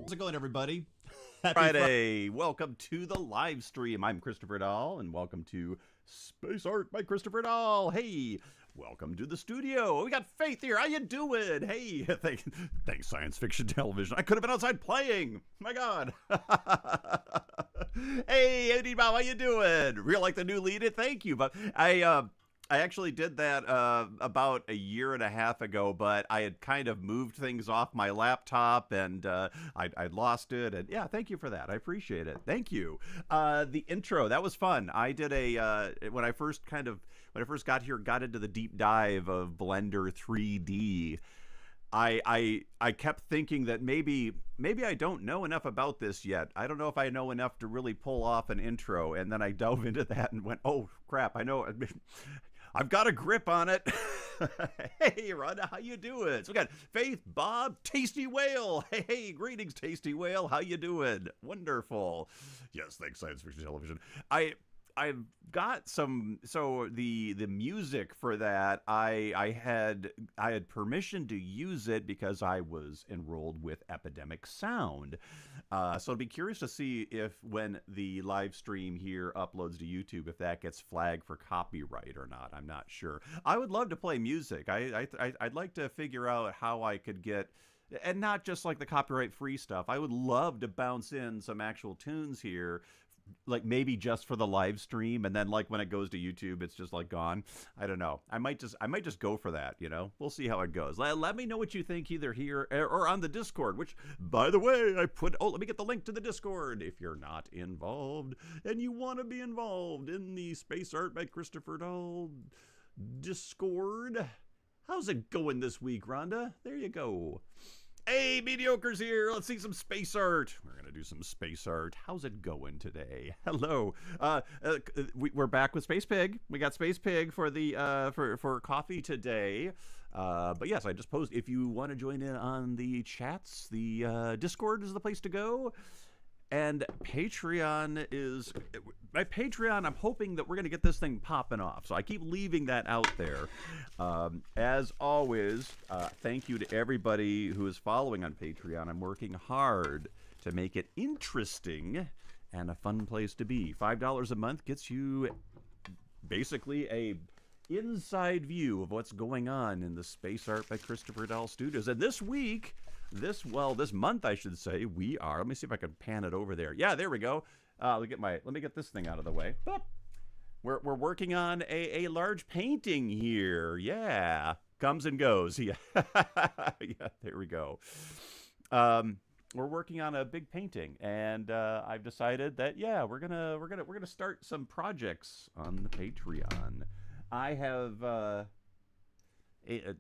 How's it going, everybody? Happy Friday. Welcome to the live stream. I'm Christopher Dahl, and welcome to Space Art by Christopher Dahl. Hey, welcome to the studio. We got Faith here. How you doing? Hey, thanks, science fiction television. I could have been outside playing. My God. Hey, Eddie Bob, how you doing? Real like the new lead. Thank you. But I actually did that about a year and a half ago, but I had kind of moved things off my laptop and I'd lost it. And yeah, thank you for that. I appreciate it. Thank you. The intro, that was fun. I did when I first got here, got into the deep dive of Blender 3D. I kept thinking that maybe I don't know enough about this yet. I don't know if I know enough to really pull off an intro. And then I dove into that and went, oh crap, I know. I've got a grip on it. Hey, Rhonda, how you doing? So we got Faith, Bob, Tasty Whale. Hey, greetings, Tasty Whale. How you doing? Wonderful. Yes, thanks, science fiction television. I've got some. So the music for that, I had permission to use it because I was enrolled with Epidemic Sound. So I'd be curious to see if when the live stream here uploads to YouTube, if that gets flagged for copyright or not. I'm not sure. I would love to play music. I'd like to figure out how I could get. And not just like the copyright free stuff. I would love to bounce in some actual tunes here, like maybe just for the live stream, and then like when it goes to YouTube it's just like gone. I don't know. I might just go for that, We'll see how it goes. Let me know what you think either here or on the Discord, which by the way let me get the link to the Discord if you're not involved and you want to be involved in the Space Art by Christopher Dahl Discord. How's it going this week, Rhonda? There you go. Hey, Mediocre's here. Let's see some space art. We're going to do some space art. How's it going today? Hello. We're back with Space Pig. We got Space Pig for the for coffee today. But yes, I just posed. If you want to join in on the chats, the Discord is the place to go. And Patreon is my Patreon. I'm hoping that we're going to get this thing popping off. So I keep leaving that out there. As always, thank you to everybody who is following on Patreon. I'm working hard to make it interesting and a fun place to be. $5 a month gets you basically a inside view of what's going on in the Space Art by Christopher Dahl Studios. And this week, this month, I should say, we are. Let me see if I can pan it over there. Yeah, there we go. Let me get this thing out of the way. Boop. We're working on a large painting here. Yeah, comes and goes. Yeah, yeah. There we go. We're working on a big painting, and I've decided that we're gonna start some projects on the Patreon. I have a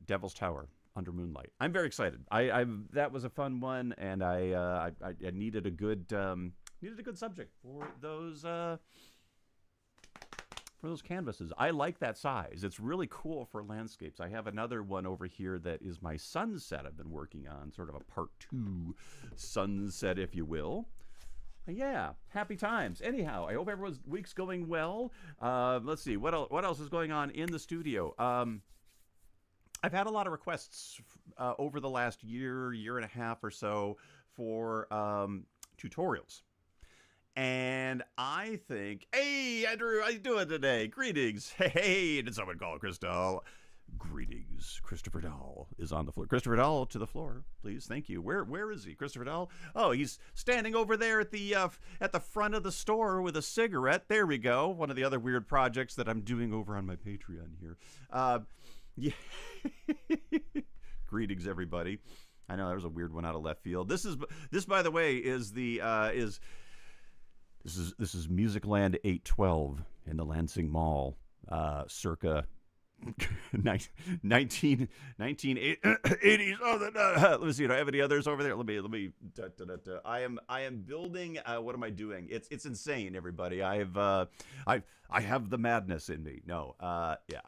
Devil's Tower under moonlight. I'm very excited. That was a fun one, and I needed a good subject for those canvases. I like that size. It's really cool for landscapes. I have another one over here that is my sunset I've been working on, sort of a part 2 sunset, if you will. Yeah, happy times. Anyhow, I hope everyone's week's going well. Let's see, what else is going on in the studio? I've had a lot of requests over the last year and a half or so for tutorials. And I think, hey, Andrew, how you doing today? Greetings. Hey, did someone call Chris Dahl? Greetings. Christopher Dahl is on the floor. Christopher Dahl, to the floor, please. Thank you. Where is he? Christopher Dahl? Oh, he's standing over there at the front of the store with a cigarette. There we go. One of the other weird projects that I'm doing over on my Patreon here. Yeah. Greetings, everybody. I know that was a weird one out of left field. This, by the way, is this is Musicland 812 in the Lansing Mall, circa 1980s. Oh, let me see. Do I have any others over there? Let me. I am building. What am I doing? It's insane, everybody. I have the madness in me. No. Yeah.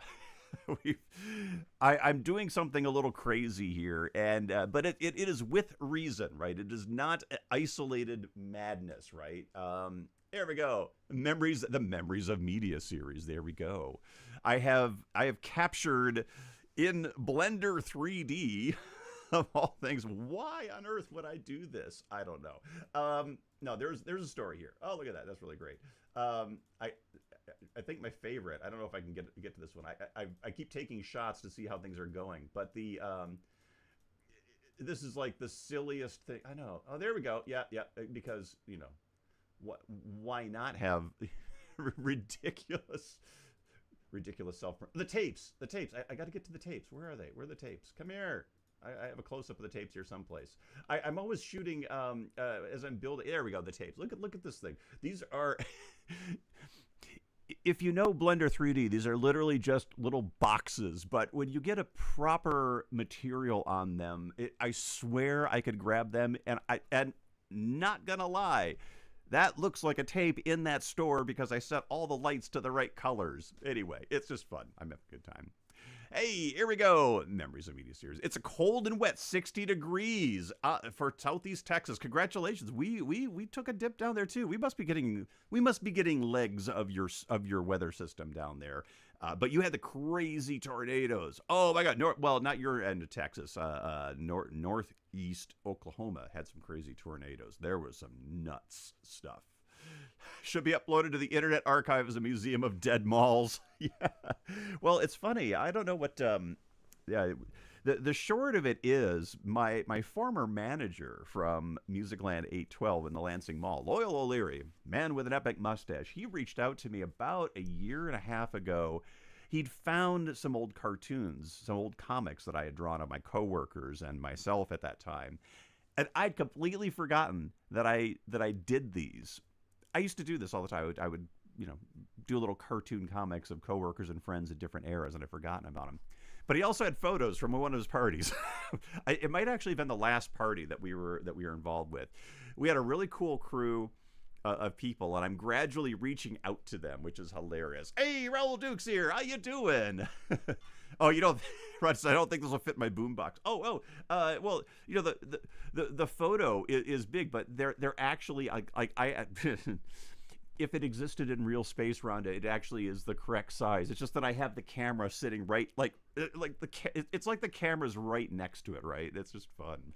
I'm doing something a little crazy here, and but it is with reason, right? It is not isolated madness, right? There we go. The Memories of Media series. There we go. I have captured in Blender 3D of all things, why on earth would I do this? I don't know. No, there's a story here. Oh, look at that. That's really great. I think my favorite. I don't know if I can get to this one. I keep taking shots to see how things are going, but this is like the silliest thing. I know. Oh, there we go. Yeah, yeah. Because what? Why not have ridiculous self? The tapes. The tapes. I got to get to the tapes. Where are they? Where are the tapes? Come here. I have a close up of the tapes here someplace. I'm always shooting as I'm building. There we go. The tapes. Look at this thing. These are. If you know Blender 3D, these are literally just little boxes. But when you get a proper material on them, I swear I could grab them. And not gonna lie, that looks like a tape in that store because I set all the lights to the right colors. Anyway, it's just fun. I'm having a good time. Hey, here we go. Memories of Media Series. It's a cold and wet 60 degrees for Southeast Texas. Congratulations. We took a dip down there too. We must be getting legs of your weather system down there. But you had the crazy tornadoes. Oh my God. Not your end of Texas. Northeast Oklahoma had some crazy tornadoes. There was some nuts stuff. Should be uploaded to the Internet Archive as a museum of dead malls. Yeah. Well, it's funny. I don't know what. The short of it is my former manager from Musicland 812 in the Lansing Mall, Loyal O'Leary, man with an epic mustache. He reached out to me about a year and a half ago. He'd found some old cartoons, some old comics that I had drawn of my coworkers and myself at that time, and I'd completely forgotten that I did these. I used to do this all the time. I would do little cartoon comics of coworkers and friends at different eras, and I'd forgotten about them. But he also had photos from one of his parties. It might actually have been the last party that we were involved with. We had a really cool crew of people, and I'm gradually reaching out to them, which is hilarious. Hey, Raoul Dukes here. How you doing? Oh, you don't, Russ, I don't think this will fit my boombox. Well, the photo is big, but they're actually I if it existed in real space, Rhonda, it actually is the correct size. It's just that I have the camera sitting right, it's like the camera's right next to it, right? It's just fun.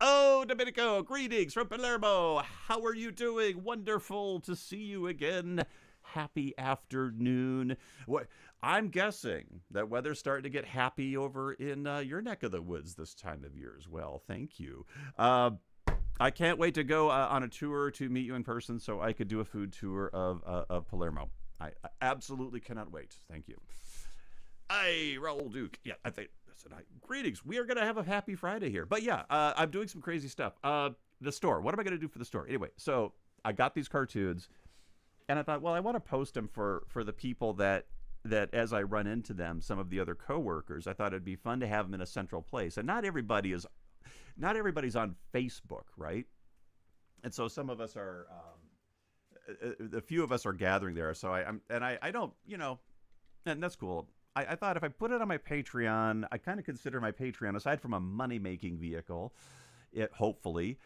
Oh, Domenico, greetings from Palermo. How are you doing? Wonderful to see you again. Happy afternoon. What I'm guessing that weather's starting to get happy over in your neck of the woods this time of year as well. Thank you. I can't wait to go on a tour to meet you in person so I could do a food tour of Palermo. I absolutely cannot wait. Thank you. Hey, Raoul Duke. Yeah, I think. Greetings. We are going to have a happy Friday here. But yeah, I'm doing some crazy stuff. The store. What am I going to do for the store? Anyway, so I got these cartoons, and I thought, well, I want to post them for the people that as I run into them, some of the other coworkers, I thought it'd be fun to have them in a central place. And not everybody's on Facebook, right? And so some of us are, a few of us are gathering there. So I don't, and that's cool. I thought if I put it on my Patreon, I kind of consider my Patreon, aside from a money-making vehicle, hopefully,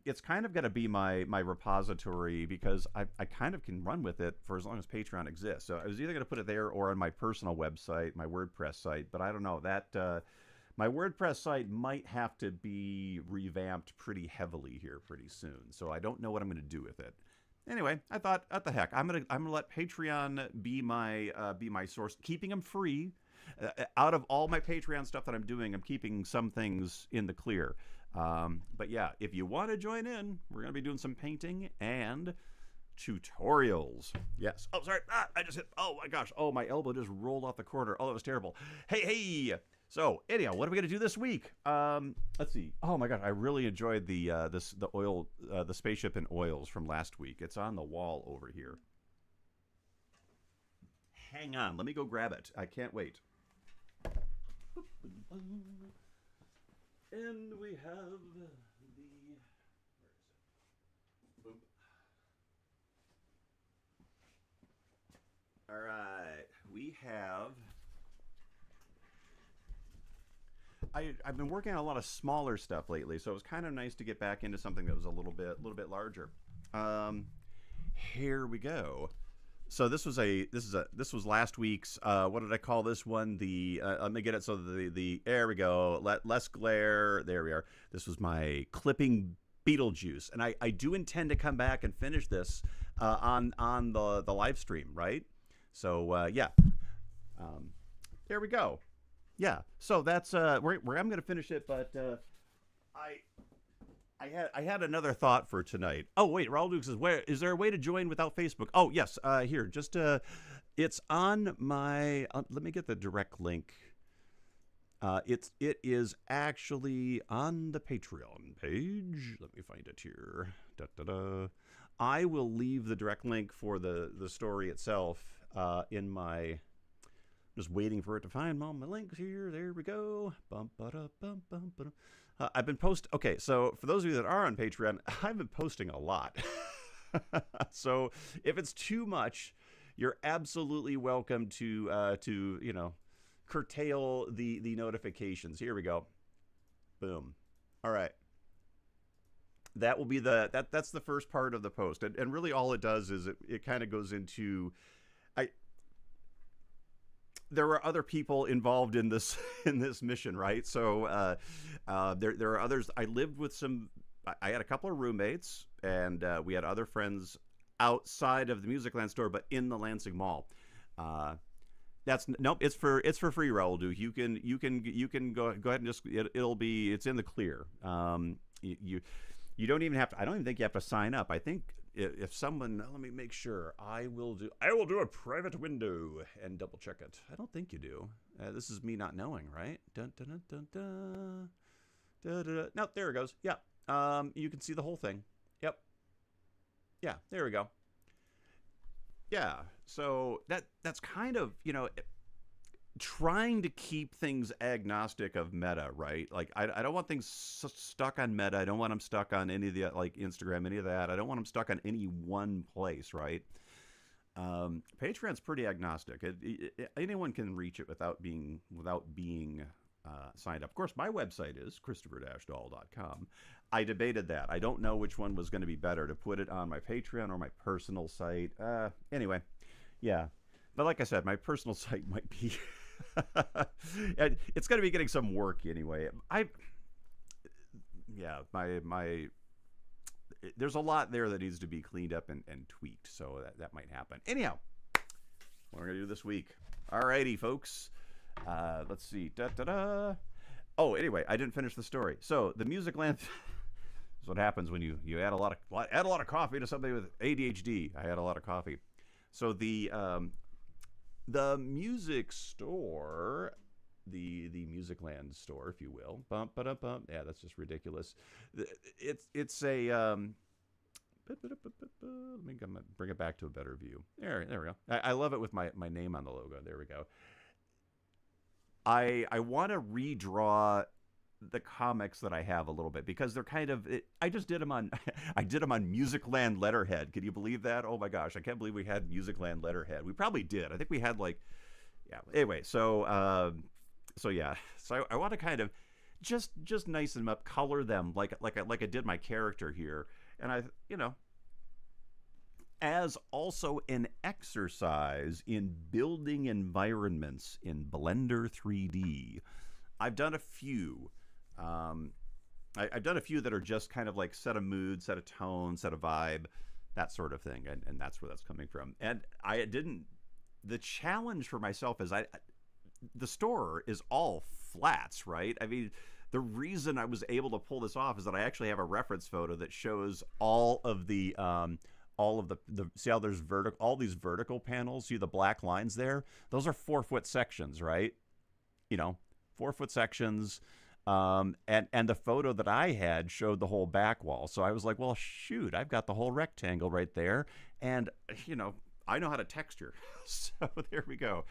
it's kind of going to be my repository, because I kind of can run with it for as long as Patreon exists. So I was either going to put it there or on my personal website, my WordPress site, but I don't know. That my WordPress site might have to be revamped pretty heavily here pretty soon. So I don't know what I'm going to do with it. Anyway, I thought, what the heck, I'm gonna let Patreon be my source, keeping them free. Out of all my Patreon stuff that I'm doing, I'm keeping some things in the clear. But yeah, if you want to join in, we're gonna be doing some painting and tutorials. Yes. Oh, sorry. I just hit. Oh my gosh. Oh, my elbow just rolled off the corner. Oh, that was terrible. Hey. So anyhow, what are we gonna do this week? Let's see. Oh my god, I really enjoyed the spaceship in oils from last week. It's on the wall over here. Hang on, let me go grab it. I can't wait. And we have the. Where is it? Boop. All right, we have. I've been working on a lot of smaller stuff lately, so it was kind of nice to get back into something that was a little bit larger. Here we go. So this was last week's. What did I call this one? Let me get it. So the there we go. Less glare. There we are. This was my clipping Beetlejuice, and I do intend to come back and finish this on the live stream, right? So yeah, there we go. Yeah. So that's where I'm gonna finish it, but I. I had another thought for tonight. Oh wait, Raul Duke says, "Where is there a way to join without Facebook?" Oh yes, here, just it's on my. Let me get the direct link. It is actually on the Patreon page. Let me find it here. Da, da, da. I will leave the direct link for the story itself in my. Just waiting for it to find all my links here. There we go. Bum, ba-da, bum, bum, ba-da. I've been Okay, so for those of you that are on Patreon, I've been posting a lot. So if it's too much, you're absolutely welcome to curtail the notifications. Here we go. Boom. All right. That will be that's the first part of the post, and really all it does is it kind of goes into there are other people involved in this mission, right? So there are others. I lived with I had a couple of roommates, and we had other friends outside of the Musicland store, but in the Lansing Mall. Nope. It's for free, Raul Duke. You can go ahead and just it's in the clear. You don't even have to. I don't even think you have to sign up. I think if someone, let me make sure. I will do a private window and double check it. I don't think you do. This is me not knowing, right? Dun, dun, dun, dun, dun. Dun, dun, dun. No, there it goes. Yeah. You can see the whole thing. Yep. Yeah. There we go. Yeah. So that's kind of trying to keep things agnostic of meta, right? Like I don't want things stuck on meta. I don't want them stuck on any of the like Instagram, any of that. I don't want them stuck on any one place, right? Patreon's pretty agnostic. Anyone can reach it without being signed up. Of course, my website is christopher-dahl.com. I debated that. I don't know which one was going to be better, to put it on my Patreon or my personal site. Anyway, yeah. But like I said, my personal site might be it's going to be getting some work anyway. There's a lot there that needs to be cleaned up and tweaked, so that might happen. Anyhow, what we're going to do this week. Alrighty, folks. Let's see. Oh, anyway, I didn't finish the story. So the Musicland is what happens when you add a lot of coffee to somebody with ADHD. I had a lot of coffee. So the music store, the Musicland store, if you will. Bump, ba-dum, bump. Yeah, that's just ridiculous. It's a let me bring it back to a better view. There we go. I love it with my name on the logo. There we go. I want to redraw the comics that I have a little bit, because they're kind of I just did them on I did them on Musicland letterhead. Can you believe that? Oh my gosh, I can't believe we had Musicland letterhead. We probably did. I think we had anyway, so yeah. So I want to kind of just nice them up, color them like I did my character here. And as also an exercise in building environments in Blender 3D. I've done a few. I've done a few that are just kind of like set a mood, set a tone, set a vibe, that sort of thing, and that's where that's coming from. And the challenge for myself is the store is all flats, right? I mean, the reason I was able to pull this off is that I actually have a reference photo that shows all of the see how there's all these vertical panels, see the black lines there? Those are 4-foot sections, right? 4-foot sections. And the photo that I had showed the whole back wall. So I was like, well, shoot, I've got the whole rectangle right there. And, I know how to texture. So there we go.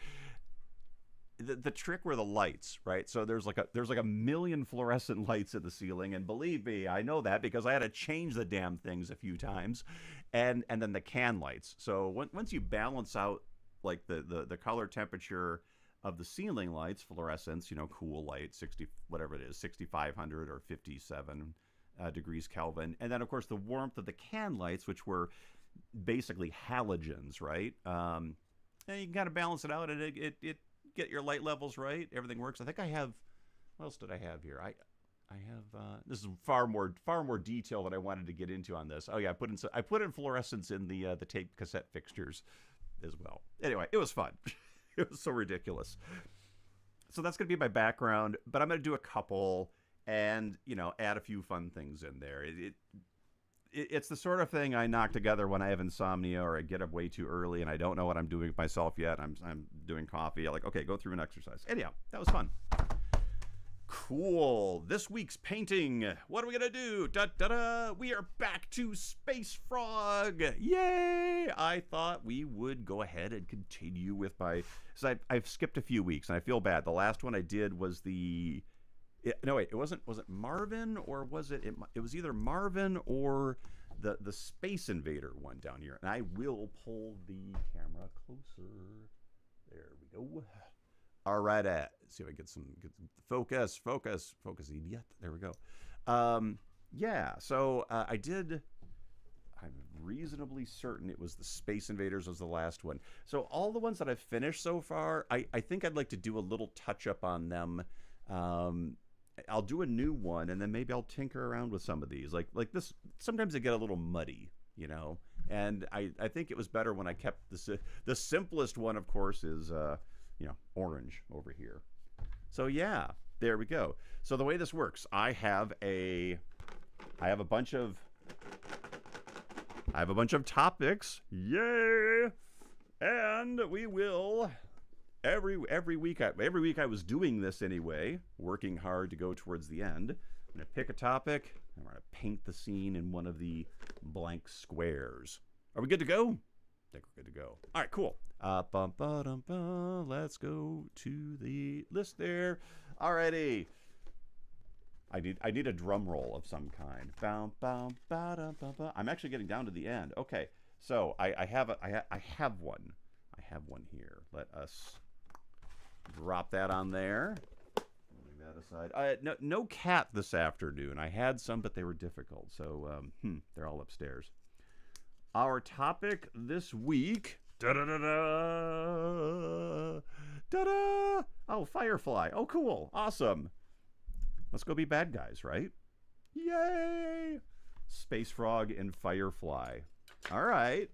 The trick were the lights, right? So there's like a million fluorescent lights in the ceiling. And believe me, I know that because I had to change the damn things a few times. And then the can lights. So once you balance out like the color temperature of the ceiling lights, fluorescence, cool light, 60, whatever it is, 6,500 or 57 degrees Kelvin. And then, of course, the warmth of the can lights, which were basically halogens, right? And you can kind of balance it out, and it get your light levels right. Everything works. I think I have. What else did I have here? I have this is far more detail than I wanted to get into on this. Oh yeah, I put in fluorescence in the tape cassette fixtures as well. Anyway, it was fun. It was so ridiculous. So that's gonna be my background, but I'm gonna do a couple and add a few fun things in there. It's the sort of thing I knock together when I have insomnia or I get up way too early and I don't know what I'm doing with myself yet. I'm doing coffee. I'm like, okay, go through an exercise. Anyhow, that was fun. Cool. This week's painting. What are we going to do? Da-da-da. We are back to Space Frog. Yay! I thought we would go ahead and continue with my... So I've skipped a few weeks, and I feel bad. The last one I did was the... No, wait. Was it Marvin, or was it... It was either Marvin or the Space Invader one down here. And I will pull the camera closer. There we go. All right, let's see if I get some good focus, idiot. There we go. Yeah, so I'm reasonably certain it was the Space Invaders was the last one. So all the ones that I've finished so far, I think I'd like to do a little touch-up on them. I'll do a new one, and then maybe I'll tinker around with some of these. Like this, sometimes they get a little muddy, and I think it was better when I kept the simplest one, of course, is... orange over here. So yeah, there we go. So the way this works, I have a bunch of topics. Yay! And we will every week I was doing this anyway, working hard to go towards the end. I'm going to pick a topic and we're going to paint the scene in one of the blank squares. Are we good to go? I think we're good to go. All right, cool. Let's go to the list there. Alrighty. I need a drum roll of some kind. I'm actually getting down to the end. Okay, so I have one. I have one here. Let us drop that on there. Leave that aside. No cat this afternoon. I had some, but they were difficult. So they're all upstairs. Our topic this week. Da-da-da-da! Da-da! Oh, Firefly. Oh, cool. Awesome. Let's go be bad guys, right? Yay! Space Frog and Firefly. All right.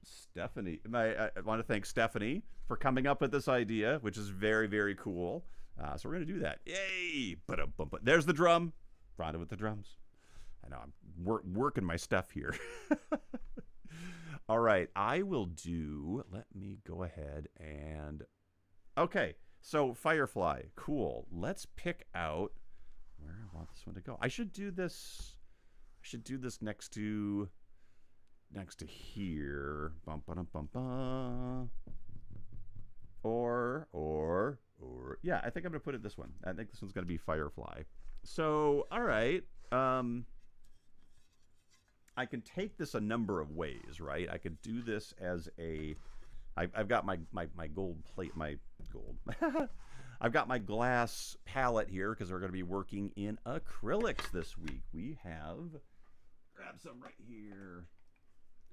Stephanie. I want to thank Stephanie for coming up with this idea, which is very, very cool. So we're going to do that. Yay! There's the drum. Rhonda with the drums. I know I'm working my stuff here. All right, I will do, let me go ahead and, okay, so Firefly, cool. Let's pick out where I want this one to go. I should do this next to here. Bum, ba, dum, bum, ba. Or, yeah, I think I'm going to put it this one. I think this one's going to be Firefly. So, all right, I can take this a number of ways, right? I could do this as I've got my gold plate, I've got my glass palette here because we're going to be working in acrylics this week. We have, grab some right here.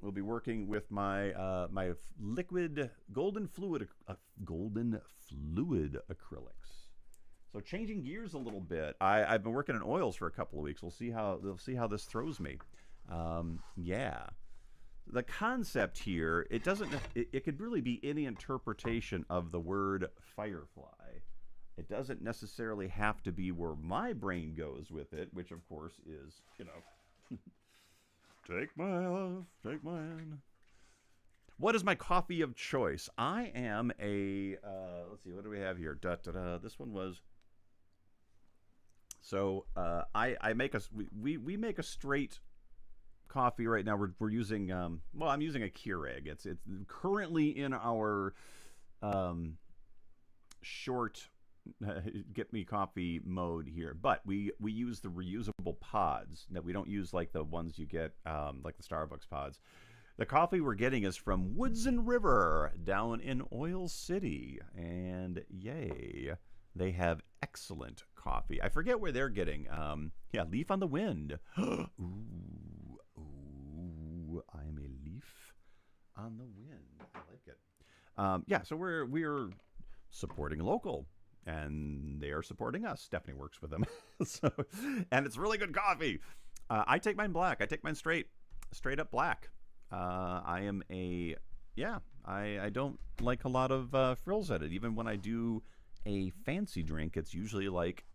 We'll be working with my my liquid golden fluid acrylics. So changing gears a little bit. I've been working in oils for a couple of weeks. We'll see how this throws me. Yeah, the concept here, it could really be any interpretation of the word firefly. It doesn't necessarily have to be where my brain goes with it, which of course is, take mine. What is my coffee of choice? I am a, let's see, what do we have here? This one was, so I make we make a straight coffee right now. We're using well, I'm using a Keurig. It's currently in our short get me coffee mode here, but we use the reusable pods. That we don't use like the ones you get like the Starbucks pods. The coffee we're getting is from Woods and River down in Oil City, and yay, they have excellent coffee. I forget where they're getting. Yeah, Leaf on the Wind. Ooh, I'm a leaf on the wind. I like it. Yeah, so we're supporting local, and they are supporting us. Stephanie works with them, so, and it's really good coffee. I take mine black. I take mine straight up black. I am I don't like a lot of frills at it. Even when I do a fancy drink, it's usually like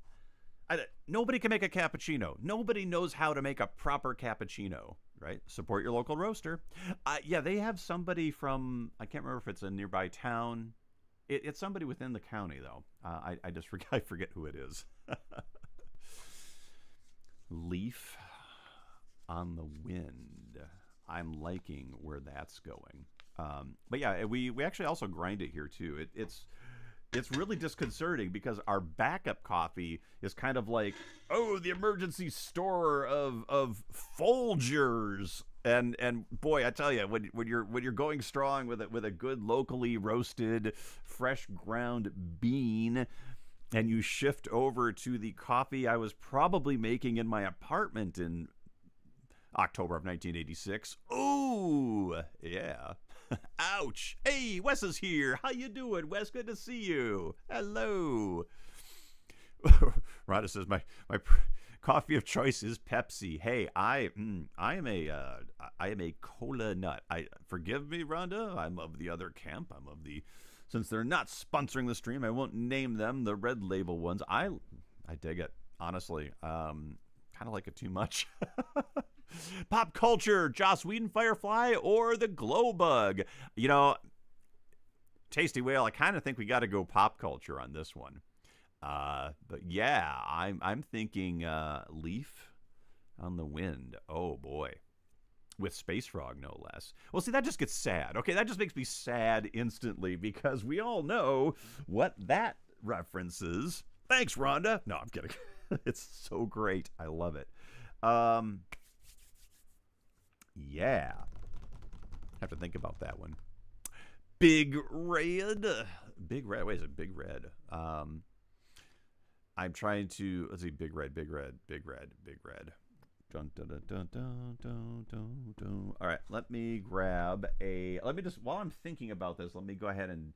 nobody can make a cappuccino. Nobody knows how to make a proper cappuccino, right? Support your local roaster. Yeah, they have somebody from, I can't remember if it's a nearby town. It's somebody within the county, though. I forget who it is. Leaf on the wind. I'm liking where that's going. But yeah, we actually also grind it here too. It's really disconcerting because our backup coffee is kind of like, oh, the emergency store of Folgers. And boy, I tell you, when you're going strong with a good locally roasted, fresh ground bean, and you shift over to the coffee I was probably making in my apartment in October of 1986. Ooh, yeah. Ouch. Hey, Wes is here. How you doing, Wes? Good to see you. Hello. Rhonda says my coffee of choice is Pepsi. Hey, I am a cola nut. Forgive me, Rhonda. I'm of the other camp. I'm of the, since they're not sponsoring the stream, I won't name them, the red label ones. I dig it, honestly. Kind of like it too much. Pop culture, Joss Whedon Firefly or the Glow Bug. You know, Tasty Whale, I kind of think we got to go pop culture on this one. But yeah, I'm thinking Leaf on the Wind. Oh boy. With Space Frog, no less. Well, see, that just gets sad. Okay, that just makes me sad instantly because we all know what that references. Thanks, Rhonda. No, I'm kidding. It's so great. I love it. Yeah. Have to think about that one. Big Red. Big Red. Wait, is it Big Red? I'm trying to, let's see, Big Red. Dun, dun, dun, dun, dun, dun, dun, dun. All right, let me grab while I'm thinking about this, let me go ahead and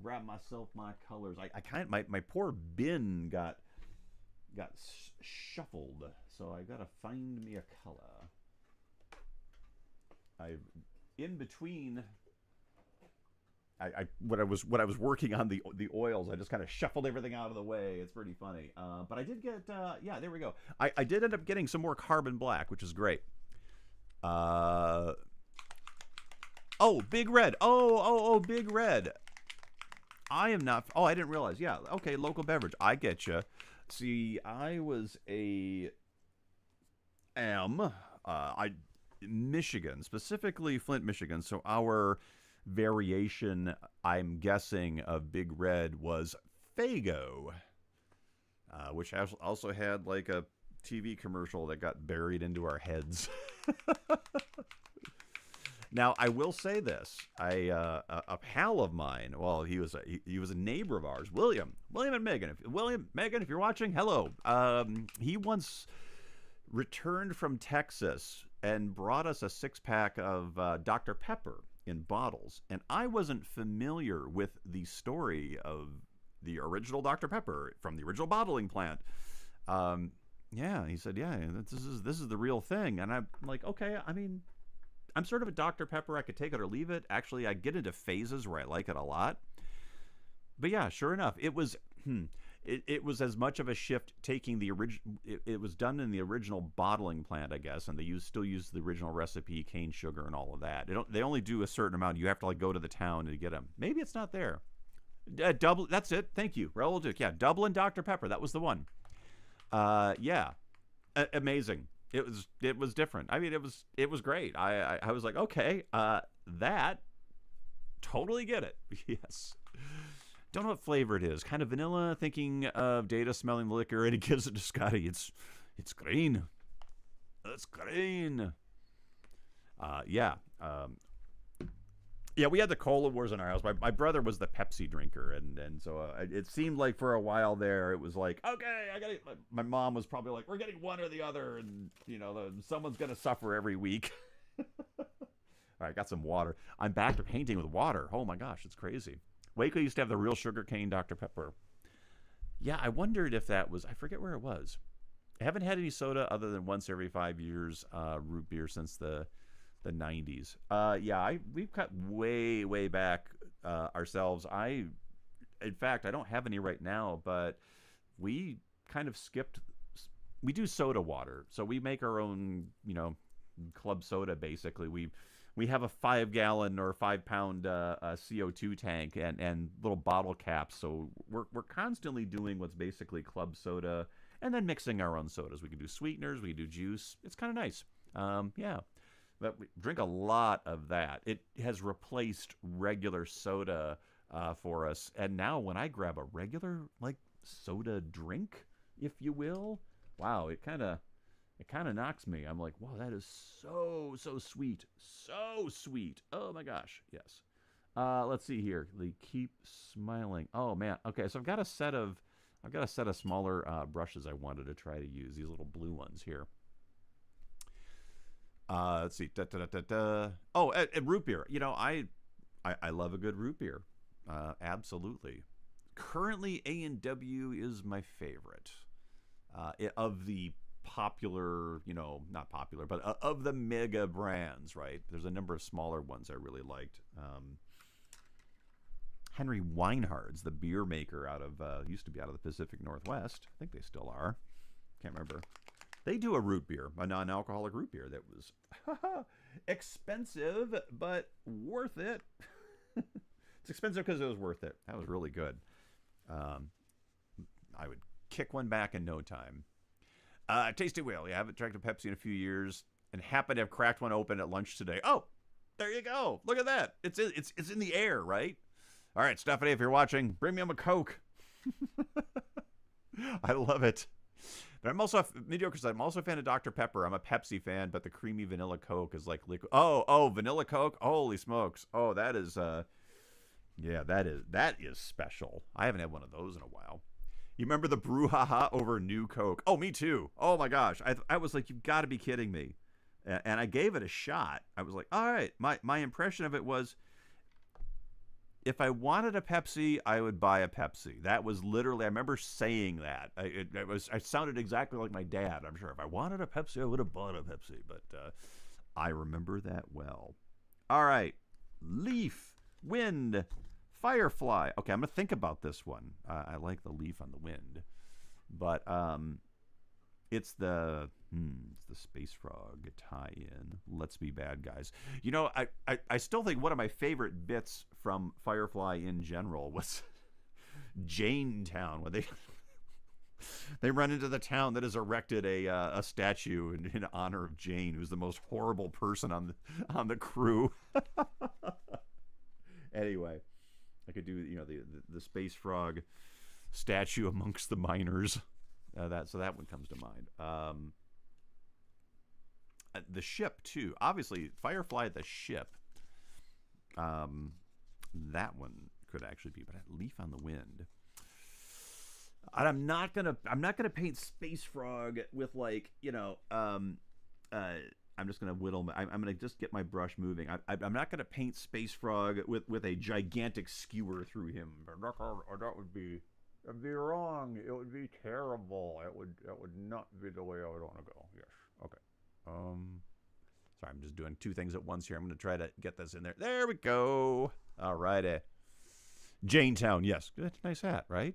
grab myself my colors. I kind of, my poor bin got shuffled, so I gotta find me a color. In between what I was working on the oils, I just kind of shuffled everything out of the way. It's pretty funny. But I did get yeah, there we go. I did end up getting some more carbon black, which is great. Oh, Big Red. Oh, Big Red. I am not. Oh, I didn't realize. Yeah. Okay, local beverage. I get you. See, I was Michigan, specifically Flint, Michigan. So our variation, I'm guessing, of Big Red was Faygo, which also had like a TV commercial that got buried into our heads. Now, I will say this: a pal of mine, well, he was a neighbor of ours, William and Megan. Megan, if you're watching, hello. He once returned from Texas and brought us a 6-pack of Dr. Pepper in bottles, and I wasn't familiar with the story of the original Dr. Pepper from the original bottling plant. Yeah, he said, yeah, this is the real thing, and I'm like, okay, I mean, I'm sort of a Dr. Pepper. I could take it or leave it. Actually, I get into phases where I like it a lot. But yeah, sure enough, it was it was as much of a shift taking the original. It was done in the original bottling plant, I guess, and they still use the original recipe, cane sugar, and all of that. They only do a certain amount. You have to like go to the town to get them. Maybe it's not there. Dublin. That's it. Thank you, Raoul Duke. Yeah, Dublin Dr. Pepper. That was the one. Yeah, amazing. It was different. I mean, it was great. I was like, okay, that totally get it. Yes. Don't know what flavor it is. Kind of vanilla, thinking of Data smelling the liquor, and he gives it to Scotty. It's green. It's green. Yeah. Yeah, we had the cola wars in our house. My brother was the Pepsi drinker, and so it seemed like for a while there, it was like, okay, my mom was probably like, we're getting one or the other, and, you know, someone's going to suffer every week. All right, got some water. I'm back to painting with water. Oh my gosh, it's crazy. Waco used to have the real sugarcane Dr. Pepper. Yeah, I wondered if that was, I forget where it was. I haven't had any soda other than once every 5 years, root beer since the 90s. Yeah, we've cut way back ourselves. In fact, I don't have any right now, but we kind of skipped. We do soda water, so we make our own, club soda. Basically, we have a 5-gallon or 5-pound CO2 tank and little bottle caps. So we're constantly doing what's basically club soda, and then mixing our own sodas. We can do sweeteners, we can do juice. It's kind of nice. Yeah, but we drink a lot of that. It has replaced regular soda for us. And now when I grab a regular soda drink, if you will, wow, it kind of knocks me. I'm like, wow, that is so sweet. So sweet. Oh my gosh. Yes. Let's see here. They keep smiling. Oh man. Okay, so I've got a set of smaller brushes I wanted to try to use. These little blue ones here. Let's see. Oh, and root beer. I love a good root beer. Absolutely. Currently, A&W is my favorite. Of the popular, not popular, but of the mega brands, right? There's a number of smaller ones I really liked. Henry Weinhard's, the beer maker used to be out of the Pacific Northwest. I think they still are. Can't remember. They do a root beer, a non-alcoholic root beer that was expensive, but worth it. It's expensive because it was worth it. That was really good. I would kick one back in no time. Tasty Whale. Yeah, I haven't drank a Pepsi in a few years and happened to have cracked one open at lunch today. Oh, there you go. Look at that. It's in the air, right? All right, Stephanie, if you're watching, bring me a Coke. I love it. But I'm also I'm also a fan of Dr. Pepper. I'm a Pepsi fan, but the creamy vanilla Coke is like liquid. Oh, vanilla Coke. Holy smokes. Oh, that is yeah, that is special. I haven't had one of those in a while. You remember the brouhaha over new Coke? Oh, me too. Oh my gosh. I was like, you've got to be kidding me. And I gave it a shot. I was like, all right. My impression of it was, if I wanted a Pepsi, I would buy a Pepsi. That was literally, I remember saying that. I sounded exactly like my dad. I'm sure if I wanted a Pepsi, I would have bought a Pepsi. But I remember that well. All right. Leaf, wind, Firefly. Okay, I'm going to think about this one. I like the leaf on the wind. But it's the Space Frog tie-in. Let's be bad guys. I still think one of my favorite bits from Firefly in general was Janetown, where they run into the town that has erected a statue in honor of Jane, who's the most horrible person on the crew. Anyway, I could do the Space Frog statue amongst the miners. So that one comes to mind. The ship too. Obviously, Firefly the ship. That one could actually be, but Leaf on the Wind. And I'm not gonna paint Space Frog with I'm just gonna whittle. I'm gonna just get my brush moving. I'm not gonna paint Space Frog with a gigantic skewer through him. That would be. It'd be wrong. It would be terrible. That would not be the way I would want to go. Yes. Okay. Sorry, I'm just doing two things at once here. I'm going to try to get this in there. There we go. All righty. Janetown. Yes. Good. Nice hat, right?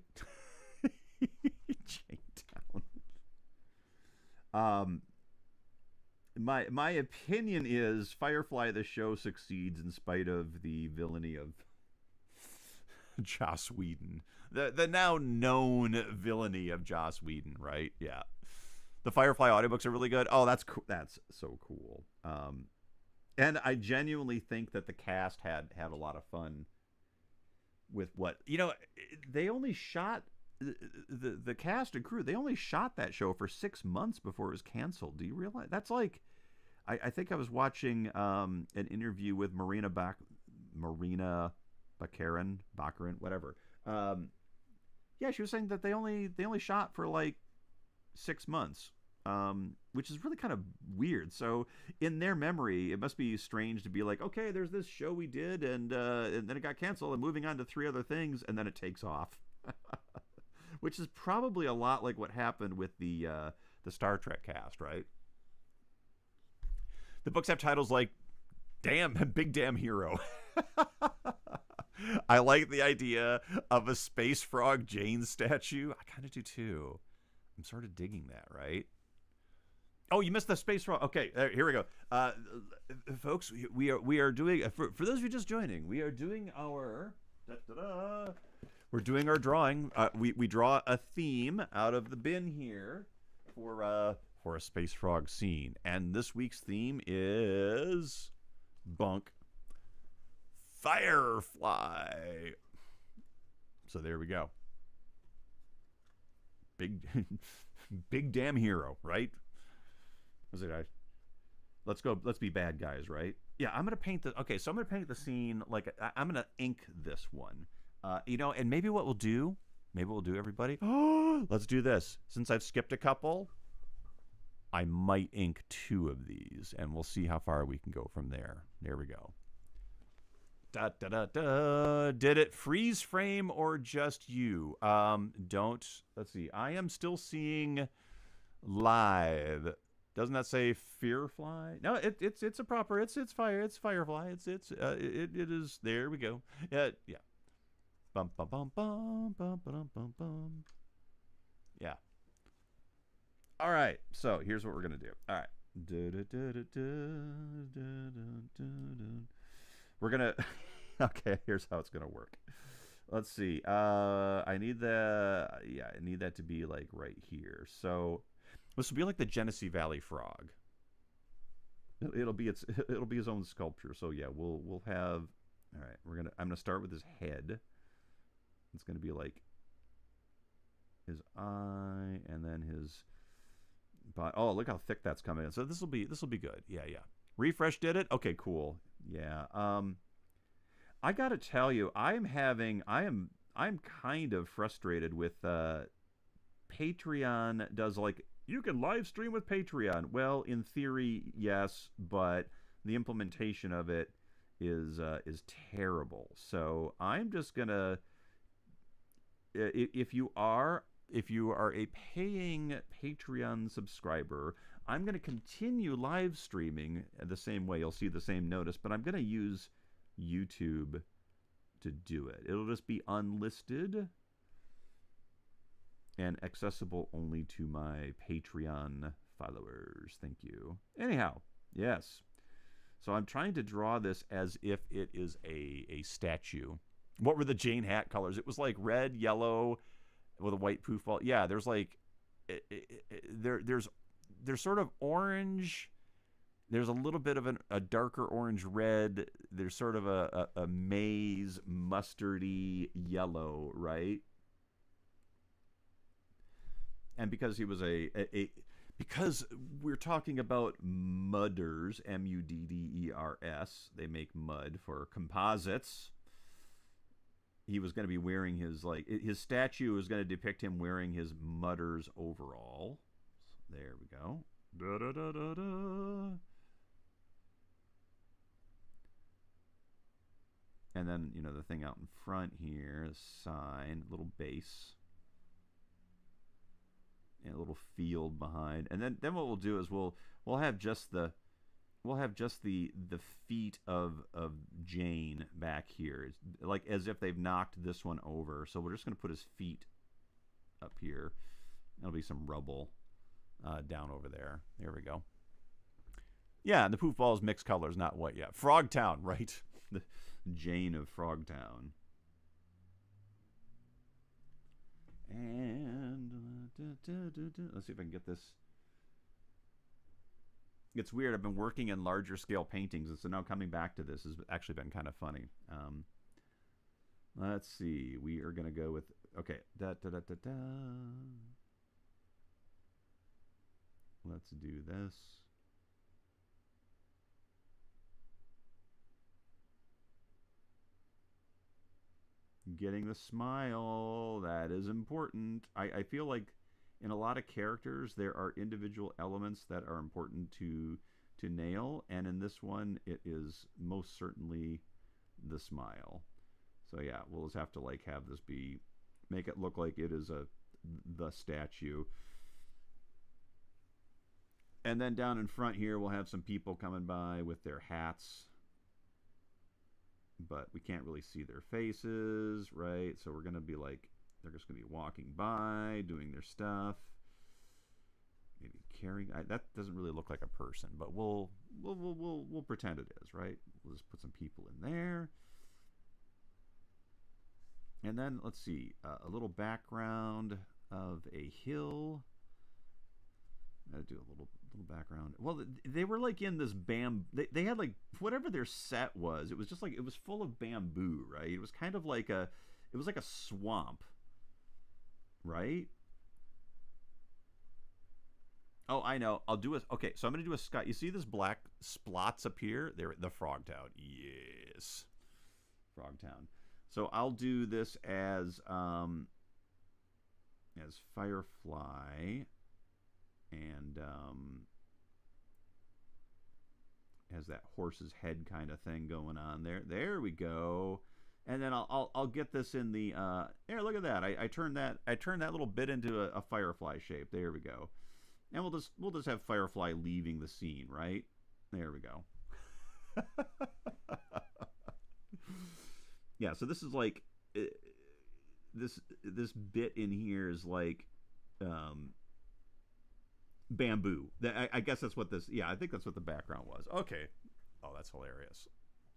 Janetown. My opinion is Firefly the show succeeds in spite of the villainy of Joss Whedon. The now known villainy of Joss Whedon, right? Yeah. The Firefly audiobooks are really good. Oh, that's cool. That's so cool. And I genuinely think that the cast had a lot of fun with what, they only shot the cast and crew. They only shot that show for 6 months before it was canceled. Do you realize? That's like, I think I was watching an interview with Marina Baccarin, whatever. Yeah, she was saying that they only shot for like 6 months. which is really kind of weird. So in their memory, it must be strange to be like, okay, there's this show we did, and then it got canceled, and moving on to 3 other things, and then it takes off, which is probably a lot like what happened with the Star Trek cast, right? The books have titles like "Damn Big Damn Hero." I like the idea of a space frog Jane statue. I kind of do too. I'm sort of digging that, right? Oh, you missed the space frog. Okay, here we go. Folks, we are doing for those of you just joining, we are doing our we're doing our drawing. We draw a theme out of the bin here for a space frog scene, and this week's theme is bunk Firefly. So there we go. Big damn hero, right? Was it? Let's go. Let's be bad guys, right? Yeah, I'm gonna paint the. Okay, so I'm gonna paint the scene like I'm gonna ink this one. And maybe what we'll do, everybody. Let's do this. Since I've skipped a couple, I might ink 2 of these, and we'll see how far we can go from there. There we go. Da, da, da, da. Did it freeze frame or just you? Let's see. I am still seeing live. Doesn't that say Fearfly? No, it's a proper. It's Firefly. It is. There we go. Yeah. Bum bum bum bum bum bum bum bum. Yeah. All right. So here's what we're gonna do. All right. We're gonna. Okay. Here's how it's gonna work. Let's see. I need that to be like right here. So this will be like the Genesee Valley frog. It'll be his own sculpture. So yeah, we'll have. All right. I'm gonna start with his head. It's gonna be like his eye, and then his body. Oh, look how thick that's coming in. So this will be good. Yeah. Refresh did it. Okay, cool. Yeah. I gotta tell you, I'm kind of frustrated with Patreon does like you can live stream with Patreon. Well, in theory, yes, but the implementation of it is terrible. So I'm just gonna if you are a paying Patreon subscriber, I'm gonna continue live streaming the same way. You'll see the same notice, but I'm gonna use YouTube to do it. It'll just be unlisted and accessible only to my Patreon followers. Thank you. Anyhow, yes. So I'm trying to draw this as if it is a statue. What were the Jane hat colors? It was like red, yellow, with a white poof ball. Yeah, there's like there's sort of orange. There's a little bit of a darker orange red. There's sort of a maize mustardy yellow, right? And because he was because we're talking about mudders, mudders, they make mud for composites. He was going to be wearing his statue was going to depict him wearing his mudders overall. So there we go. Da, da, da, da, da. And then, the thing out in front here, the sign, little base. And a little field behind. And then what we'll do is we'll have just the feet of Jane back here. It's like as if they've knocked this one over. So we're just going to put his feet up here. There'll be some rubble down over there. There we go. Yeah, and the poof ball is mixed colors, not white yet. Frogtown, right? The Jane of Frogtown. And let's see if I can get this. It's weird. I've been working in larger scale paintings, and so now coming back to this has actually been kind of funny. Let's see. We are going to go with, okay. Let's do this. Getting the smile. That is important. I feel like in a lot of characters, there are individual elements that are important to nail, and in this one, it is most certainly the smile. So yeah, we'll just have to like have this be, make it look like it is the statue. And then down in front here, we'll have some people coming by with their hats, but we can't really see their faces, right? So we're gonna be like, they're just gonna be walking by, doing their stuff. Maybe carrying. That doesn't really look like a person, but we'll pretend it is, right? We'll just put some people in there, and then let's see, a little background of a hill. I'll do a little background. Well, they were like in this they had like whatever their set was. It was just like, it was full of bamboo, right? It was kind of like it was like a swamp, right? Oh, I know. I'll do okay, so I'm going to do a sky. You see this black splots up here? They're the Frogtown. Yes. Frogtown. So I'll do this as Firefly, and has that horse's head kind of thing going on there. There we go. And then I'll get this in the there. Look at that. I turned that little bit into a firefly shape. There we go. And we'll just have Firefly leaving the scene, right? There we go. Yeah. So this is like this bit in here is like bamboo. I guess that's what this. Yeah, I think that's what the background was. Okay. Oh, that's hilarious.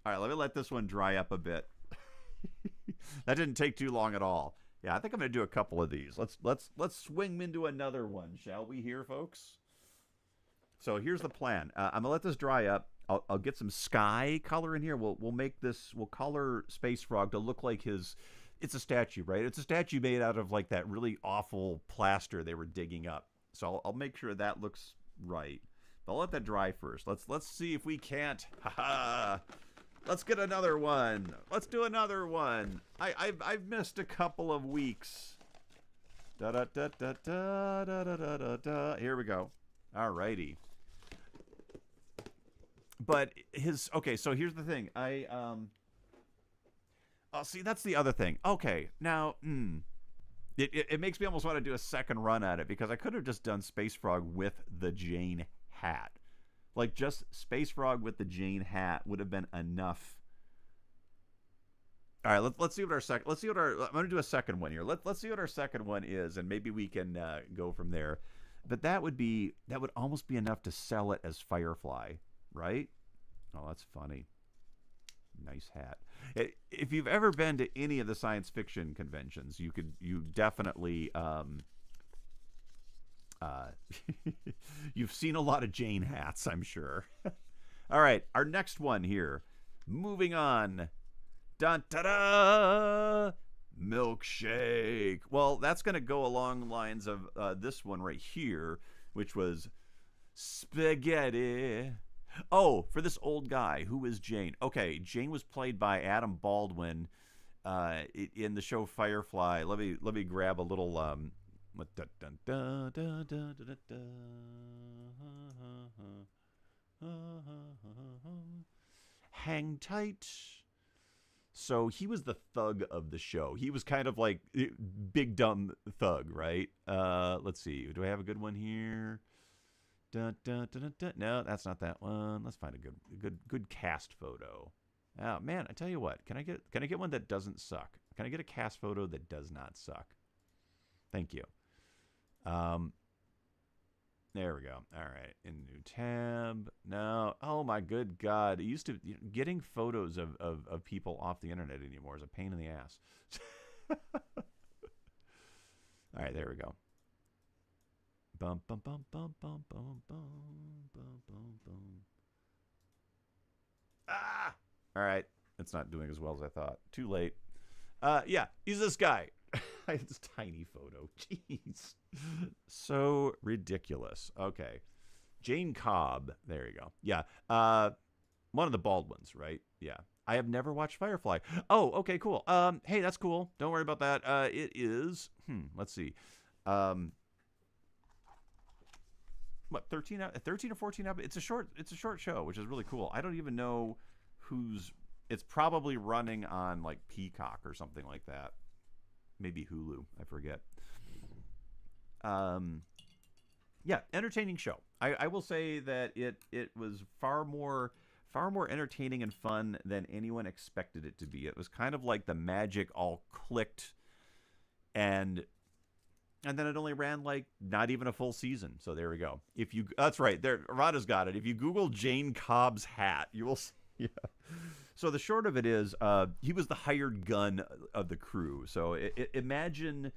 All right, let me let this one dry up a bit. That didn't take too long at all. Yeah, I think I'm gonna do a couple of these. Let's swing into another one, shall we? Here, folks. So here's the plan. I'm gonna let this dry up. I'll get some sky color in here. We'll make this. We'll color Space Frog to look like his. It's a statue, right? It's a statue made out of like that really awful plaster they were digging up. So I'll make sure that looks right. But I'll let that dry first. Let's see if we can't. Haha. Let's get another one. Let's do another one. I've missed a couple of weeks. Da da da da da da da da da. Here we go. Alrighty. But okay. So here's the thing. Oh, see, that's the other thing. Okay, now, it makes me almost want to do a second run at it, because I could have just done Space Frog with the Jane hat. Like, just Space Frog with the Jane hat would have been enough. All right, let's see what our I'm going to do a second one here. Let's see what our second one is, and maybe we can go from there. But that would almost be enough to sell it as Firefly, right? Oh, that's funny. Nice hat. If you've ever been to any of the science fiction conventions, you definitely you've seen a lot of Jane hats, I'm sure. All right, our next one here. Moving on. Dun ta da! Milkshake. Well, that's going to go along the lines of this one right here, which was spaghetti. Oh, for this old guy, who is Jane? Okay, Jane was played by Adam Baldwin in the show Firefly. Let me grab a little hang tight. So he was the thug of the show. He was kind of like big dumb thug, right? Let's see. Do I have a good one here? Dun, dun, dun, dun, dun. No, that's not that one. Let's find a good cast photo. Oh man, I tell you what. Can I get one that doesn't suck? Can I get a cast photo that does not suck? Thank you. There we go. All right, in new tab. No. Oh my good God! It used to getting photos of people off the internet anymore is a pain in the ass. All right, there we go. Bum bum bum bum bum bum bum bum bum bum. Ah! All right, it's not doing as well as I thought. Too late. Yeah, he's this guy. It's a tiny photo. Jeez, so ridiculous. Okay, Jane Cobb. There you go. Yeah, one of the Baldwins, right? Yeah. I have never watched Firefly. Oh, okay, cool. Hey, that's cool. Don't worry about that. It is. Let's see. what 13 or 14 episodes. It's a short show, which is really cool. I don't even know who's. It's probably running on like Peacock or something like that. Maybe Hulu. I forget. Yeah, entertaining show. I will say that it was far more entertaining and fun than anyone expected it to be. It was kind of like the magic all clicked, and then it only ran like not even a full season. So there we go. If you That's right. There, Rada's got it. If you Google Jane Cobb's hat, you will see. Yeah. So the short of it is, he was the hired gun of the crew. So imagine,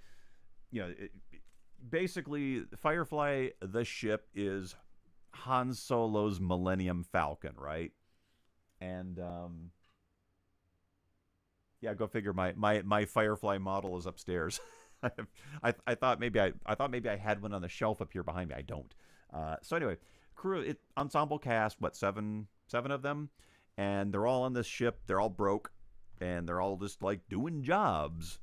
basically, Firefly, the ship, is Han Solo's Millennium Falcon, right? And yeah, go figure. My Firefly model is upstairs. I thought maybe I had one on the shelf up here behind me. I don't. So anyway, crew, ensemble cast. What, seven of them, and they're all on this ship. They're all broke, and they're all just like doing jobs.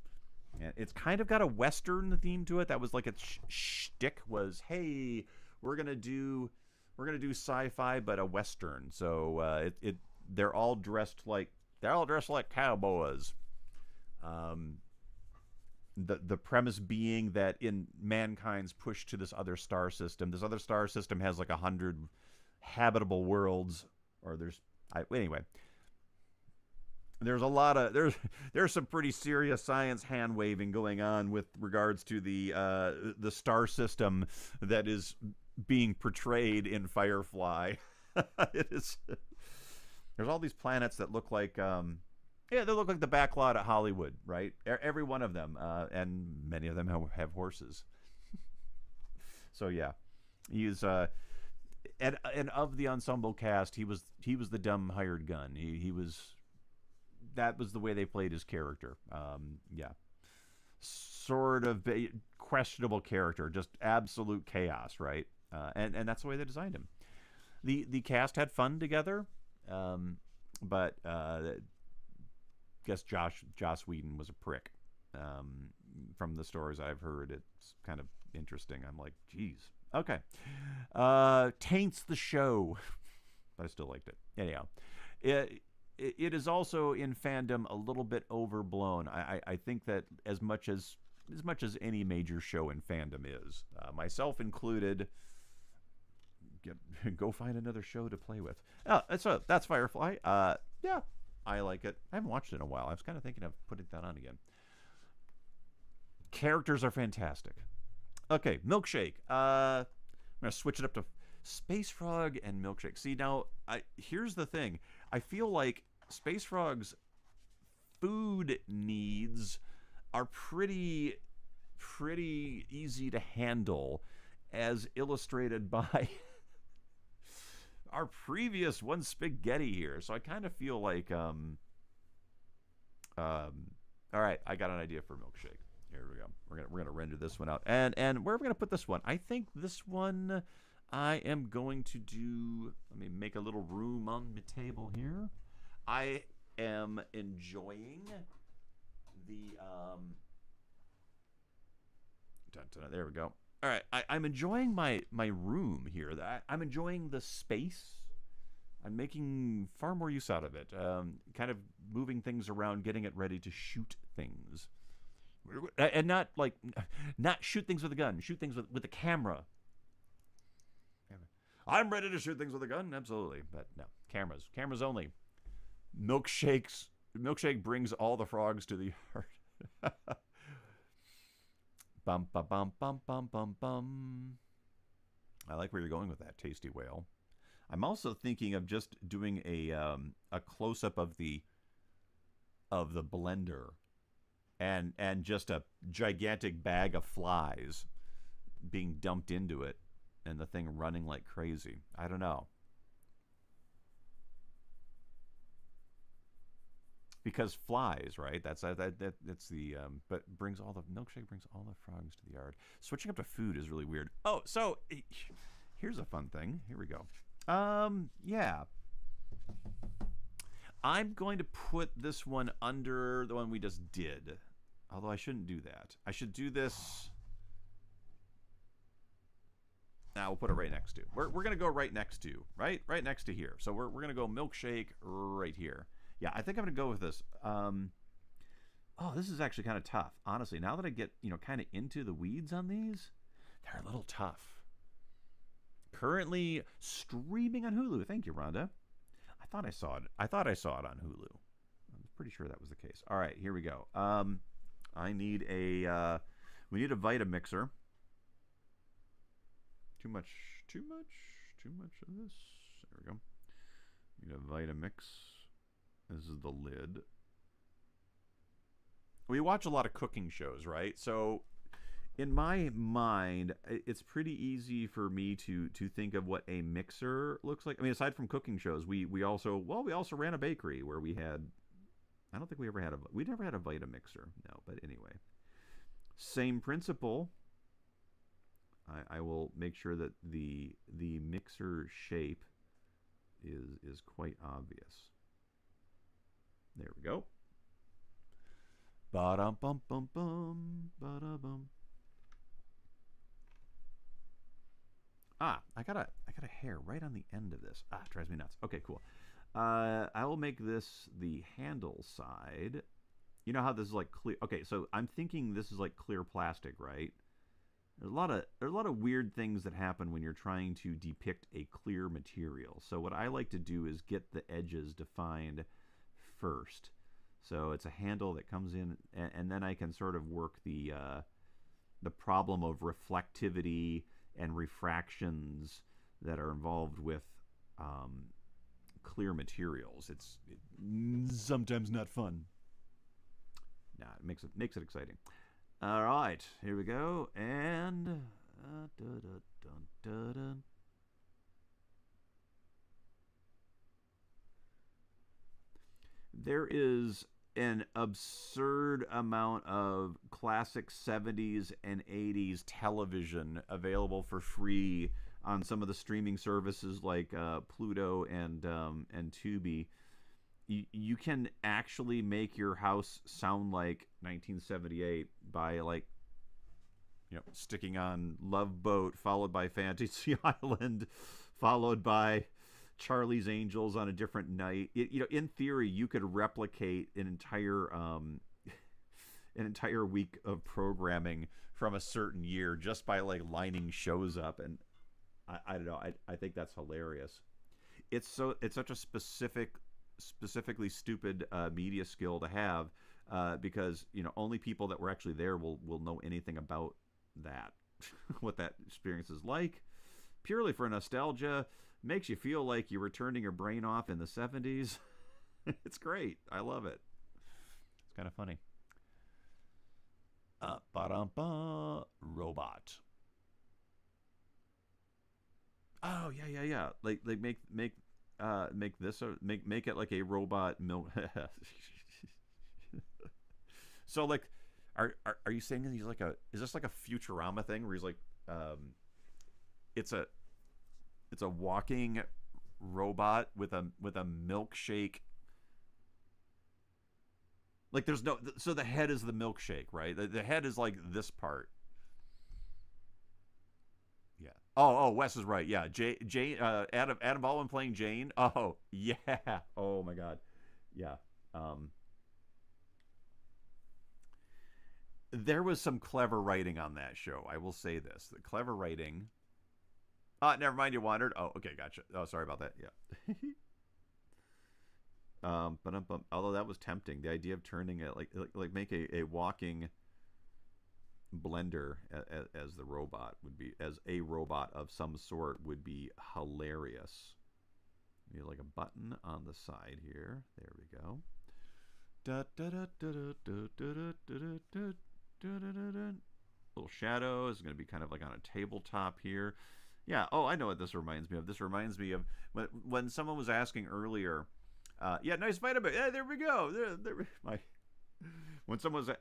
And it's kind of got a Western theme to it. That was like its shtick was, hey, we're gonna do sci-fi but a Western. So they're all dressed like cowboys. The premise being that in mankind's push to this other star system has like 100 habitable worlds, or anyway. There's a lot of there's some pretty serious science hand waving going on with regards to the star system that is being portrayed in Firefly. It is. There's all these planets that look like they look like the backlot at Hollywood, right? Every one of them, and many of them have horses. So yeah, he's and of the ensemble cast, he was the dumb hired gun. He was. That was the way they played his character. Yeah, sort of questionable character, just absolute chaos, right? And that's the way they designed him. The cast had fun together, but guess Joss Whedon was a prick. From the stories I've heard, it's kind of interesting. I'm like, geez, okay. Taints the show, but I still liked it. Anyhow, it is also in fandom a little bit overblown. I think that as much as any major show in fandom is, myself included, go find another show to play with. That's Firefly. Yeah, I like it. I haven't watched it in a while. I was kind of thinking of putting that on again. Characters are fantastic. Okay, Milkshake. I'm gonna switch it up to Space Frog and Milkshake. See, now, here's the thing. I feel like Space Frog's food needs are pretty easy to handle, as illustrated by our previous one, Spaghetti, here. So I kind of feel like, all right, I got an idea for Milkshake. Here we go. We're gonna render this one out, and where are we gonna put this one? I think this one I am going to do. Let me make a little room on the table here. I am enjoying the there we go. All right, I'm enjoying my room here. I'm enjoying the space. I'm making far more use out of it. Kind of moving things around, getting it ready to shoot things, and not shoot things with a gun. Shoot things with the camera. I'm ready to shoot things with a gun, absolutely, but no, cameras only. Milkshake brings all the frogs to the yard. Bum bum bum bum bum bum bum. I like where you're going with that, Tasty Whale. I'm also thinking of just doing a close up of the blender, and just a gigantic bag of flies being dumped into it, and the thing running like crazy. I don't know. Because flies, right? That's the but Milkshake brings all the frogs to the yard. Switching up to food is really weird. Oh, so here's a fun thing. Here we go. Yeah. I'm going to put this one under the one we just did. Although I shouldn't do that. I should do this. Now we'll put it right next to. We're going to go right next to, right next to here. So we're going to go milkshake right here. Yeah, I think I'm going to go with this. Oh, this is actually kind of tough. Honestly, now that I get, kind of into the weeds on these, they're a little tough. Currently streaming on Hulu. Thank you, Rhonda. I thought I saw it on Hulu. I'm pretty sure that was the case. All right, here we go. I need we need a Vitamixer. Too much of this. There we go. Need a Vitamix. This is the lid. We watch a lot of cooking shows, right? So in my mind, it's pretty easy for me to think of what a mixer looks like. I mean, aside from cooking shows, we also ran a bakery where we had, I don't think we never had a Vitamixer. No, but anyway. Same principle. I will make sure that the mixer shape is quite obvious. There we go. Ba-dum bum bum bum ba-da-bum. I got a hair right on the end of this. It drives me nuts. Okay, cool. I will make this the handle side. You know how this is like clear? Okay, so I'm thinking this is like clear plastic, right? There's a lot of weird things that happen when you're trying to depict a clear material. So what I like to do is get the edges defined first. So it's a handle that comes in, and then I can sort of work the problem of reflectivity and refractions that are involved with clear materials. It's sometimes not fun. Nah, it makes it exciting. All right, here we go, and there is an absurd amount of classic 70s and 80s television available for free on some of the streaming services like Pluto and Tubi. You can actually make your house sound like 1978 by sticking on Love Boat, followed by Fantasy Island, followed by Charlie's Angels on a different night. In theory, you could replicate an entire week of programming from a certain year just by lining shows up, and I don't know. I think that's hilarious. It's such a specifically stupid media skill to have because only people that were actually there will know anything about that, what that experience is like. Purely for nostalgia, makes you feel like you were turning your brain off in the 70s. It's great. I love it. It's kind of funny. Ba-dum-ba, robot. Oh yeah. Like make this make it like a robot milk. So are you saying that he's is this like a Futurama thing where he's like it's a walking robot with a milkshake. Like there's no, so the head is the milkshake, right? The head is like this part. Yeah. Oh, Wes is right. Yeah. Jane, Adam Baldwin playing Jane. Oh, yeah. Oh my God. Yeah. There was some clever writing on that show. I will say this: the clever writing. Never mind. You wandered. Oh, okay, gotcha. Oh, sorry about that. Yeah. Although that was tempting, the idea of turning it like make a walking blender as the robot would be, as a robot of some sort, would be hilarious. Maybe like a button on the side here. There we go. Little shadow is going to be kind of like on a tabletop here. Yeah. Oh, I know what this reminds me of. This reminds me of when someone was asking earlier. Yeah, nice vitamin. Yeah, there we go. When someone was,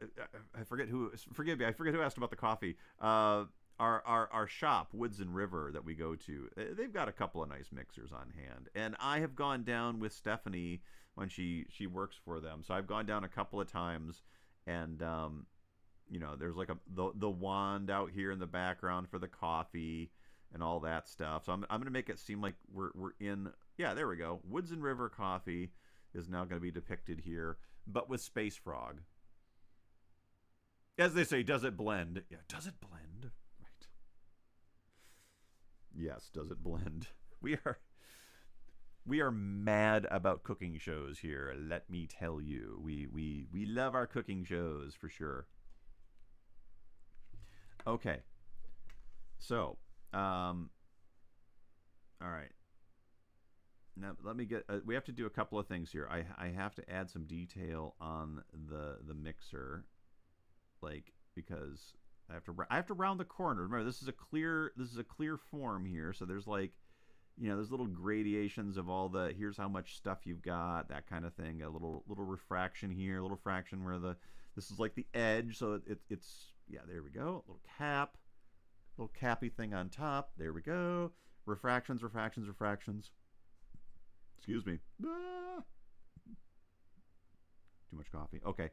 I forget who. Forgive me. I forget who asked about the coffee. Our shop, Woods and River, that we go to, they've got a couple of nice mixers on hand, and I have gone down with Stephanie when she works for them. So I've gone down a couple of times, and there's like the wand out here in the background for the coffee. and all that stuff. So I'm going to make it seem like we're in. Yeah, there we go. Woods and River coffee is now going to be depicted here, but with Space Frog. As they say, does it blend? Yeah, does it blend? Right. Yes, does it blend? We are mad about cooking shows here. Let me tell you, we love our cooking shows for sure. Okay, so all right. Now let me get. We have to do a couple of things here. I have to add some detail on the mixer, like because I have to round the corner. Remember, this is a clear form here, so there's like, there's little gradations of all the, here's how much stuff you've got, that kind of thing. A little refraction here, a little fraction where this is like the edge, so it's yeah, there we go. Little cap, little cappy thing on top. There we go. Refractions. Excuse me. Ah. Too much coffee. Okay.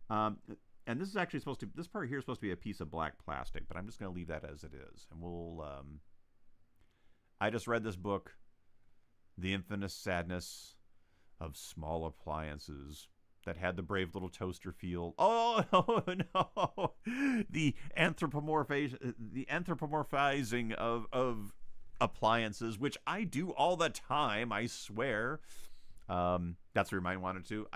And this is actually this part here is supposed to be a piece of black plastic, but I'm just going to leave that as it is. And we'll, I just read this book, The Infinite Sadness of Small Appliances, that had the brave little toaster feel. Oh, no. The anthropomorphizing of appliances, which I do all the time, I swear. That's where you might want it to.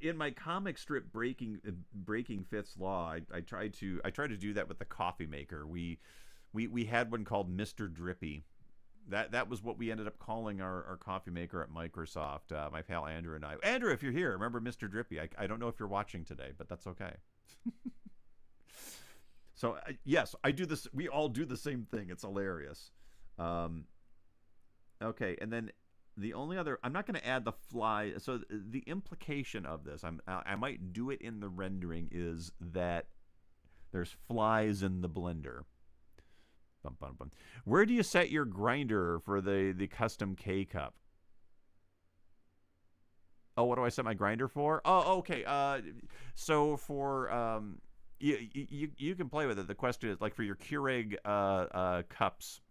In my comic strip breaking Fifth's Law, I try to do that with the coffee maker. We had one called Mr. Drippy. That was what we ended up calling our coffee maker at Microsoft. My pal Andrew and I. Andrew, if you're here, remember Mr. Drippy. I don't know if you're watching today, but that's okay. So yes, I do this. We all do the same thing. It's hilarious. Okay, and then the only other, I'm not going to add the fly. So the implication of this, I might do it in the rendering, is that there's flies in the blender. Bum, bum, bum. Where do you set your grinder for the custom K cup? Oh, what do I set my grinder for? Oh, okay. So for you can play with it. The question is, like, for your Keurig cups.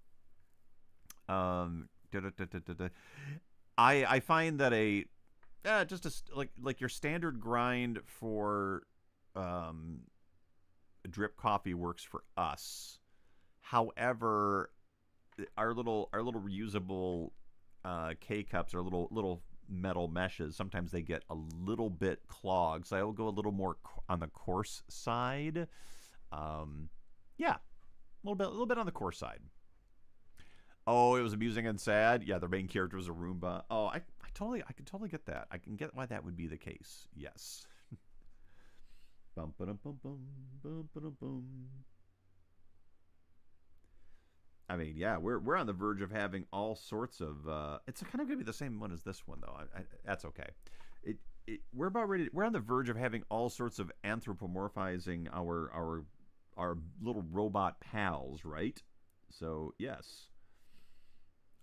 I find that like your standard grind for drip coffee works for us. However, our little reusable K cups are little metal meshes. Sometimes they get a little bit clogged, so I will go a little more on the coarse side. Yeah, a little bit on the coarse side. Oh, it was amusing and sad. Yeah, the main character was a Roomba. Oh, I can totally get that. I can get why that would be the case. Yes. Bum, ba-dum, bum, bum, bum, ba-dum, bum. I mean, yeah, we're on the verge of having all sorts of. It's kind of gonna be the same one as this one, though. That's okay. We're about ready. We're on the verge of having all sorts of anthropomorphizing our little robot pals, right? So yes,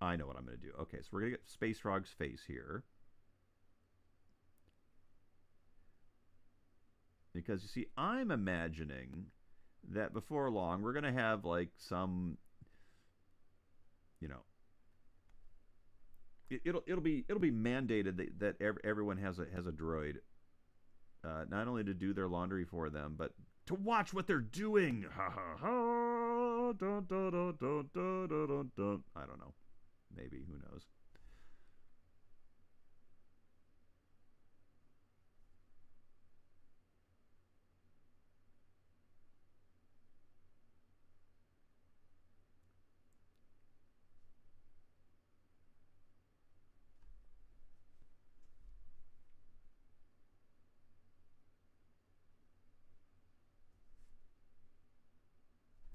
I know what I'm gonna do. Okay, so we're gonna get Space Frog's face here, because you see, I'm imagining that before long we're gonna have like some. It'll be mandated that everyone has a droid, not only to do their laundry for them, but to watch what they're doing. Ha ha ha! Dun, dun, dun, dun, dun, dun, dun. I don't know. Maybe, who knows?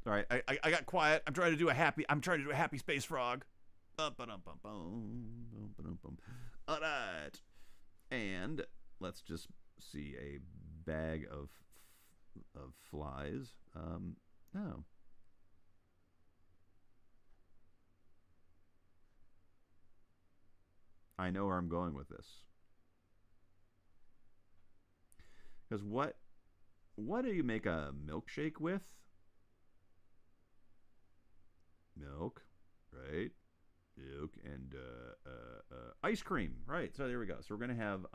All right, I got quiet. I'm trying to do a happy Space Frog. All right, and let's just see a bag of flies. No. I know where I'm going with this. Because what What do you make a milkshake with? Milk, right? Milk and ice cream, right? So there we go. So we're gonna have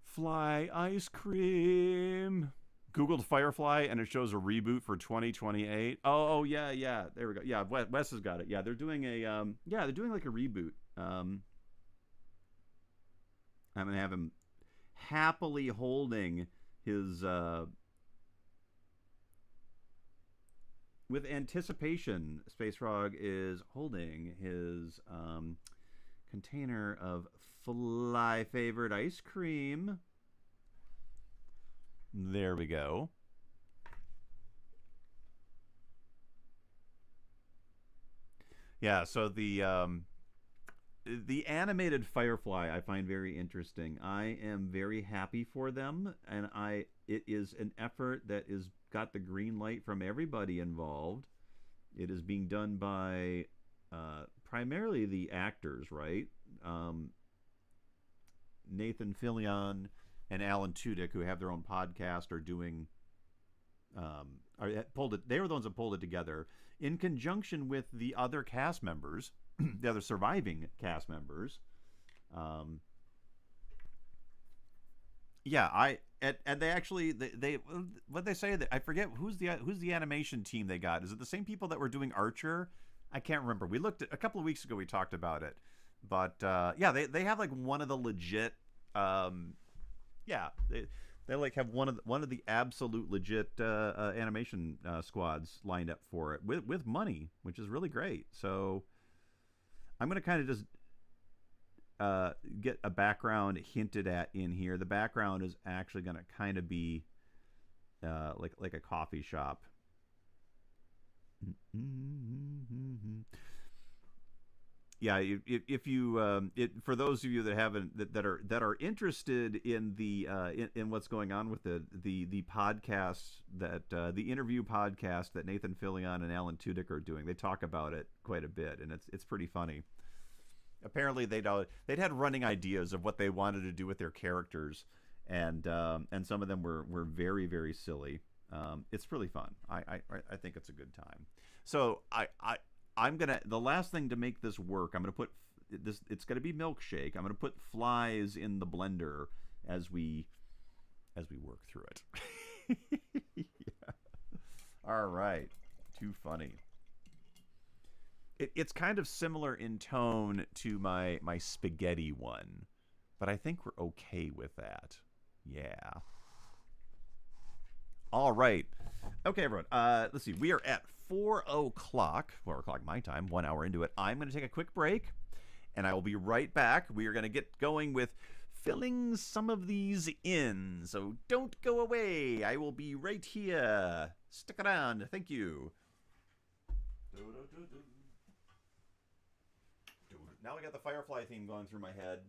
fly ice cream. Googled Firefly and it shows a reboot for 2028. Oh yeah, yeah. There we go. Yeah, Wes has got it. Yeah, they're doing a yeah, they're doing like a reboot. I'm gonna have him happily holding his with anticipation. Space Frog is holding his container of fly favorite ice cream. There we go. Yeah, so the animated Firefly I find very interesting. I am very happy for them, and it is an effort that is got the green light from everybody involved. It is being done by primarily the actors, right? Um, Nathan Fillion and Alan Tudyk, who have their own podcast, are doing pulled it. They were the ones that pulled it together in conjunction with the other cast members, the other surviving cast members. Um, yeah, and they actually they what they say that I forget who's the animation team they got. Is it the same people that were doing Archer? I can't remember. We looked at a couple of weeks ago. We talked about it, but yeah, they have like one of the legit. Yeah, they like have one of the absolute legit animation squads lined up for it with money, which is really great. So I'm gonna kind of just get a background hinted at in here. The background is actually gonna kind of be like a coffee shop. Yeah, if you for those of you that haven't that are interested in the in what's going on with the podcast that the interview podcast that Nathan Fillion and Alan Tudyk are doing, they talk about it quite a bit, and it's pretty funny. Apparently, they'd had running ideas of what they wanted to do with their characters, and some of them were very very silly. It's really fun. I think it's a good time. So I'm gonna the last thing to make this work. I'm gonna put this. It's gonna be milkshake. I'm gonna put flies in the blender as we work through it. Yeah. All right. Too funny. It's kind of similar in tone to my spaghetti one, but I think we're okay with that. Yeah. All right. Okay, everyone. Let's see. We are at 4 o'clock. 4 o'clock my time. 1 hour into it. I'm going to take a quick break, and I will be right back. We are going to get going with filling some of these in. So don't go away. I will be right here. Stick around. Thank you. Now I got the Firefly theme going through my head.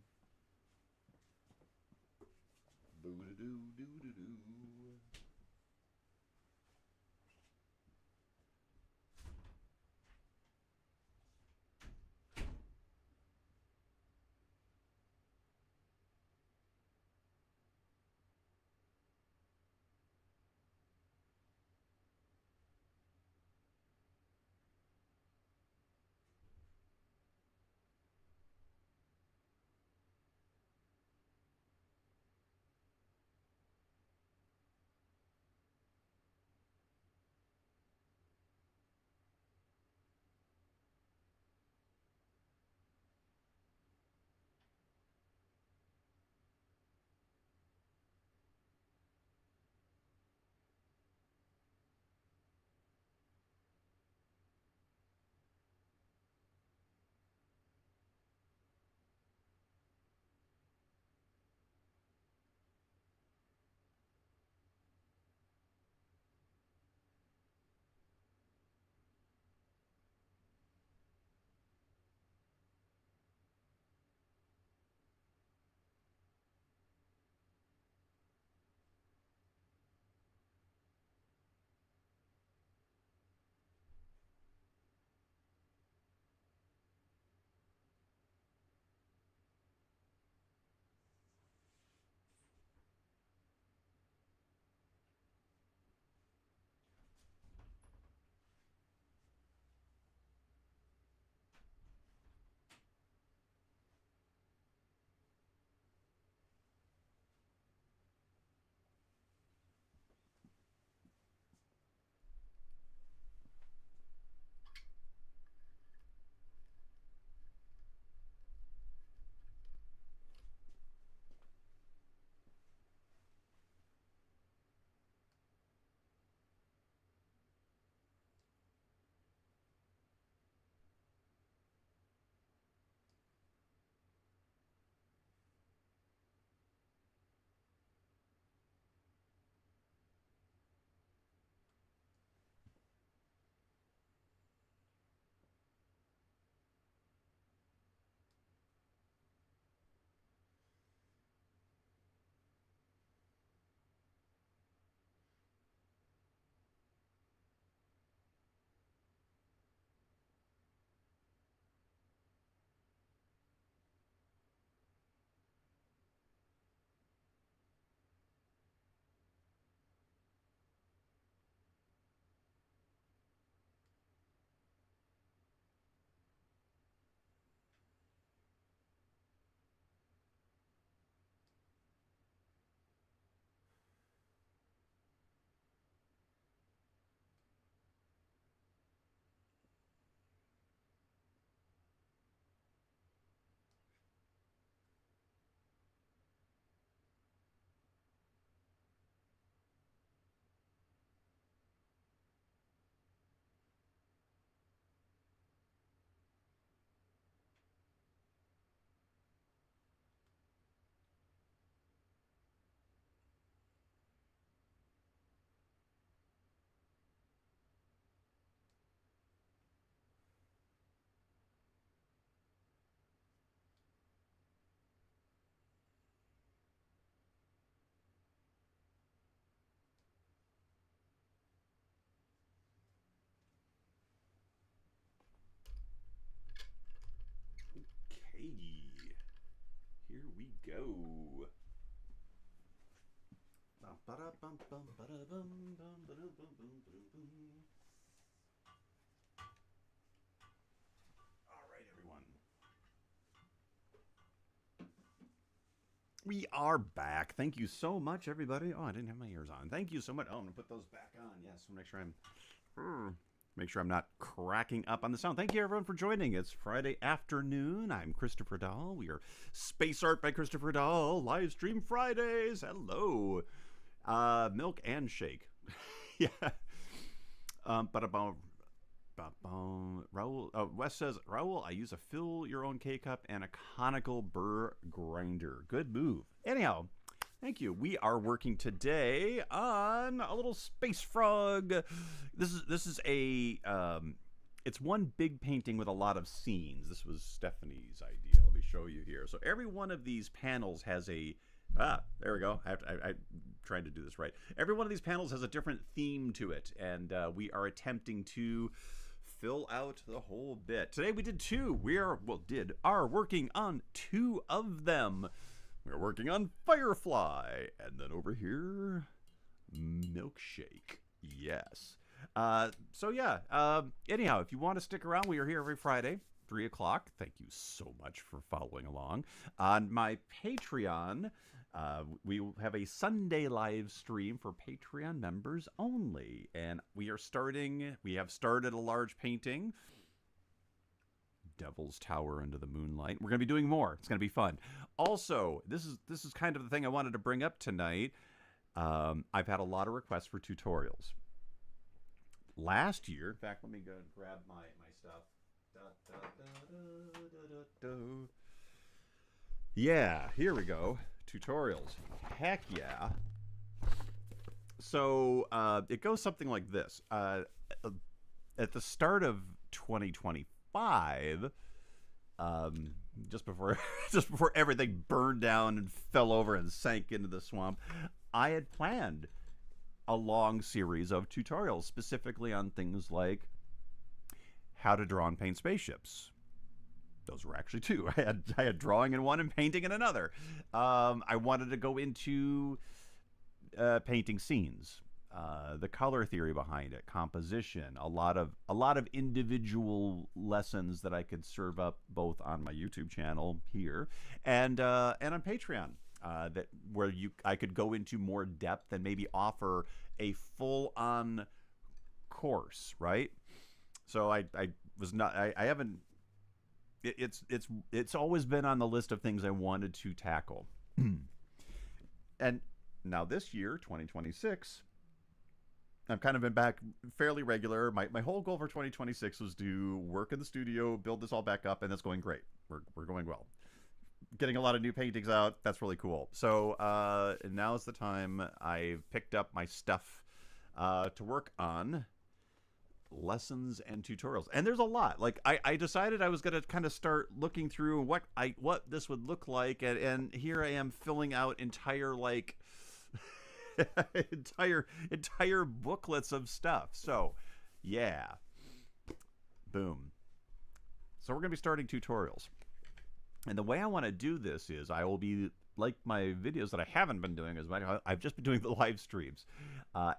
go. All right, everyone. We are back. Thank you so much, everybody. Oh, I didn't have my ears on. Thank you so much. Oh, I'm gonna put those back on. Yes, make sure I'm not cracking up on the sound. Thank you, everyone, for joining. It's Friday afternoon. I'm Christopher Dahl. We are Space Art by Christopher Dahl. Live stream Fridays. Hello, milk and shake. Yeah. But about Raul. Wes says, Raul, I use a fill your own K cup and a conical burr grinder. Good move. Anyhow, thank you. We are working today on a little space frog. This is a it's one big painting with a lot of scenes. This was Stephanie's idea. Let me show you here. So every one of these panels has a there we go. I tried to do this right. Every one of these panels has a different theme to it, and we are attempting to fill out the whole bit. Today we did two. We are working on two of them. We're working on Firefly, and then over here, Milkshake. Yes. Anyhow, if you want to stick around, we are here every Friday, 3 o'clock. Thank you so much for following along. On my Patreon, we will have a Sunday live stream for Patreon members only. And we have started a large painting, Devil's Tower Under the Moonlight. We're going to be doing more. It's going to be fun. Also, this is kind of the thing I wanted to bring up tonight. I've had a lot of requests for tutorials. Last year, in fact, let me go grab my stuff. Yeah, here we go. Tutorials. Heck yeah. So it goes something like this. At the start of 2025, just before everything burned down and fell over and sank into the swamp, I had planned a long series of tutorials specifically on things like how to draw and paint spaceships. Those were actually two. I had drawing in one and painting in another. I wanted to go into painting scenes, the color theory behind it, composition, a lot of individual lessons that I could serve up both on my YouTube channel here and on Patreon. I could go into more depth and maybe offer a full-on course, right? So I haven't. It's always been on the list of things I wanted to tackle. And now this year, 2026, I've kind of been back fairly regular. My whole goal for 2026 was to work in the studio, build this all back up, and it's going great. We're going well. Getting a lot of new paintings out. That's really cool. So now is the time I've picked up my stuff to work on lessons and tutorials, and there's a lot. Like I decided I was going to kind of start looking through what this would look like, and here I am filling out entire like entire booklets of stuff. So yeah, boom. So we're going to be starting tutorials, and the way I want to do this is I will be like my videos that I haven't been doing as much. I've just been doing the live streams.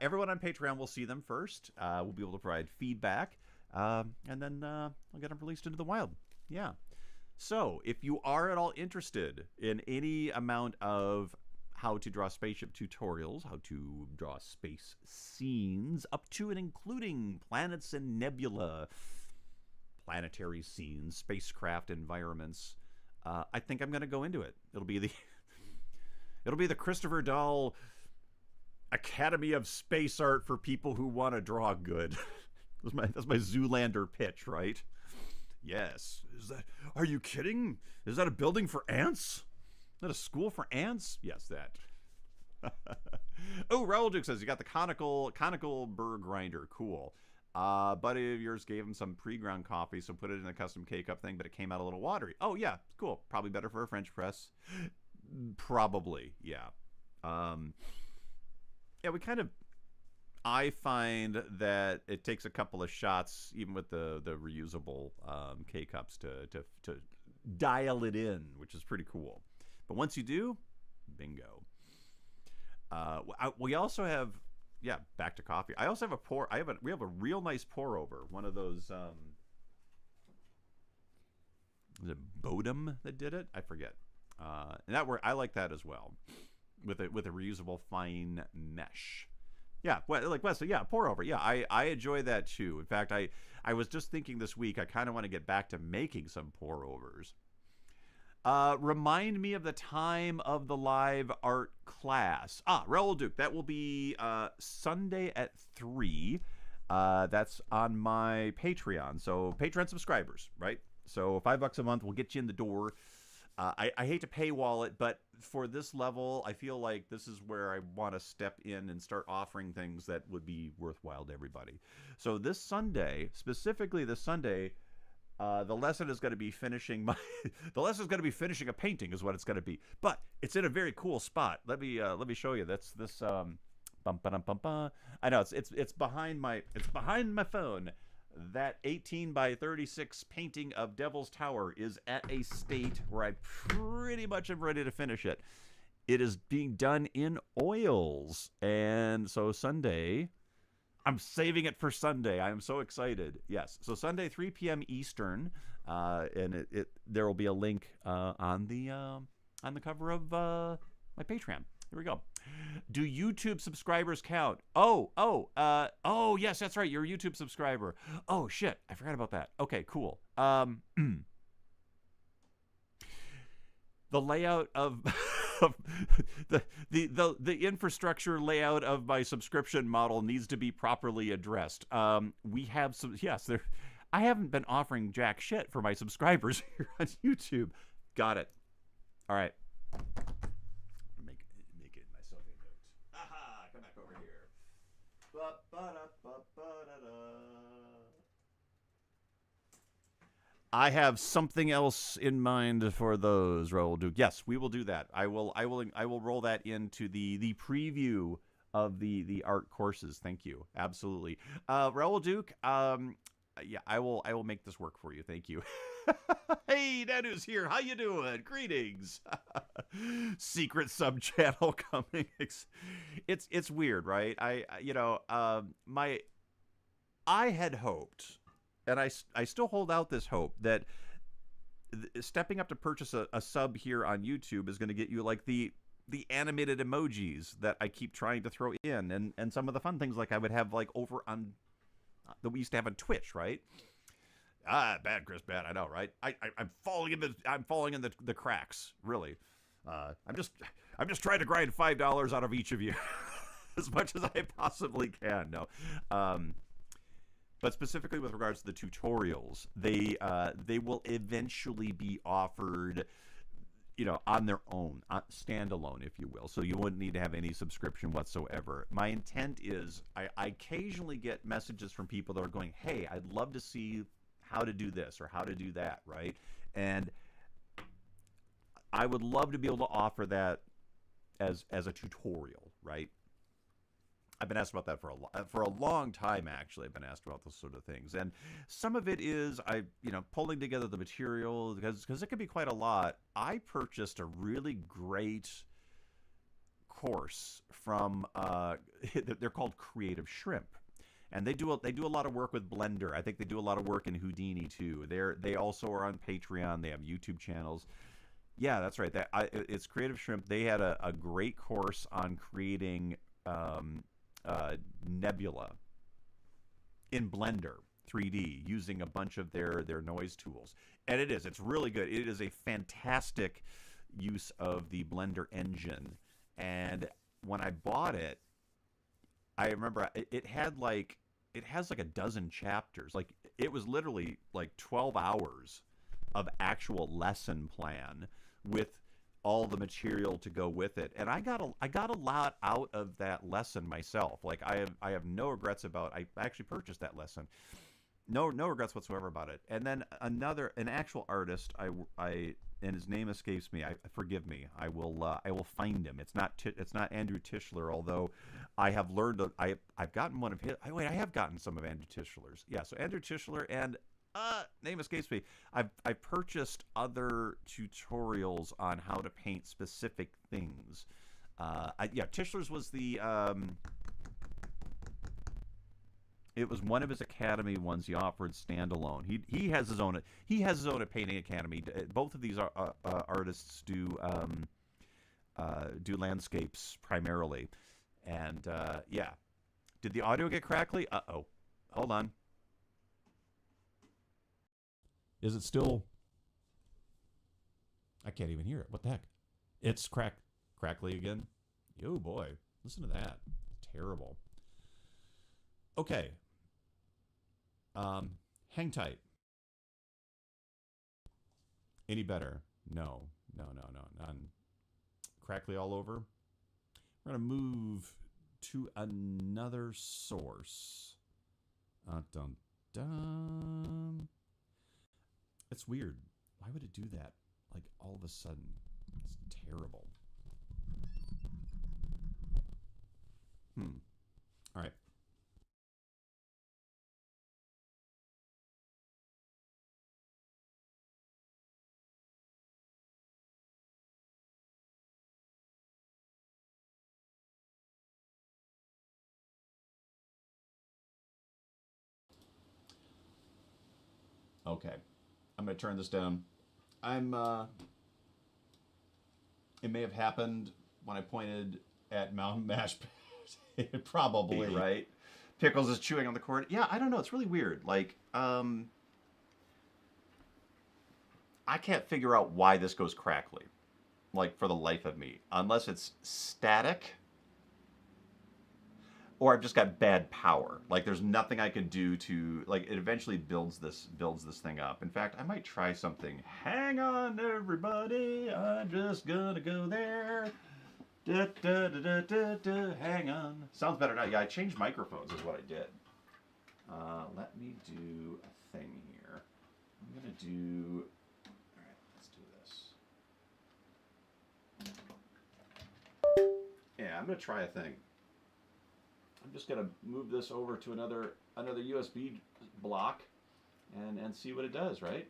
Everyone on Patreon will see them first. We'll be able to provide feedback, and then I'll get them released into the wild. Yeah. So if you are at all interested in any amount of how to draw spaceship tutorials, how to draw space scenes, up to and including planets and nebula, planetary scenes, spacecraft environments, I think I'm going to go into it. It'll be the Christopher Dahl Academy of Space Art for people who want to draw good. That's my Zoolander pitch, right? Yes. Are you kidding? Is that a building for ants? Is that a school for ants? Yes, that. Oh, Raul Duke says you got the conical burr grinder. Cool. Buddy of yours gave him some pre-ground coffee, so put it in a custom K-cup thing, but it came out a little watery. Oh, yeah. Cool. Probably better for a French press. Probably, yeah. I find that it takes a couple of shots, even with the reusable K-cups, to dial it in, which is pretty cool. But once you do, bingo. We also have, yeah, back to coffee. I also have we have a real nice pour over. One of those, was it Bodum that did it? I forget. And I like that as well, with a reusable fine mesh. Yeah, like Wesley, yeah, pour over. Yeah, I enjoy that too. In fact, I was just thinking this week, I kind of want to get back to making some pour overs. Remind me of the time of the live art class. Raoul Duke, that will be Sunday at 3. That's on my Patreon. So Patreon subscribers, right? So $5 a month will get you in the door. I hate to paywall it, but for this level, I feel like this is where I want to step in and start offering things that would be worthwhile to everybody. So this Sunday, specifically this Sunday, the lesson is going to be finishing finishing a painting is what it's going to be. But it's in a very cool spot. Let me show you. That's this. I know it's behind my phone. That 18 by 36 painting of Devil's Tower is at a state where I pretty much am ready to finish it. It is being done in oils. And so Sunday, I'm saving it for Sunday. I am so excited. Yes. So Sunday, 3 p.m. Eastern, and there will be a link on the cover of my Patreon. Here we go. Do YouTube subscribers count? Oh, yes, that's right. You're a YouTube subscriber. Oh, shit. I forgot about that. Okay, cool. The layout of the infrastructure layout of my subscription model needs to be properly addressed. We have some, yes, I haven't been offering jack shit for my subscribers here on YouTube. Got it. All right. I have something else in mind for those, Raoul Duke. Yes, we will do that. I will roll that into the preview of the art courses. Thank you. Absolutely. Raoul Duke, yeah, I will make this work for you. Thank you. Hey, Nanu's here. How you doing? Greetings. Secret sub channel coming. It's weird, right? I had hoped, and I still hold out this hope that stepping up to purchase a sub here on YouTube is going to get you like the animated emojis that I keep trying to throw in, and some of the fun things like I would have like over on that we used to have on Twitch, right? Bad, Chris, bad. I know, right? I'm falling in the cracks, really. I'm just trying to grind $5 out of each of you as much as I possibly can. No, but specifically with regards to the tutorials, they will eventually be offered, on their own, standalone, if you will. So you wouldn't need to have any subscription whatsoever. My intent is, I occasionally get messages from people that are going, "Hey, I'd love to see how to do this or how to do that," right? And I would love to be able to offer that as a tutorial, right? I've been asked about that for a long time, actually. I've been asked about those sort of things. And some of it is pulling together the material, because it can be quite a lot. I purchased a really great course from they're called Creative Shrimp. And they do a lot of work with Blender. I think they do a lot of work in Houdini too. They also are on Patreon. They have YouTube channels. Yeah, that's right. It's Creative Shrimp. They had a great course on creating nebula in Blender 3D using a bunch of their noise tools. And it's really good. It is a fantastic use of the Blender engine. And when I bought it, I remember it has like a dozen chapters. Like it was literally like 12 hours of actual lesson plan with all the material to go with it. And I got a lot out of that lesson myself. Like I have no regrets about, I actually purchased that lesson. No regrets whatsoever about it. And then an actual artist, and his name escapes me. Forgive me. I will find him. It's not Andrew Tischler, although I have learned I've gotten one of his. I have gotten some of Andrew Tischler's. Yeah, so Andrew Tischler, and Name escapes me. I've purchased other tutorials on how to paint specific things. Yeah, Tischler's was the it was one of his academy ones he offered standalone. He has his own painting academy. Both of these artists do landscapes primarily, and yeah. Did the audio get crackly? Uh-oh. Hold on. Is it still? I can't even hear it. What the heck? It's crackly again. Yo, boy. Listen to that. Terrible. Okay. Hang tight. Any better? No. None. Crackly all over. We're going to move to another source. Dun, dun. It's weird. Why would it do that? Like all of a sudden. It's terrible. All right. Okay. I'm going to turn this down. It may have happened when I pointed at Mountain Mash. Probably. Right? Pickles is chewing on the cord. Yeah, I don't know. It's really weird. Like, I can't figure out why this goes crackly. Like, for the life of me. Unless it's static. Or I've just got bad power. Like, there's nothing I can do to... Like, it eventually builds this thing up. In fact, I might try something. Hang on, everybody. I'm just gonna go there. Da, da, da, da, da, da. Hang on. Sounds better now. Yeah, I changed microphones is what I did. Let me do a thing here. I'm gonna do... Alright, let's do this. Yeah, I'm gonna try a thing. I'm just gonna move this over to another USB block and see what it does, right?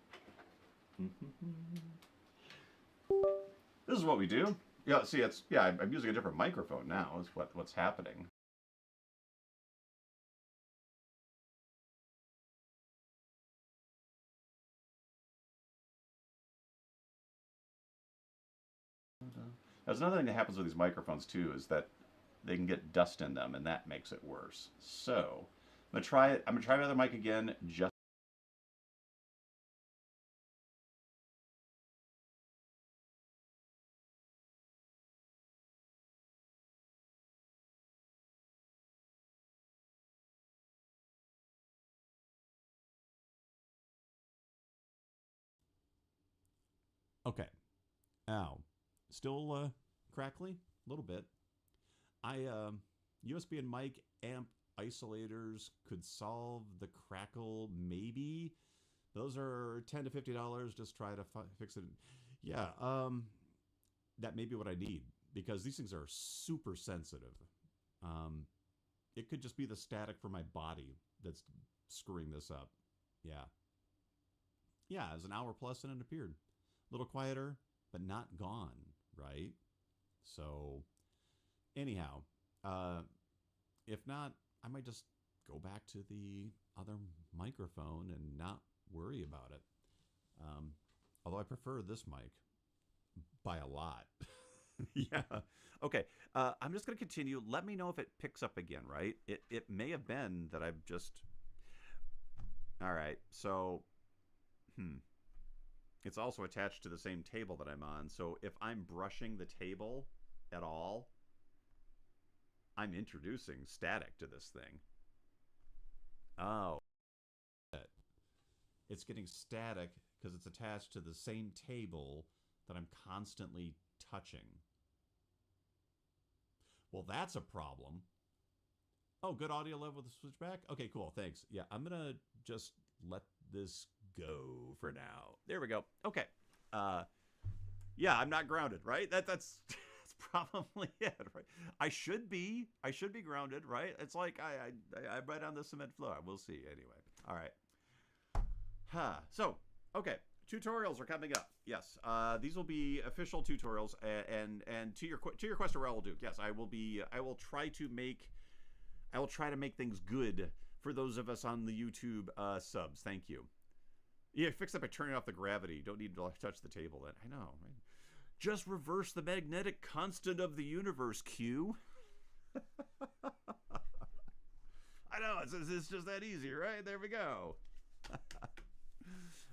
This is what we do. Yeah, see, I'm using a different microphone now. Is what's happening. There's another thing that happens with these microphones too, is that they can get dust in them, and that makes it worse. So, I'm gonna try it. I'm gonna try my other mic again. Just Okay. Ow. Still crackly? A little bit. USB and mic amp isolators could solve the crackle, maybe. Those are $10 to $50. Just try to fix it. Yeah, that may be what I need, because these things are super sensitive. It could just be the static from my body that's screwing this up. Yeah. Yeah, it was an hour plus and it appeared. A little quieter, but not gone, right? So, anyhow, if not, I might just go back to the other microphone and not worry about it. Although I prefer this mic by a lot. yeah. Okay. I'm just gonna continue. Let me know if it picks up again. Right? It may have been that I've just. All right. So, it's also attached to the same table that I'm on. So if I'm brushing the table at all, I'm introducing static to this thing. Oh. It's getting static because it's attached to the same table that I'm constantly touching. Well, that's a problem. Oh, good audio level with the switchback? Okay, cool, thanks. Yeah, I'm going to just let this go for now. There we go. Okay. Yeah, I'm not grounded, right? That's probably it, right? I should be grounded, right? It's like I'm right on the cement floor. We'll see anyway. All right. Huh. So, okay, tutorials are coming up. Yes, these will be official tutorials, and to your question, what I will do. Yes, I will be. I will try to make. I will try to make things good for those of us on the YouTube subs. Thank you. Yeah, fix that by turning off the gravity. You don't need to touch the table. Then I know. Right? Just reverse the magnetic constant of the universe. Q. I know it's just that easy, right? There we go.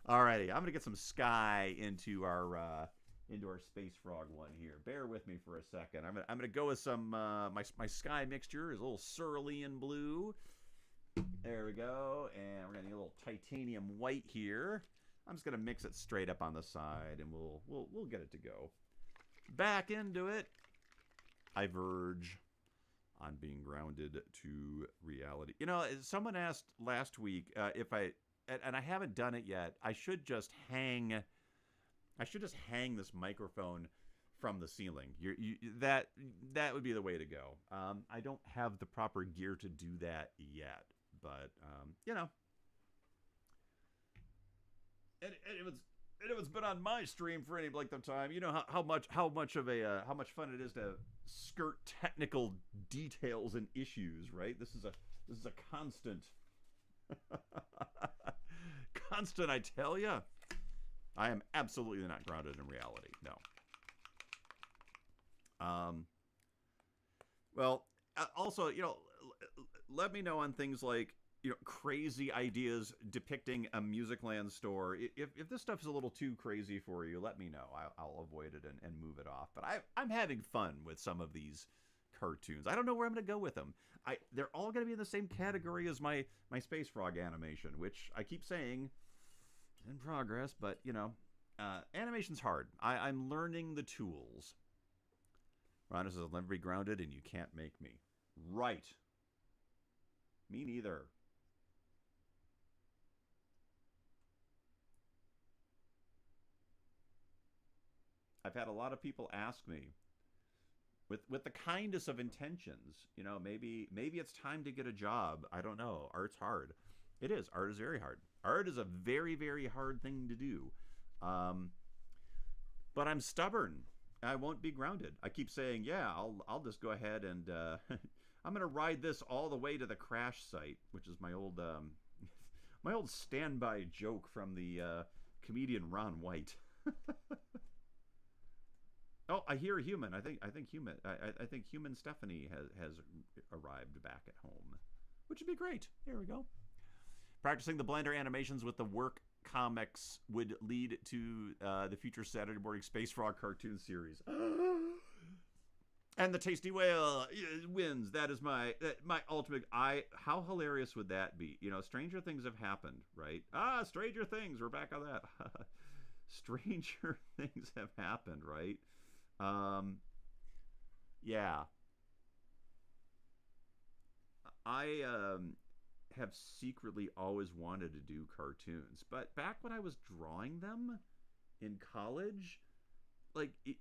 Alrighty, I'm gonna get some sky into our space frog one here. Bear with me for a second. I'm gonna go with some my sky mixture is a little cerulean blue. There we go, and we're gonna need a little titanium white here. I'm just gonna mix it straight up on the side, and we'll get it to go. Back into it. I verge on being grounded to reality. You know, someone asked last week if I, and I haven't done it yet. I should just hang this microphone from the ceiling. That would be the way to go. I don't have the proper gear to do that yet, but you know, and it's been on my stream for any length of time. You know how much fun it is to skirt technical details and issues, right? This is a constant constant, I tell you. I am absolutely not grounded in reality. No. Well, also, you know, let me know on things like, you know, crazy ideas depicting a Musicland store. If this stuff is a little too crazy for you, let me know. I'll avoid it and move it off. But I'm having fun with some of these cartoons. I don't know where I'm going to go with them. They're all going to be in the same category as my Space Frog animation, which I keep saying is in progress. But, you know, animation's hard. I'm learning the tools. Ron says, I'll never be grounded and you can't make me. Right. Me neither. I've had a lot of people ask me, with the kindest of intentions, you know, maybe it's time to get a job. I don't know. Art's hard. It is. Art is very hard. Art is a very, very hard thing to do. But I'm stubborn. I won't be grounded. I keep saying, yeah, I'll just go ahead and I'm going to ride this all the way to the crash site, which is my old my old standby joke from the comedian Ron White. Oh, I hear a human. I think human Stephanie has arrived back at home, which would be great. Here we go. Practicing the Blender animations with the work comics would lead to the future Saturday morning Space Frog cartoon series. And the Tasty Whale wins. That is my ultimate. How hilarious would that be? You know, Stranger Things have happened, right? Stranger Things. We're back on that. Stranger Things have happened, right? Yeah. I have secretly always wanted to do cartoons, but back when I was drawing them in college, like it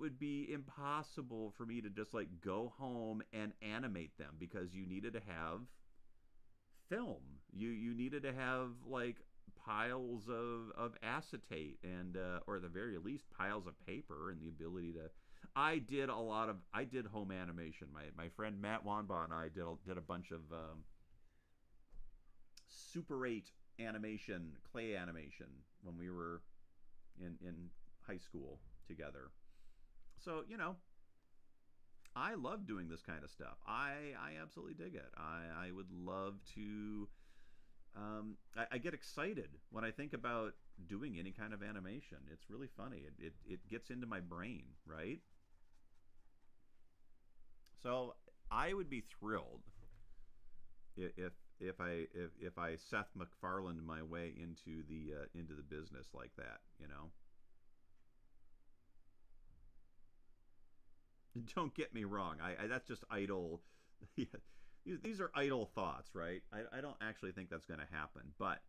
would be impossible for me to just like go home and animate them because you needed to have film. You needed to have like piles of acetate and or at the very least piles of paper and the ability to. I did home animation. My friend Matt Wanbaugh and I did a bunch of Super 8 animation, clay animation when we were in high school together. So, you know, I love doing this kind of stuff. I absolutely dig it. I would love to. I get excited when I think about doing any kind of animation. It's really funny. It gets into my brain, right? So I would be thrilled if I Seth MacFarlane my way into the business like that, you know. Don't get me wrong. That's just idle. These are idle thoughts, right? I don't actually think that's going to happen, but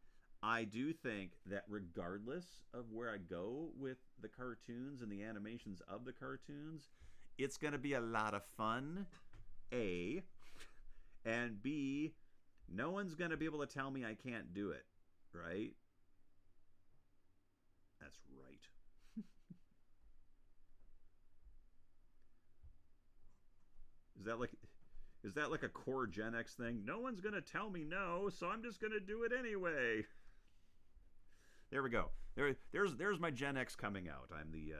I do think that regardless of where I go with the cartoons and the animations of the cartoons, it's going to be a lot of fun. A, and B, no one's going to be able to tell me I can't do it. right? That's right. Is that like a core Gen X thing? No one's gonna tell me no, so I'm just gonna do it anyway. There we go. There's my Gen X coming out. I'm the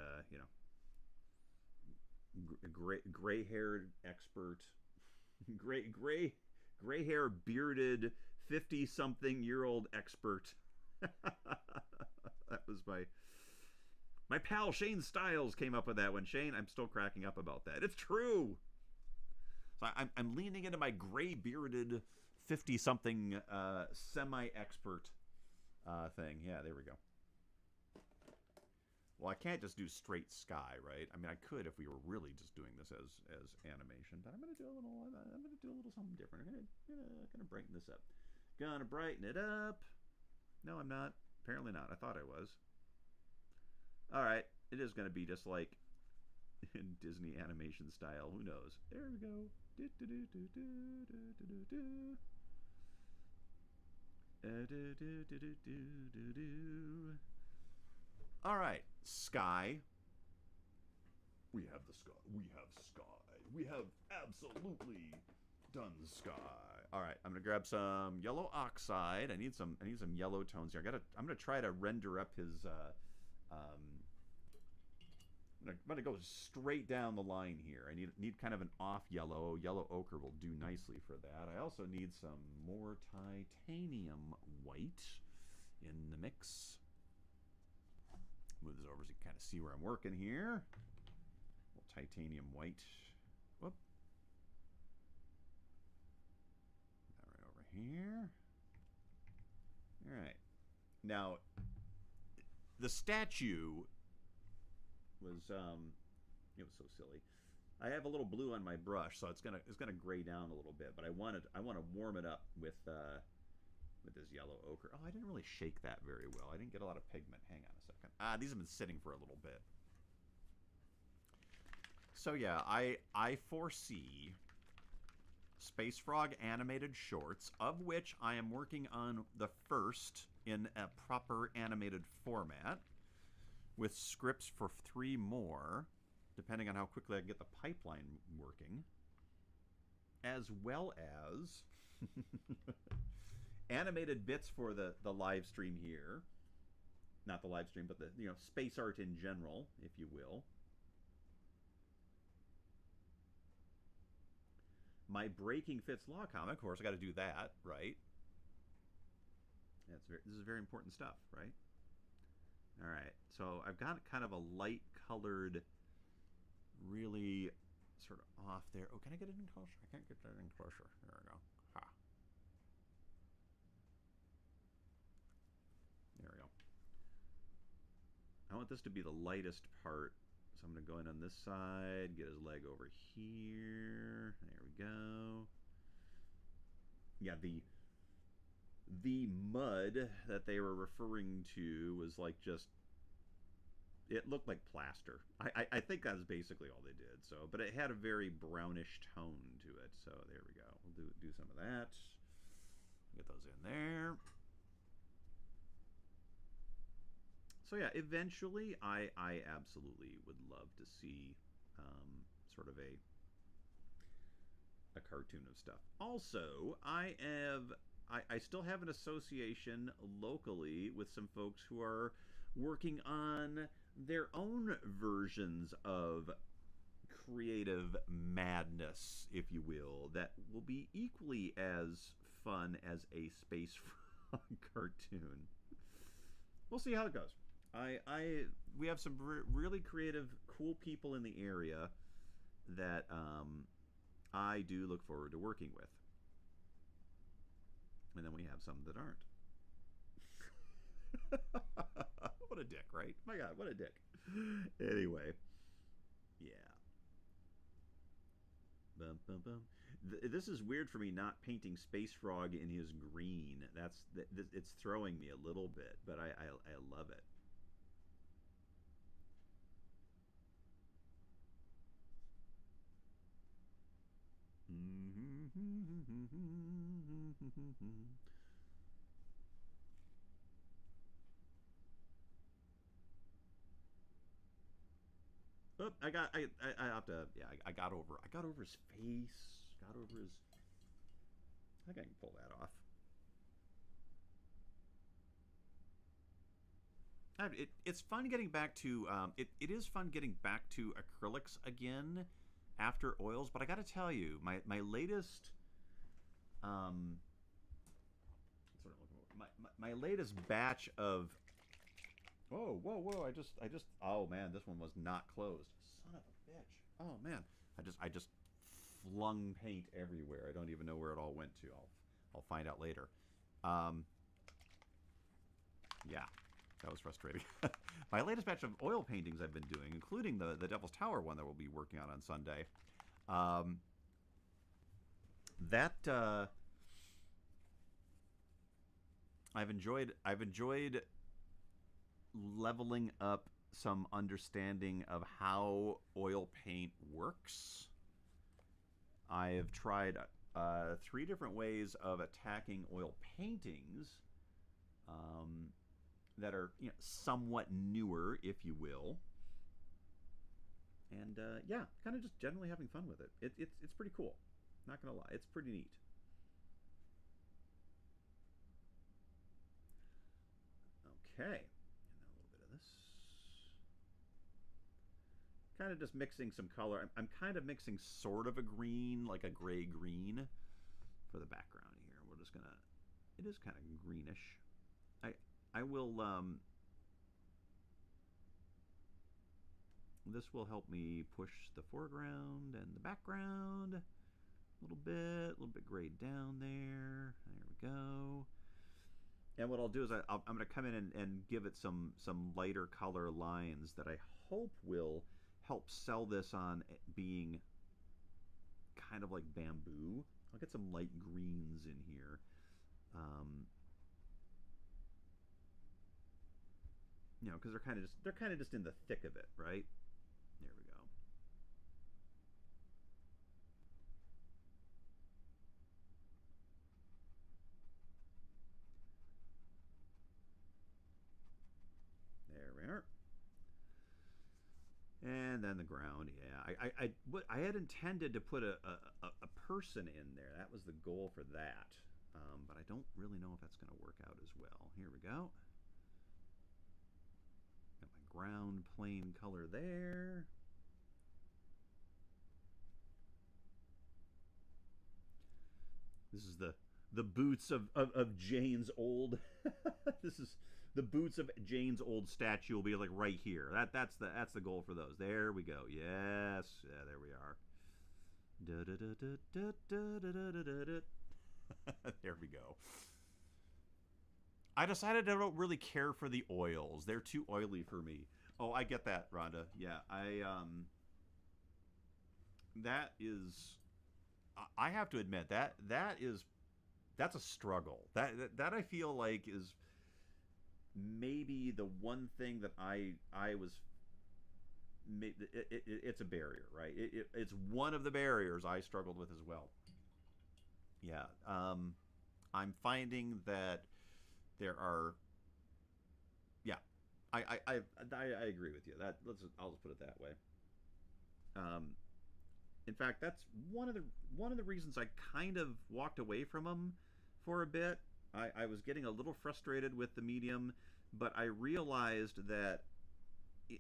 gray haired expert, gray hair bearded 50-something-year-old expert. That was my pal Shane Styles came up with that one. Shane, I'm still cracking up about that. It's true. So I'm leaning into my gray bearded 50-something semi-expert thing. Yeah, there we go. Well, I can't just do straight sky, right? I mean, I could if we were really just doing this as animation, but I'm gonna do a little something different. I'm gonna brighten this up. Gonna brighten it up. No, I'm not. Apparently not. I thought I was. All right, it is gonna be just like in Disney animation style. Who knows? There we go. All right, sky. We have the sky. We have sky. We have absolutely done the sky. All right, I'm gonna grab some yellow oxide. I need some yellow tones here. I'm gonna try to render up his. I'm gonna go straight down the line here. I need kind of an off yellow. Yellow ochre will do nicely for that. I also need some more titanium white in the mix. Move this over so you can kind of see where I'm working here. Titanium white. Whoop. That right over here. All right. Now, the statue was it was so silly. I have a little blue on my brush, so it's gonna gray down a little bit. But I want to warm it up with this yellow ochre. Oh, I didn't really shake that very well. I didn't get a lot of pigment. Hang on a second. These have been sitting for a little bit. So yeah, I foresee Space Frog animated shorts, of which I am working on the first in a proper animated format, with scripts for 3 more, depending on how quickly I can get the pipeline working, as well as animated bits for the live stream here. Not the live stream, but the space art in general, if you will. My Breaking Fitz Law comic, of course, I got to do that, right? This is very important stuff, right? All right, so I've got kind of a light colored, really sort of off there. Oh, can I get it in closer? I can't get that in closer. There we go. Ha. There we go. I want this to be the lightest part, so I'm going to go in on this side, get his leg over here. There we go. Yeah, the mud that they were referring to was like just, it looked like plaster. I think that's basically all they did. So, but it had a very brownish tone to it. So there we go. We'll do some of that. Get those in there. So yeah, eventually I absolutely would love to see sort of a cartoon of stuff. Also, I still have an association locally with some folks who are working on their own versions of creative madness, if you will, that will be equally as fun as a Space Frog cartoon. We'll see how it goes. We have some really creative, cool people in the area that I do look forward to working with. And then we have some that aren't. What a dick, right? My God, what a dick. Anyway, yeah. Bum, bum, bum. This is weird for me not painting Space Frog in his green. It's throwing me a little bit, but I love it. Oh, I have to. Yeah, I got over his face. Got over his. I think I can pull that off. It's fun getting back to it is fun getting back to acrylics again after oils, but I got to tell you, my latest sort of my latest batch of whoa, I just oh man, this one was not closed. Son of a bitch. Oh man. I just flung paint everywhere. I don't even know where it all went to. I'll find out later. Um yeah. That was frustrating. My latest batch of oil paintings I've been doing, including the Devil's Tower one that we'll be working on Sunday. That I've enjoyed leveling up some understanding of how oil paint works. I have tried 3 different ways of attacking oil paintings. That are somewhat newer, if you will, and yeah, kind of just generally having fun with it. It's pretty cool. Not gonna lie, it's pretty neat. Okay, and now a little bit of this. Kind of just mixing some color. I'm kind of mixing sort of a green, like a gray green, for the background here. We're just gonna. It is kind of greenish. I will, this will help me push the foreground and the background a little bit grayed down there. There we go. And what I'll do is I'm going to come in and give it some lighter color lines that I hope will help sell this on being kind of like bamboo. I'll get some light greens in here. Because they're kind of just in the thick of it, right? There we go. There we are. And then the ground, yeah. I had intended to put a person in there. That was the goal for that. But I don't really know if that's going to work out as well. Here we go. Got my ground plain color there. This is the boots of Jane's old. This is the boots of Jane's old statue will be like right here. That's the goal for those. There we go. Yes, yeah, there we are. There we go. I decided I don't really care for the oils. They're too oily for me. Oh, I get that, Rhonda. Yeah, that is. I have to admit that's a struggle. That I feel like is maybe the one thing that I was. It's a barrier, right? It's one of the barriers I struggled with as well. Yeah, I'm finding that there are. Yeah, I agree with you. I'll just put it that way. In fact, that's one of the reasons I kind of walked away from them for a bit. I was getting a little frustrated with the medium, but I realized that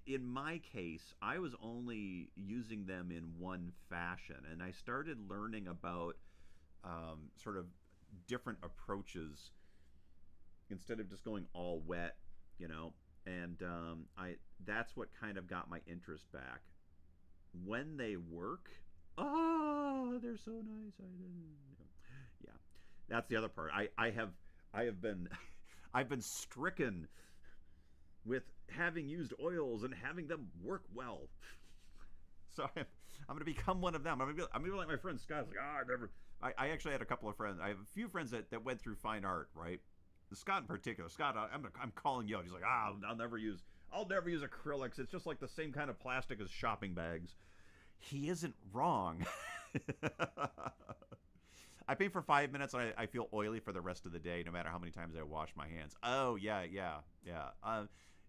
in my case, I was only using them in one fashion, and I started learning about sort of different approaches instead of just going all wet, And I that's what kind of got my interest back. When they work, they're so nice. Yeah, that's the other part. I have been I've been stricken with having used oils and having them work well. So I'm going to become one of them. I'm going to be like my friend Scott. Like, I never. I actually had a couple of friends. I have a few friends that went through fine art, right? Scott in particular. Scott, I'm calling you out. He's like, I'll never use acrylics. It's just like the same kind of plastic as shopping bags. He isn't wrong. I paint for 5 minutes and I feel oily for the rest of the day, no matter how many times I wash my hands. Oh yeah.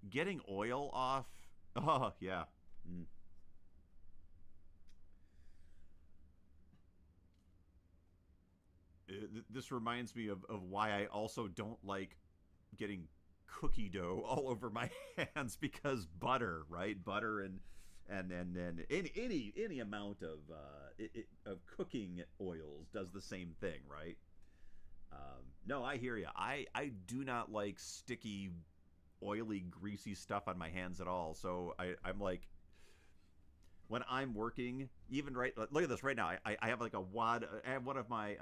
Getting oil off. Oh yeah. this reminds me of why I also don't like getting cookie dough all over my hands, because butter, right? Butter and any amount of cooking oils does the same thing, right? No, I hear you. I do not like sticky, oily, greasy stuff on my hands at all. So I'm like, when I'm working, even right, look at this right now. I have like a wad. I have one of my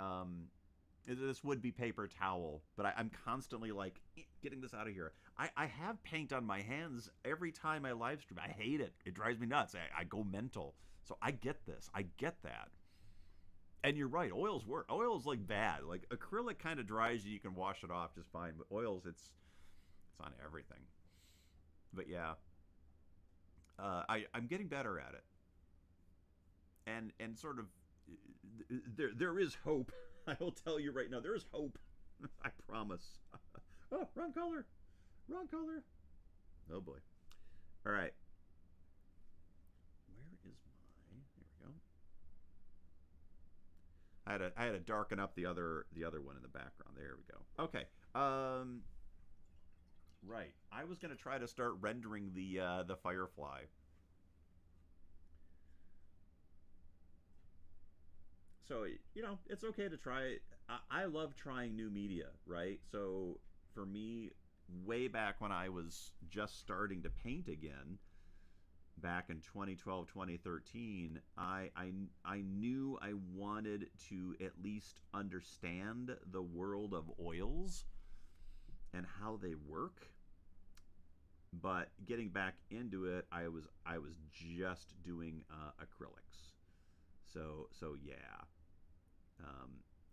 this would be paper towel, but I'm constantly like getting this out of here. I have paint on my hands every time I live stream. I hate it. It drives me nuts. I go mental. So I get this. I get that. And you're right. Oils work. Oils like bad. Like acrylic kind of dries you. You can wash it off just fine. But oils, it's on everything. But yeah, I'm getting better at it. And sort of there is hope. I will tell you right now, there is hope. I promise. Oh, wrong color. Wrong color. Oh boy. All right. Where is my? There we go. I had to darken up the other one in the background. There we go. Okay. Right. I was gonna try to start rendering the Firefly. So it's okay to try. I love trying new media, right? So for me, way back when I was just starting to paint again, back in 2012, 2013, I knew I wanted to at least understand the world of oils and how they work. But getting back into it, I was just doing acrylics. So yeah.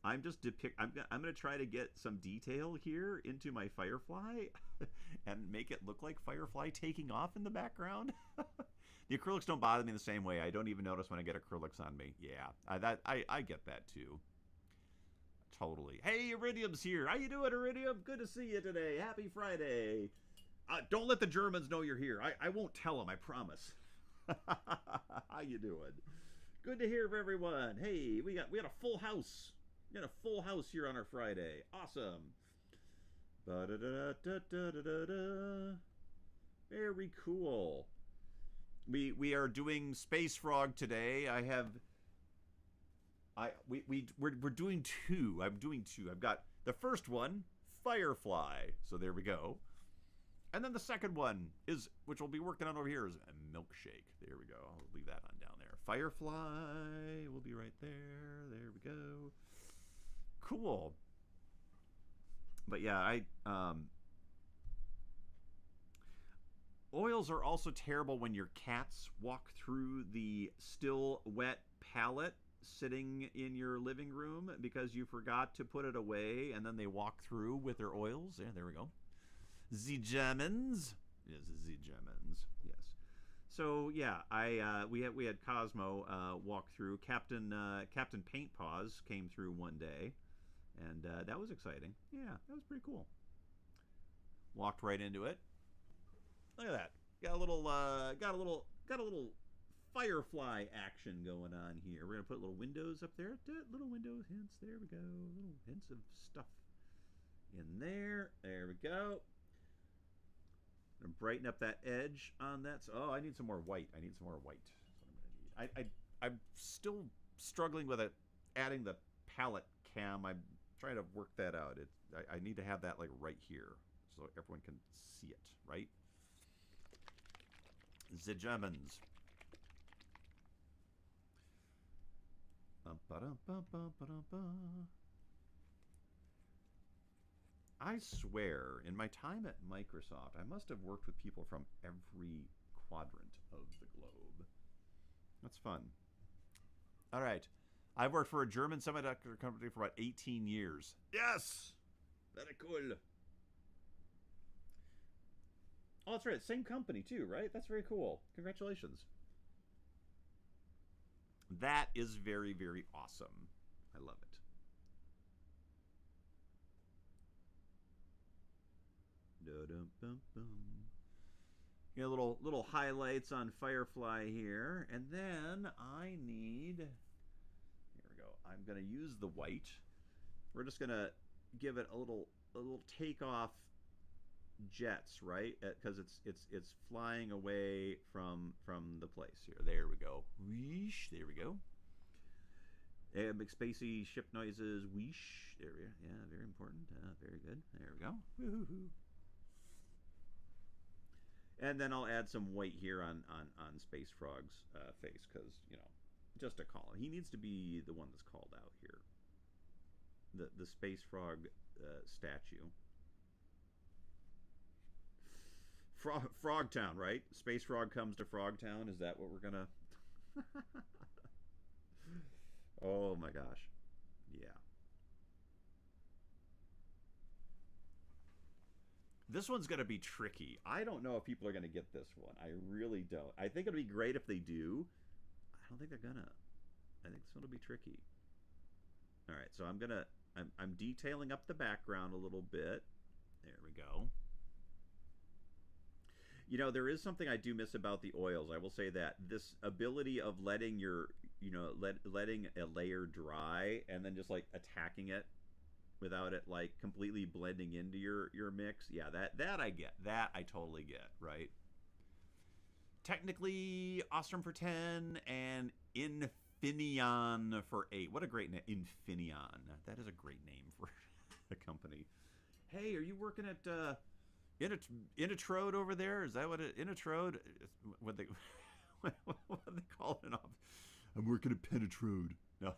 I'm just I'm going to try to get some detail here into my Firefly and make it look like Firefly taking off in the background. The acrylics don't bother me the same way. I don't even notice when I get acrylics on me. Yeah, I get that too. Totally. Hey, Iridium's here. How you doing, Iridium? Good to see you today. Happy Friday. Don't let the Germans know you're here. I won't tell them, I promise. How you doing? Good to hear from everyone. Hey, we got a full house. We got a full house here on our Friday. Awesome. Ba-da-da-da-da-da-da-da. Very cool. We are doing Space Frog today. We're doing two. I'm doing two. I've got the first one, Firefly. So there we go. And then the second one is, which we'll be working on over here, is a milkshake. There we go. I'll leave that on down there. Firefly will be right there. There we go. Cool. But yeah, oils are also terrible when your cats walk through the still wet palette sitting in your living room because you forgot to put it away, and then they walk through with their oils. Yeah, there we go. The Germans. Yes, the Germans. Yes. So yeah, we had Cosmo walk through. Captain Paint Paws came through one day, and that was exciting. Yeah, that was pretty cool. Walked right into it. Look at that. Got a little Firefly action going on here. We're gonna put little windows up there. Little window hints. There we go. Little hints of stuff in there. There we go. And brighten up that edge on that. Oh, I need some more white. That's what I'm gonna need. I'm still struggling with adding the palette cam. I'm trying to work that out. I need to have that like right here so everyone can see it, right? The Germans. I swear, in my time at Microsoft, I must have worked with people from every quadrant of the globe. That's fun. All right. I've worked for a German semiconductor company for about 18 years. Yes! Very cool. Oh, that's right. Same company, too, right? That's very cool. Congratulations. That is very, very awesome. I love it. Get little highlights on Firefly here, and then I need. Here we go. I'm going to use the white, we're just gonna give it a little takeoff jets, right? Because it's flying away from the place here. There we go. Whoosh. There we go. And big spacey ship noises. Whoosh. There we go. Yeah, very important. Very good. There we go. Woo-hoo-hoo. And then I'll add some white here on Space Frog's face because, you know, just to call him. He needs to be the one that's called out here. The Space Frog statue. Frogtown, right? Space Frog comes to Frogtown. Is that what we're gonna? Oh my gosh, yeah. This one's gonna be tricky. I don't know if people are gonna get this one. I really don't. I think it'll be great if they do. I don't think they're gonna. I think this one will be tricky. All right, so I'm detailing up the background a little bit. There we go. You know, there is something I do miss about the oils. I will say that this ability of letting your, you know, letting a layer dry and then just like attacking it without it like completely blending into your mix. Yeah, that I get. That I totally get, right? Technically, Ostrom for 10 and Infineon for 8. What a great name. Infineon. That is a great name for a company. Hey, are you working at Inatrode over there? Is that what it Inatrode? What they what they call it? I'm working at Penetrode. No.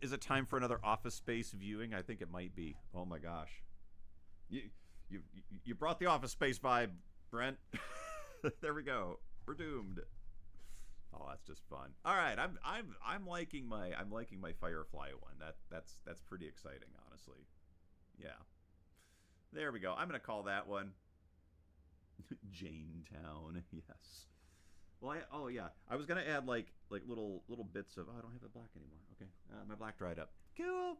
Is it time for another Office Space viewing? I think it might be. Oh my gosh. You brought the Office Space vibe, Brent. There we go. We're doomed. Oh, that's just fun. All right, I'm liking my Firefly one. That's pretty exciting, honestly. Yeah. There we go. I'm going to call that one Janetown. Yes. Well, oh yeah. I was going to add like little bits of, oh, I don't have it black anymore. Okay. My black dried up. Cool.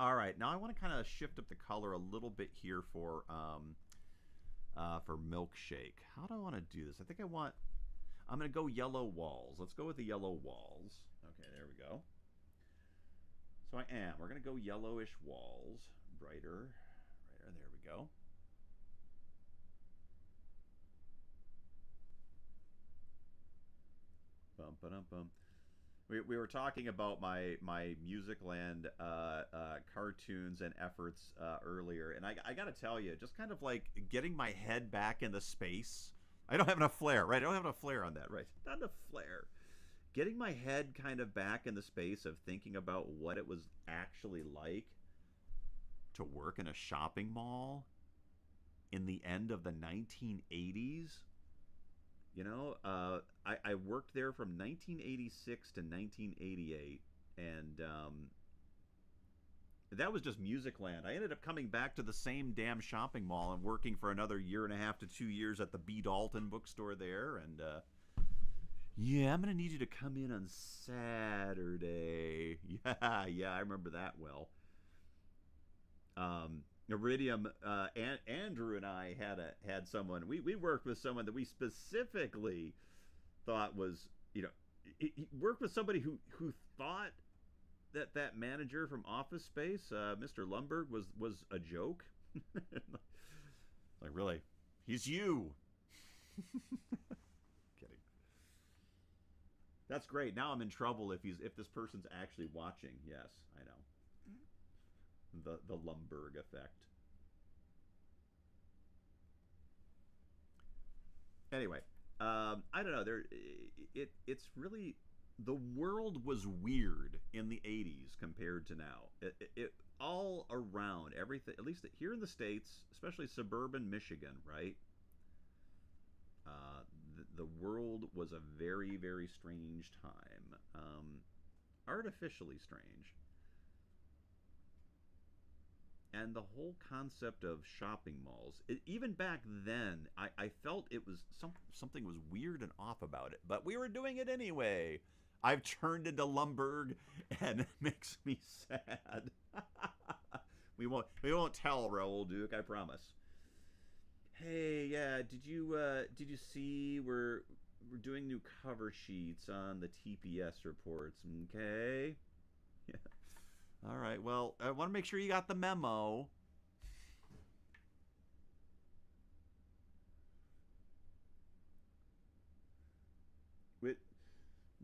All right. Now I want to kind of shift up the color a little bit here for Milkshake. How do I want to do this? I'm going to go yellow walls. Let's go with the yellow walls. Okay, there we go. So we're going to go yellowish walls. Brighter. There we go. Bum, ba-dum, bum. We were talking about my Musicland cartoons and efforts earlier, and I got to tell you, just kind of like getting my head back in the space. I don't have enough flair, right? I don't have enough flair on that, right? Not enough flair. Getting my head kind of back in the space of thinking about what it was actually like to work in a shopping mall in the end of the 1980s. You know, I worked there from 1986 to 1988, and that was just Musicland. I ended up coming back to the same damn shopping mall and working for another 1.5 to 2 years at the B. Dalton bookstore there, and yeah, I'm going to need you to come in on Saturday. Yeah, I remember that well. Iridium, Andrew and I had someone, we worked with someone that we specifically thought was, you know, he worked with somebody who thought that manager from Office Space, Mr. Lumberg, was a joke. Like, really? He's you. Kidding. That's great. Now I'm in trouble if this person's actually watching. Yes, I know. The Lumberg effect. Anyway, I don't know. It's really, the world was weird in the 80s compared to now. It all around everything, at least here in the States, especially suburban Michigan, right? The world was a very, very strange time, artificially strange. And the whole concept of shopping malls, even back then, I felt it was something was weird and off about it, but we were doing it anyway. I've turned into Lumberg, and it makes me sad. we won't tell Raoul Duke, I promise. Hey, yeah, did you see we're doing new cover sheets on the TPS reports. Okay. Yeah. All right. Well, I want to make sure you got the memo. With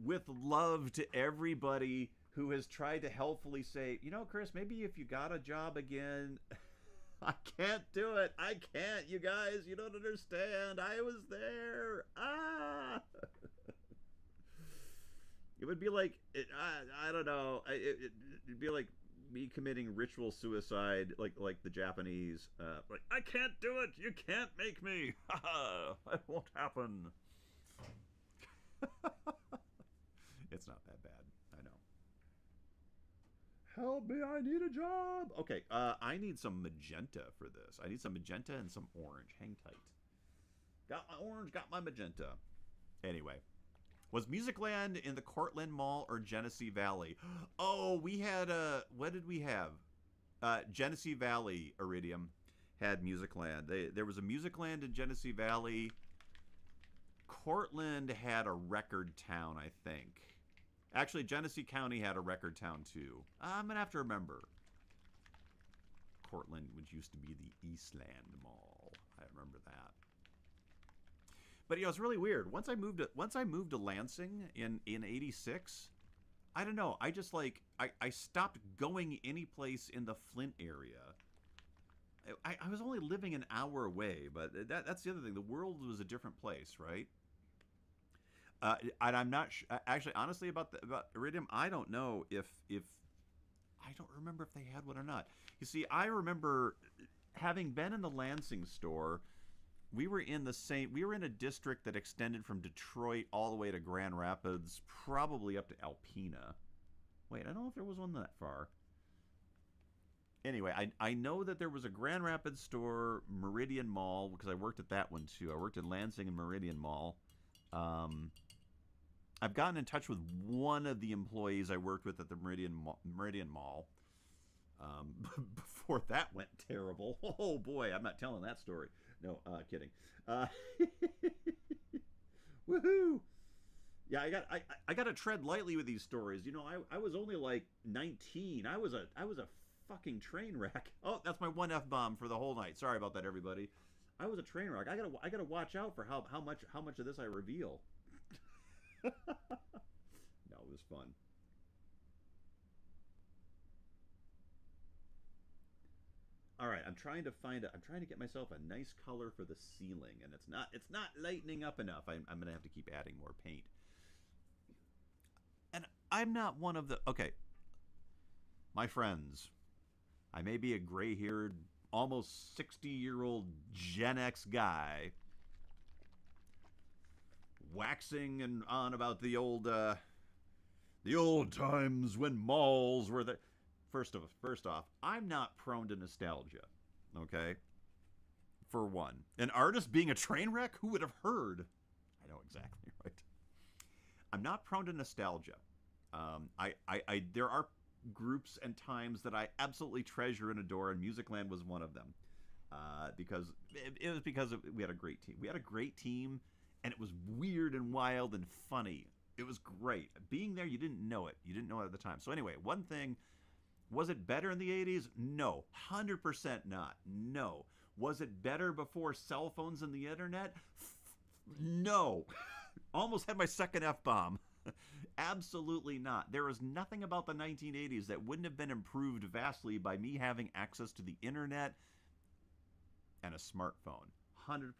with love to everybody who has tried to helpfully say, Chris, maybe if you got a job again, I can't do it. I can't, you guys. You don't understand. I was there. Ah. It would be like, I don't know. It'd be like me committing ritual suicide, like the Japanese. Like, I can't do it. You can't make me. It won't happen. It's not that bad. I know. Help me, I need a job. Okay, I need some magenta for this. I need some magenta and some orange. Hang tight. Got my orange, got my magenta. Anyway, was Musicland in the Cortland Mall or Genesee Valley? Oh, we had what did we have? Genesee Valley, Iridium, had Musicland. There was a Musicland in Genesee Valley. Cortland had a record town, I think. Actually, Genesee County had a record town, too. I'm going to have to remember. Cortland, which used to be the Eastland Mall. I remember that. But, it's really weird. Once I moved to Lansing in 86, I don't know. I just, I stopped going any place in the Flint area. I was only living an hour away, but that's the other thing. The world was a different place, right? And I'm not actually, honestly, about Iridium. I don't know if I don't remember if they had one or not. You see, I remember having been in the Lansing store. We were in a district that extended from Detroit all the way to Grand Rapids, probably up to Alpena. Wait, I don't know if there was one that far. Anyway, I know that there was a Grand Rapids store, Meridian Mall, because I worked at that one too. I worked in Lansing and Meridian Mall. I've gotten in touch with one of the employees I worked with at the Meridian Mall. Before that went terrible. Oh boy, I'm not telling that story. No, kidding. Woohoo! Yeah, I got to tread lightly with these stories. I was only like 19. I was a fucking train wreck. Oh, that's my one F-bomb for the whole night. Sorry about that, everybody. I was a train wreck. I gotta watch out for how much of this I reveal. No, it was fun. All right, I'm trying to get myself a nice color for the ceiling, and it's not lightening up enough. I'm gonna have to keep adding more paint. And I'm not one of the okay. My friends, I may be a gray-haired, almost 60-year-old Gen X guy waxing and on about the old times when malls were the first off, I'm not prone to nostalgia. Okay? For one. An artist being a train wreck? Who would have heard? I know exactly, right? I'm not prone to nostalgia. There are groups and times that I absolutely treasure and adore, and Musicland was one of them. Because we had a great team. We had a great team, and it was weird and wild and funny. It was great. Being there, you didn't know it. You didn't know it at the time. So anyway, one thing, was it better in the 80s? No. 100% not. No. Was it better before cell phones and the internet? No. Almost had my second F-bomb. Absolutely not. There is nothing about the 1980s that wouldn't have been improved vastly by me having access to the internet and a smartphone. 100%.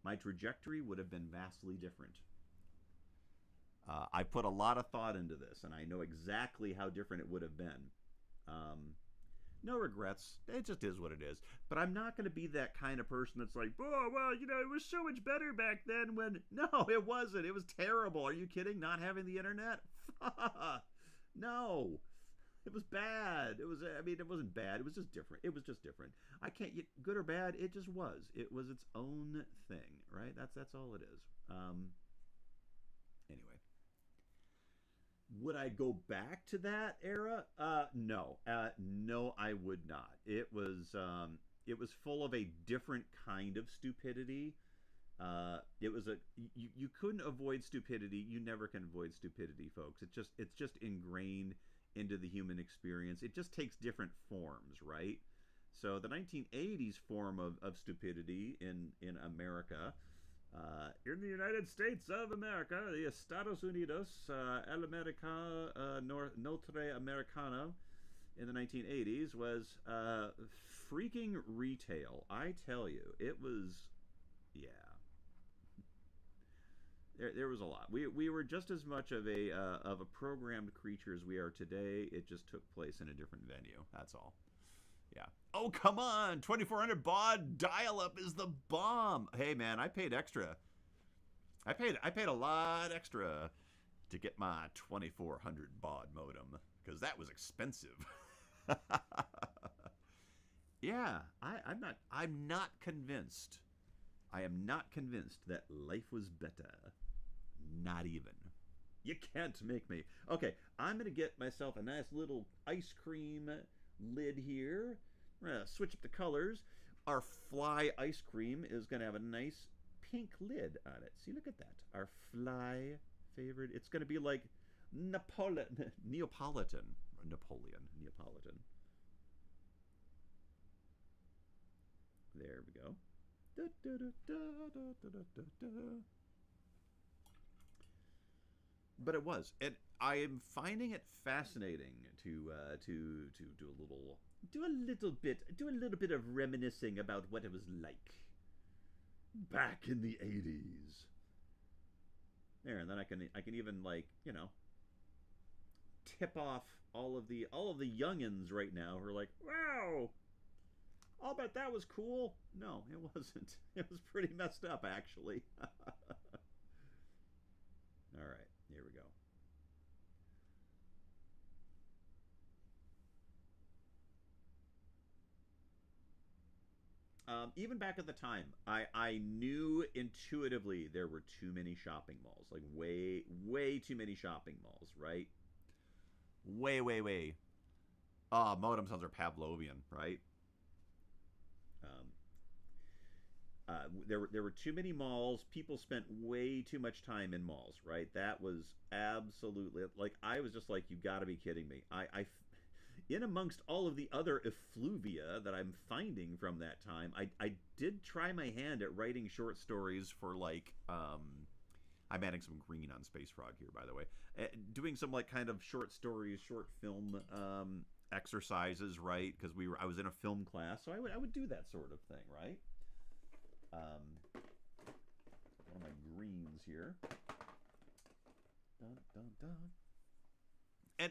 My trajectory would have been vastly different. I put a lot of thought into this, and I know exactly how different it would have been. No regrets. It just is what it is. But I'm not going to be that kind of person that's like, oh, well, it was so much better back then when... No, it wasn't. It was terrible. Are you kidding? Not having the internet? No. It was bad. It wasn't bad. It was just different. It was just different. I can't... Good or bad, it just was. It was its own thing, right? That's all it is. Anyway. Would I go back to that era? No. No, I would not. It was full of a different kind of stupidity. It was a you couldn't avoid stupidity. You never can avoid stupidity, folks. It's just ingrained into the human experience. It just takes different forms, right? So the 1980s form of stupidity in America, in the United States of America, the Estados Unidos, El America, Notre Americana, in the 1980s was freaking retail. I tell you, it was, yeah. There was a lot. We were just as much of a programmed creature as we are today. It just took place in a different venue. That's all. Yeah. Oh, come on. 2400 baud dial up is the bomb. Hey man, I paid extra. I paid a lot extra to get my 2400 baud modem because that was expensive. Yeah, I'm not convinced. I am not convinced that life was better. Not even. You can't make me. Okay, I'm going to get myself a nice little ice cream lid here. We're going to switch up the colors. Our fly ice cream is going to have a nice pink lid on it. See, look at that. Our fly favorite. It's going to be like Neapolitan. Neapolitan. There we go. Da, da, da, da, da, da, da, da. But it was, and I am finding it fascinating to do a little bit of reminiscing about what it was like back in the 80s. There, and then I can even, like, tip off all of the youngins right now who are like, wow, I'll bet that was cool. No, it wasn't. It was pretty messed up, actually. All right, here we go. Even back at the time, I knew intuitively there were too many shopping malls, like way too many shopping malls, right? Way. Modem sounds are Pavlovian, right? Um, there were too many malls. People spent way too much time in malls, right? That was absolutely, like, I was just like, you got to be kidding me. In amongst all of the other effluvia that I'm finding from that time, I did try my hand at writing short stories for, like, I'm adding some green on Space Frog here, by the way. Doing some, like, kind of short stories, short film exercises, right? Because I was in a film class, so I would do that sort of thing, right? One of my greens here. Dun, dun, dun.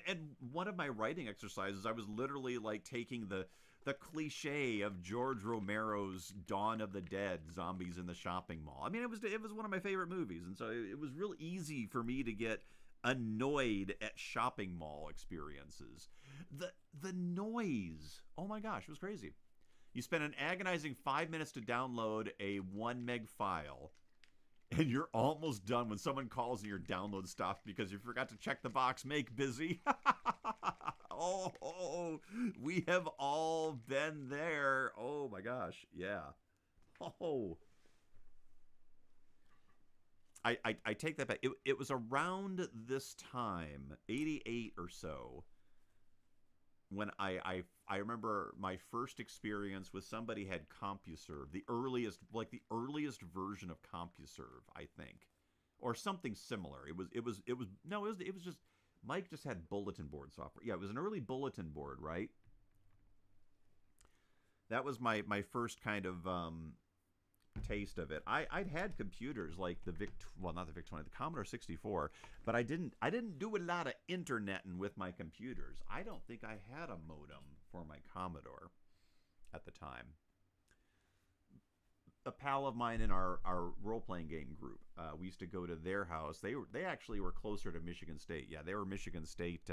And one of my writing exercises, I was literally, like, taking the cliche of George Romero's Dawn of the Dead, zombies in the shopping mall. I mean, it was one of my favorite movies, and so it was real easy for me to get annoyed at shopping mall experiences. The noise, oh my gosh, it was crazy. You spend an agonizing 5 minutes to download a 1 meg file, and you're almost done when someone calls and your download stops because you forgot to check the box, make busy. Oh, we have all been there. Oh my gosh, yeah. Oh. I take that back. It was around this time, 88 or so, when I remember my first experience with somebody had CompuServe, the earliest version of CompuServe, I think, or something similar. It was just Mike just had bulletin board software. Yeah, it was an early bulletin board, right? That was my first kind of taste of it. I'd had computers like not the VIC-20, the Commodore 64, but I didn't do a lot of interneting with my computers. I don't think I had a modem for my Commodore at the time. A pal of mine in our role-playing game group, we used to go to their house. They actually were closer to Michigan State. Yeah, they were Michigan State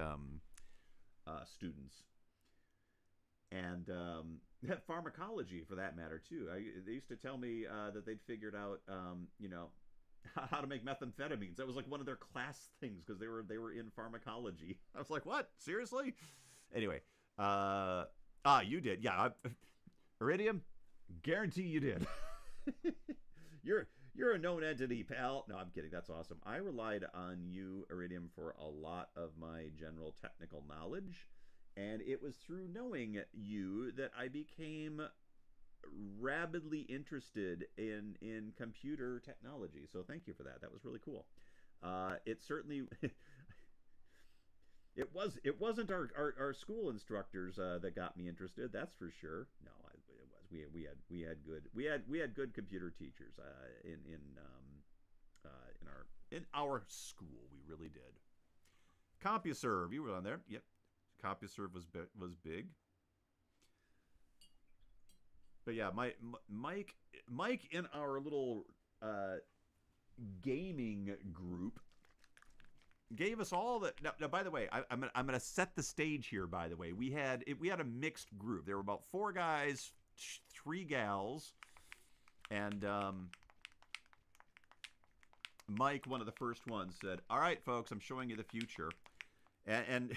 students. And pharmacology, for that matter, too. They used to tell me that they'd figured out, how to make methamphetamines. That was like one of their class things because they were in pharmacology. I was like, what? Seriously? Anyway, you did, yeah. Iridium, guarantee you did. You're a known entity, pal. No, I'm kidding. That's awesome. I relied on you, Iridium, for a lot of my general technical knowledge, and it was through knowing you that I became rabidly interested in computer technology. So thank you for that. That was really cool. It certainly it wasn't our school instructors that got me interested. That's for sure. No, it was we had good computer teachers in our school. We really did. CompuServe, you were on there. Yep, CompuServe was big. But yeah, Mike in our little gaming group gave us all the. Now by the way, I'm gonna set the stage here. By the way, we had a mixed group. There were about 4 guys, 3 gals, and Mike, one of the first ones, said, "All right, folks, I'm showing you the future," and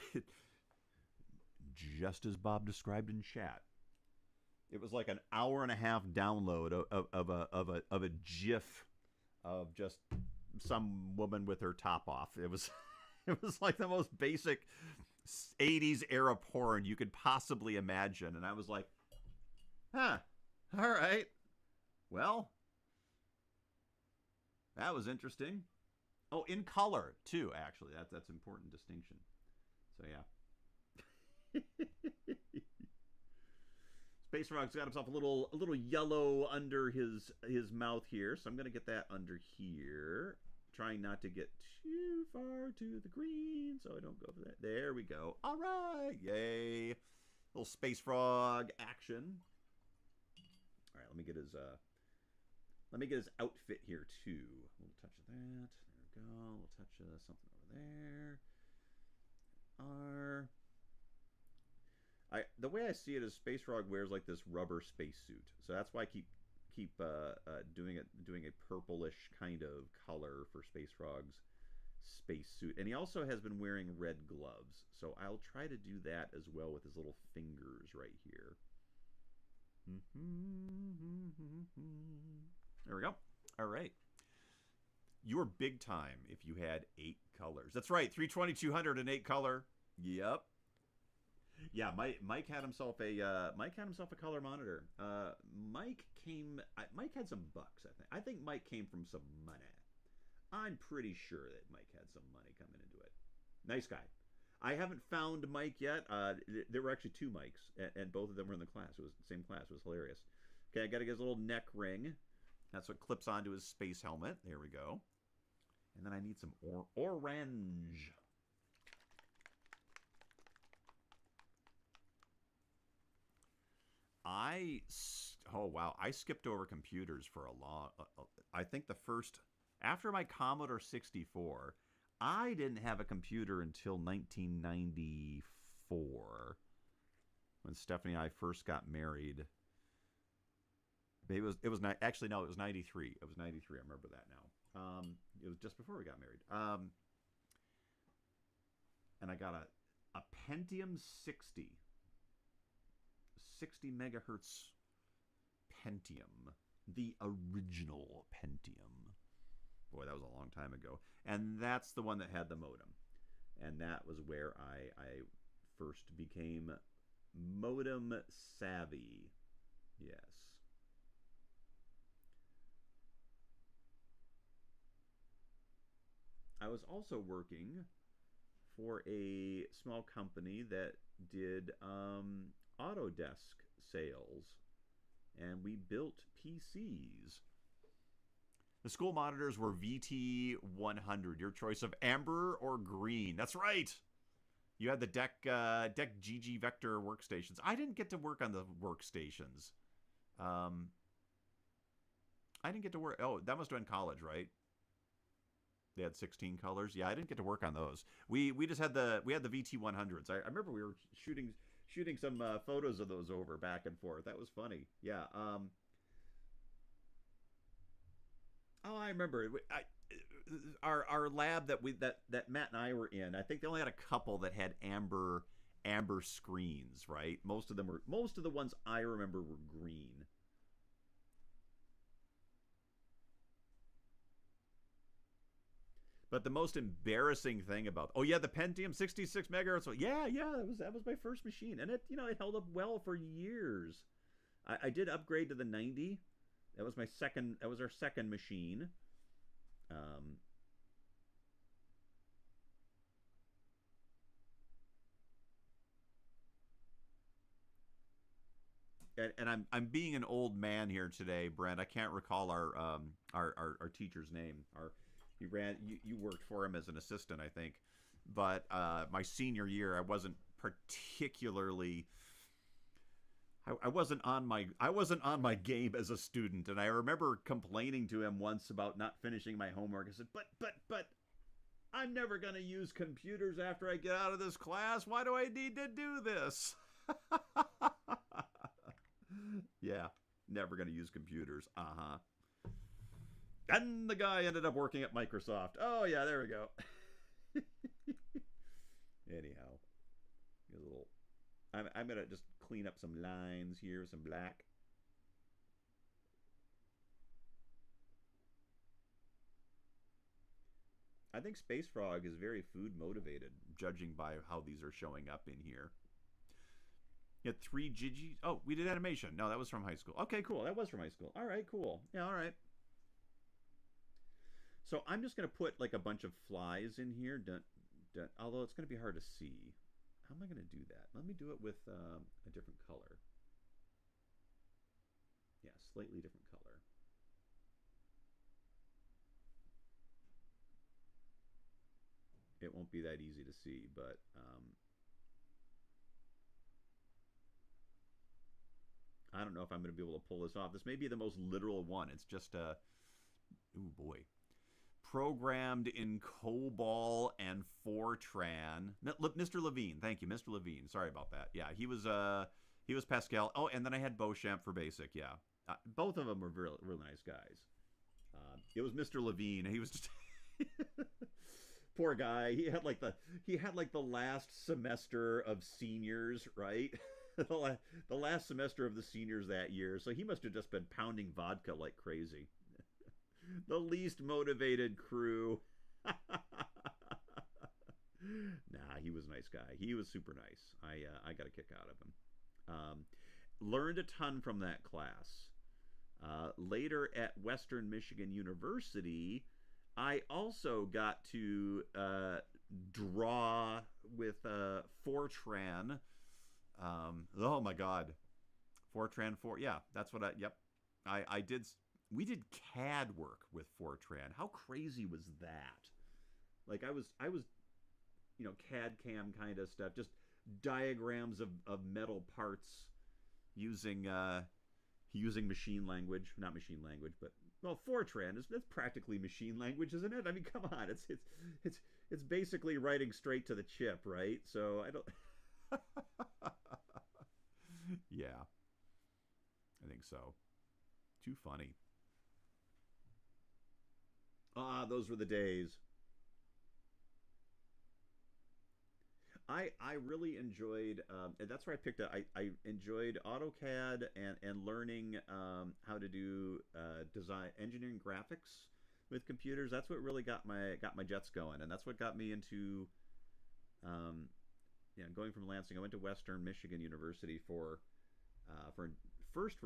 just as Bob described in chat. It was like an hour and a half download of a GIF of just some woman with her top off. It was like the most basic 80s era porn you could possibly imagine, and I was like, huh, all right, well, that was interesting. Oh, in color too, actually. That's important distinction. So yeah. Space Frog's got himself a little yellow under his mouth here, so I'm gonna get that under here. Trying not to get too far to the green, so I don't go for that. There we go. All right, yay! Little Space Frog action. All right, let me get his outfit here too. A little touch of that. There we go. A little touch of something over there. The way I see it is Space Frog wears like this rubber spacesuit, so that's why I keep doing a purplish kind of color for Space Frog's spacesuit, and he also has been wearing red gloves, so I'll try to do that as well with his little fingers right here. There we go. All right. You're big time if you had 8 colors. That's right, 320, 200, and 8 color. Yep. Yeah, Mike had himself a color monitor. Mike had some bucks. I think Mike came from some money. I'm pretty sure that Mike had some money coming into it. Nice guy. I haven't found Mike yet. There were actually 2 Mikes, and both of them were in the class. It was the same class. It was hilarious. Okay, I got to get his little neck ring. That's what clips onto his space helmet. There we go. And then I need some orange. Oh wow, I skipped over computers for a long. I think the first after my Commodore 64, I didn't have a computer until 1994, when Stephanie and I first got married. It was not actually no, it was 93. It was 93. I remember that now. It was just before we got married. And I got a Pentium 60 megahertz Pentium, the original Pentium. Boy, that was a long time ago. And that's the one that had the modem. And that was where I first became modem savvy. Yes. I was also working for a small company that did Autodesk sales, and we built PCs. The school monitors were VT100, your choice of amber or green. That's right. You had the DEC GG Vector workstations. I didn't get to work on the workstations. I didn't get to work. Oh, that must have been college, right? They had 16 colors. Yeah, I didn't get to work on those. We just had the VT100s. I remember we were shooting some photos of those over back and forth. That was funny. Yeah. Oh, I remember. Our lab that Matt and I were in. I think they only had a couple that had amber screens. Right. Most of the ones I remember were green. But the most embarrassing thing about, oh yeah, the Pentium 66 megahertz. Yeah, that was my first machine, and it held up well for years. I did upgrade to the 90. That was my second. That was our second machine. Um, and I'm being an old man here today, Brent. I can't recall our teacher's name. He ran. You worked for him as an assistant, I think. But my senior year, I wasn't particularly. I wasn't on my game as a student, and I remember complaining to him once about not finishing my homework. I said, but I'm never gonna use computers after I get out of this class. Why do I need to do this? Yeah, never gonna use computers. Uh-huh. And the guy ended up working at Microsoft. Oh yeah, there we go. Anyhow, a little. I'm gonna just clean up some lines here, some black. I think Space Frog is very food motivated, judging by how these are showing up in here. You had 3 Gigi. Oh, we did animation. No, that was from high school. Okay, cool. That was from high school. All right, cool. Yeah, all right. So I'm just going to put like a bunch of flies in here, although it's going to be hard to see. How am I going to do that? Let me do it with a different color. Yeah, slightly different color. It won't be that easy to see, but I don't know if I'm going to be able to pull this off. This may be the most literal one. It's just a, ooh boy, programmed in COBOL and Fortran. Mr. Levine, thank you, Mr. Levine. Sorry about that. Yeah, he was Pascal. Oh, and then I had Beauchamp for Basic. Yeah, both of them were really nice guys. It was Mr. Levine. He was just poor guy. He had like the last semester of seniors, right? The last semester of the seniors that year. So he must have just been pounding vodka like crazy. The least motivated crew. Nah, he was a nice guy. He was super nice. I got a kick out of him. Learned a ton from that class. Later at Western Michigan University, I also got to draw with Fortran. Oh my God, Fortran 4. Yeah, that's what Yep, I did. We did CAD work with Fortran. How crazy was that? Like I was, CAD cam kind of stuff, just diagrams of metal parts using machine language, not machine language, but well, Fortran that's practically machine language, isn't it? I mean, come on, it's basically writing straight to the chip, right? So I don't. Yeah, I think so. Too funny. Ah, those were the days. I really enjoyed, and that's where I picked up. I enjoyed AutoCAD and learning how to do design, engineering, graphics with computers. That's what really got my jets going, and that's what got me into, going from Lansing. I went to Western Michigan University for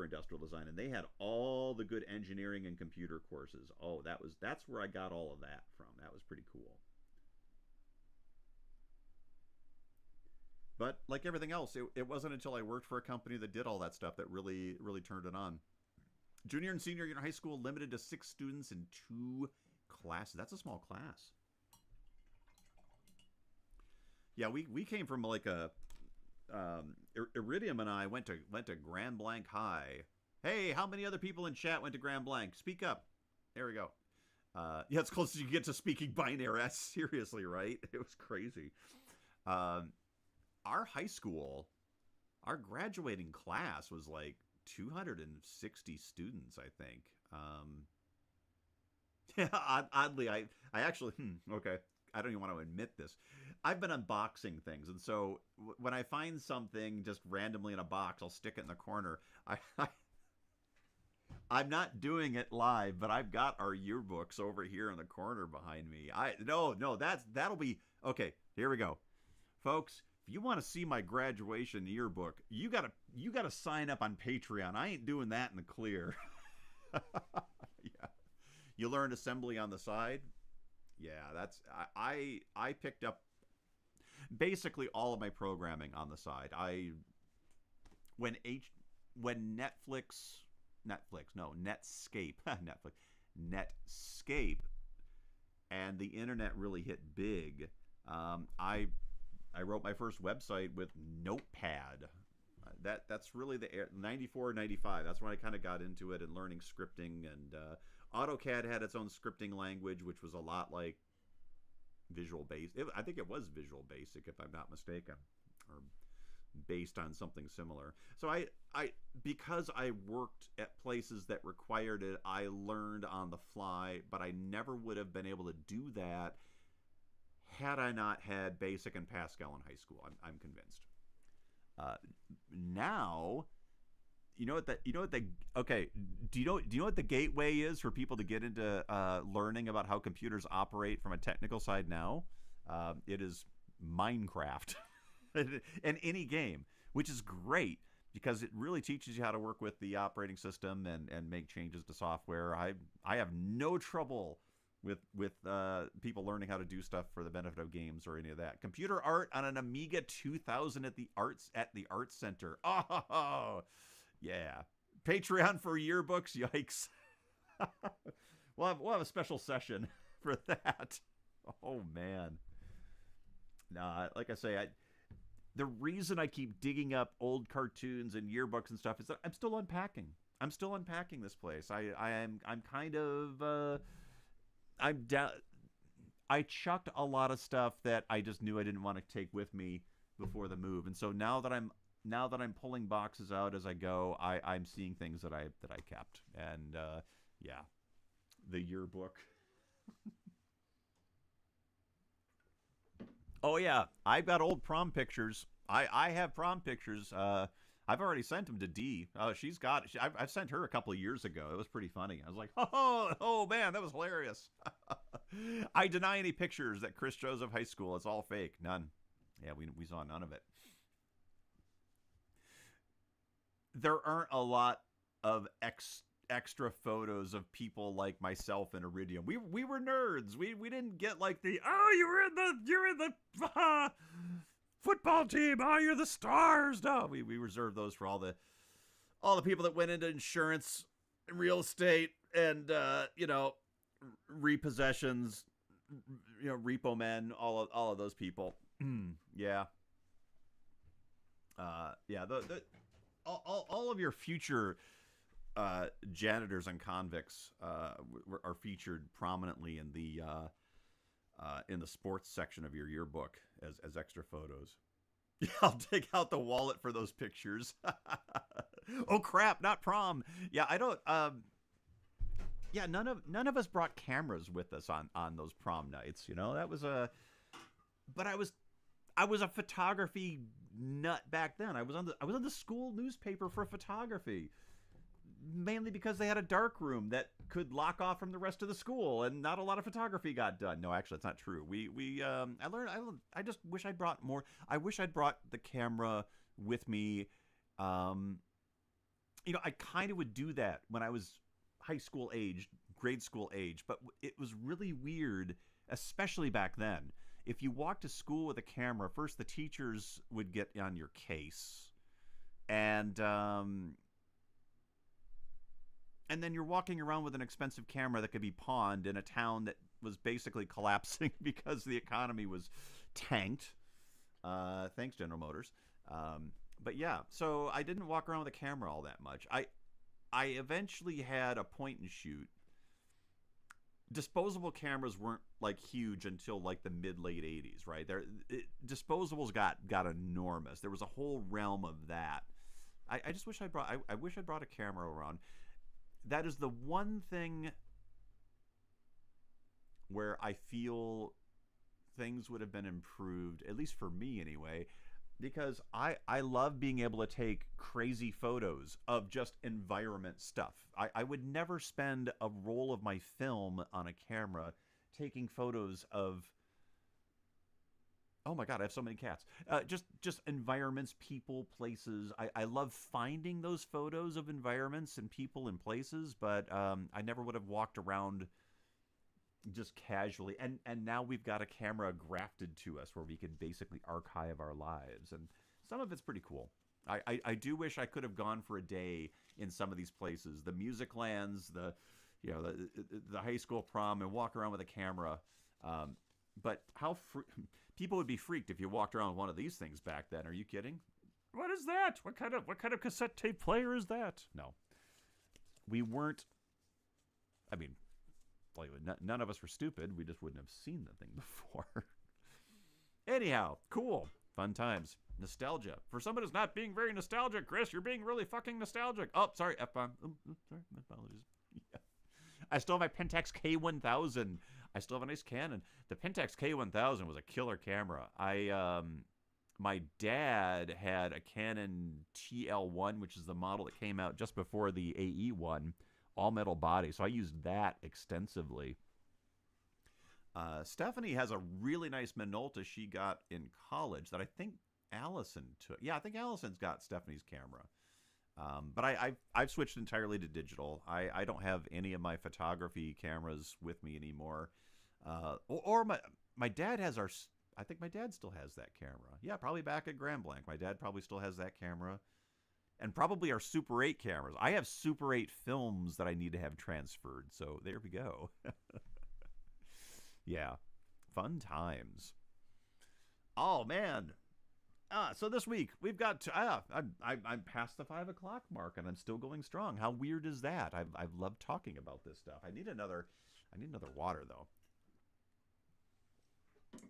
industrial design, and they had all the good engineering and computer courses. Oh, that's where I got all of that from. That was pretty cool. But like everything else, it wasn't until I worked for a company that did all that stuff that really, really turned it on. Junior and senior year in high school, limited to 6 students in 2 classes. That's a small class. Yeah, we came from like a Iridium and I went to Grand Blanc High. Hey, how many other people in chat went to Grand Blanc? Speak up. There we go. Yeah, it's close as you get to speaking binary. That's seriously right. It was crazy. Our high school, our graduating class was like 260 students, I think. Yeah, oddly, I actually, okay, I don't even want to admit this. I've been unboxing things, and so when I find something just randomly in a box, I'll stick it in the corner. I I'm not doing it live, but I've got our yearbooks over here in the corner behind me. That'll be okay. Here we go, folks. If you want to see my graduation yearbook, you gotta sign up on Patreon. I ain't doing that in the clear. Yeah, you learned assembly on the side. Yeah, that's I picked up basically all of my programming on the side. When Netscape Netscape and the internet really hit big. I wrote my first website with Notepad. That's really the 94, 95. That's when I kind of got into it and learning scripting. And AutoCAD had its own scripting language, which was a lot like Visual Basic. I think it was Visual Basic, if I'm not mistaken, or based on something similar. So I because I worked at places that required it, I learned on the fly, but I never would have been able to do that had I not had Basic and Pascal in high school. I'm convinced. Now, do you know what the gateway is for people to get into learning about how computers operate from a technical side now? It is Minecraft. In any game, which is great because it really teaches you how to work with the operating system and make changes to software. I have no trouble with people learning how to do stuff for the benefit of games or any of that. Computer art on an Amiga 2000 at the Arts Center. Oh yeah, Patreon for yearbooks. Yikes! we'll have a special session for that. Oh man, nah. Like I say, the reason I keep digging up old cartoons and yearbooks and stuff is that I'm still unpacking. I'm still unpacking this place. I'm kind of I chucked a lot of stuff that I just knew I didn't want to take with me before the move. And so now that I'm pulling boxes out as I go, I'm seeing things that I kept. And yeah, the yearbook. Oh yeah, I've got old prom pictures. I have prom pictures. I've already sent them to Dee. She's got. I've sent her a couple of years ago. It was pretty funny. I was like, oh man, that was hilarious. I deny any pictures that Chris shows of high school. It's all fake. None. Yeah, we saw none of it. There aren't a lot of extra photos of people like myself and Iridium. We were nerds. We didn't get like the you're in the football team. Oh, you're the stars. No, we reserved those for all the people that went into insurance and real estate and repossessions, repo men, all of those people. Yeah. Yeah, all of your future janitors and convicts are featured prominently in the sports section of your yearbook as extra photos. Yeah, I'll take out the wallet for those pictures. Oh crap, not prom. Yeah, I don't. Yeah, none of us brought cameras with us on those prom nights. That was a. But I was a photography nut back then. I was on the school newspaper for photography, mainly because they had a dark room that could lock off from the rest of the school, and not a lot of photography got done. No, actually, that's not true. I just wish I'd brought more. I wish I'd brought the camera with me. I kind of would do that when I was high school age, grade school age, but it was really weird, especially back then. If you walked to school with a camera, first the teachers would get on your case, and then you're walking around with an expensive camera that could be pawned in a town that was basically collapsing because the economy was tanked. Thanks, General Motors. But yeah, so I didn't walk around with a camera all that much. I eventually had a point and shoot. Disposable cameras weren't like huge until like the mid-late 80s, right? Disposables got enormous. There was a whole realm of that. I just wish I wish I brought a camera around. That is the one thing where I feel things would have been improved, at least for me anyway. because I love being able to take crazy photos of just environment stuff. I would never spend a roll of my film on a camera taking photos of, oh my god, I have so many cats. Just environments, people, places. I love finding those photos of environments and people and places, but I never would have walked around just casually. And now we've got a camera grafted to us where we can basically archive our lives, and some of it's pretty cool. I do wish I could have gone for a day in some of these places, the music lands, the the high school prom, and walk around with a camera. But people would be freaked if you walked around with one of these things back then. Are you kidding? What is that? What kind of cassette tape player is that? No, we weren't. I mean, like, none of us were stupid. We just wouldn't have seen the thing before. Anyhow, cool, fun times, nostalgia. For someone who's not being very nostalgic, Chris, you're being really fucking nostalgic. Oh, sorry, F-bomb. Sorry, my apologies. Yeah. I still have my Pentax K1000. I still have a nice Canon. The Pentax K1000 was a killer camera. My dad had a Canon TL1, which is the model that came out just before the AE one, all metal body. So I used that extensively. Stephanie has a really nice Minolta she got in college that I think Allison took. Yeah, I think Allison's got Stephanie's camera. But I've switched entirely to digital. I don't have any of my photography cameras with me anymore. Or my dad has I think my dad still has that camera. Yeah, probably back at Grand Blanc. My dad probably still has that camera. And probably our Super 8 cameras. I have Super 8 films that I need to have transferred. So there we go. Yeah, fun times. Oh, man. So this week we've got I'm past the 5 o'clock mark and I'm still going strong. How weird is that? I've loved talking about this stuff. I need another water though.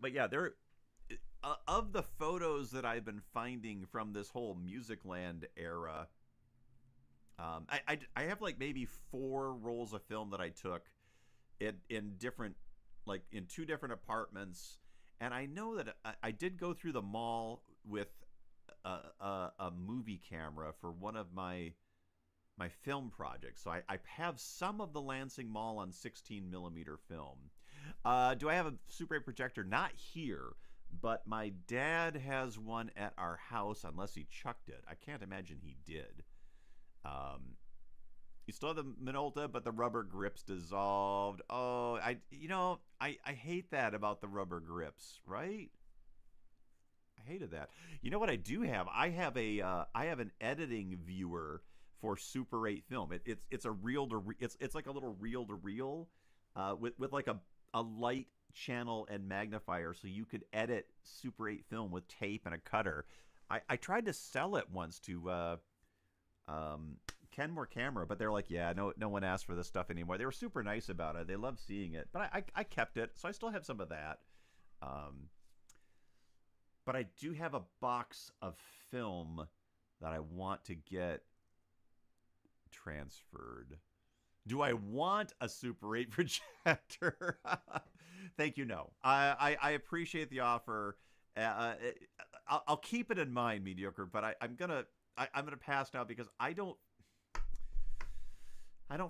But yeah, there of the photos that I've been finding from this whole Musicland era, I have like maybe 4 rolls of film that I took in different, like in 2 different apartments. And I know that I did go through the mall with a movie camera for one of my film projects. So I have some of the Lansing Mall on 16 millimeter film. Do I have a Super 8 projector? Not here, but my dad has one at our house, unless he chucked it. I can't imagine he did. You still have the Minolta, but the rubber grips dissolved. Oh, I hate that about the rubber grips, right? I hated that. You know what I do have? I have an editing viewer for Super 8 film. It's a reel to it's like a little reel to reel, with like a light channel and magnifier, so you could edit Super 8 film with tape and a cutter. I tried to sell it once to Kenmore Camera, but they're like, yeah, no one asked for this stuff anymore. They were super nice about it. They loved seeing it, but I kept it, so I still have some of that. But I do have a box of film that I want to get transferred. Do I want a Super 8 projector? Thank you, no. I appreciate the offer. I'll keep it in mind, mediocre, but I'm gonna pass now because I don't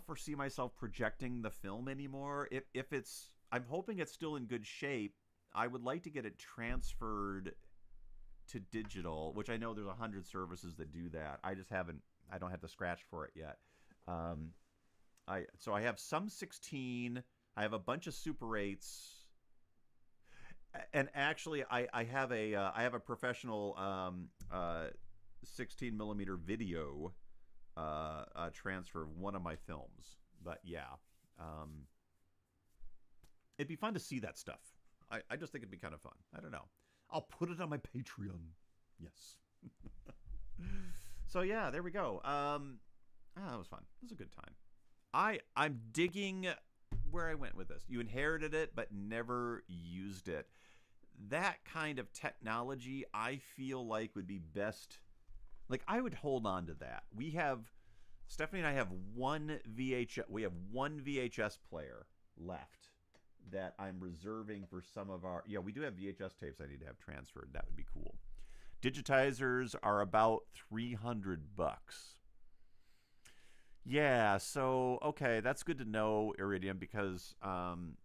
foresee myself projecting the film anymore. If it's, I'm hoping it's still in good shape. I would like to get it transferred to digital, which I know there's 100 services that do that. I don't have to scratch for it yet. So I have some 16. I have a bunch of Super 8s. And actually, I have a professional 16 millimeter video transfer of one of my films. But yeah, it'd be fun to see that stuff. I just think it'd be kind of fun. I don't know. I'll put it on my Patreon. Yes. So yeah, there we go. That was fun. It was a good time. I'm digging where I went with this. You inherited it, but never used it. That kind of technology, I feel like, would be best. Like, I would hold on to that. Stephanie and I have one VHS player left that I'm reserving for some of our. Yeah, we do have VHS tapes I need to have transferred. That would be cool. Digitizers are about $300. Yeah, so okay, that's good to know, Iridium, because I'm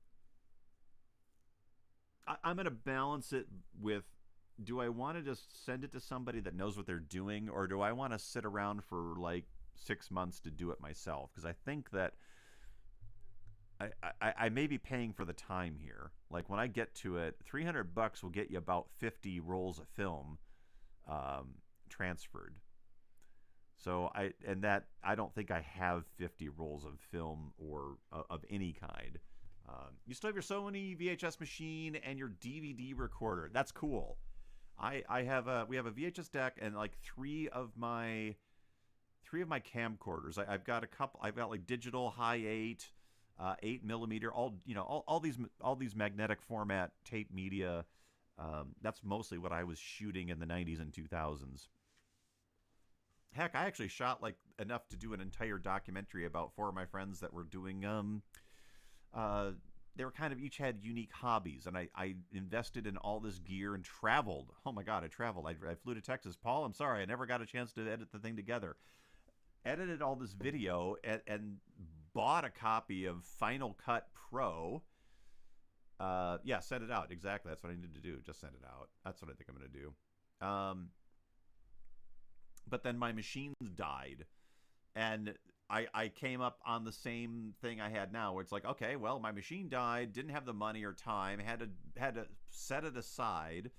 going to balance it with, do I want to just send it to somebody that knows what they're doing, or do I want to sit around for like 6 months to do it myself? Because I think that I may be paying for the time here. Like when I get to it, $300 will get you about 50 rolls of film transferred. So I don't think I have 50 rolls of film or of any kind. You still have your Sony VHS machine and your DVD recorder. That's cool. We have a VHS deck and like three of my camcorders. I've got a couple. I've got like digital high 8 millimeter, all these magnetic format tape media. That's mostly what I was shooting in the 90s and 2000s. Heck, I actually shot like enough to do an entire documentary about four of my friends that were doing they were kind of each had unique hobbies, and I invested in all this gear and traveled. Oh my God, I traveled. I flew to Texas. Paul, I'm sorry, I never got a chance to edit the thing together. Edited all this video and bought a copy of Final Cut Pro. Yeah, send it out. Exactly. That's what I needed to do. Just send it out. That's what I think I'm going to do. But then my machines died, and I came up on the same thing I had now, where it's like, okay, well, my machine died, didn't have the money or time, had to set it aside.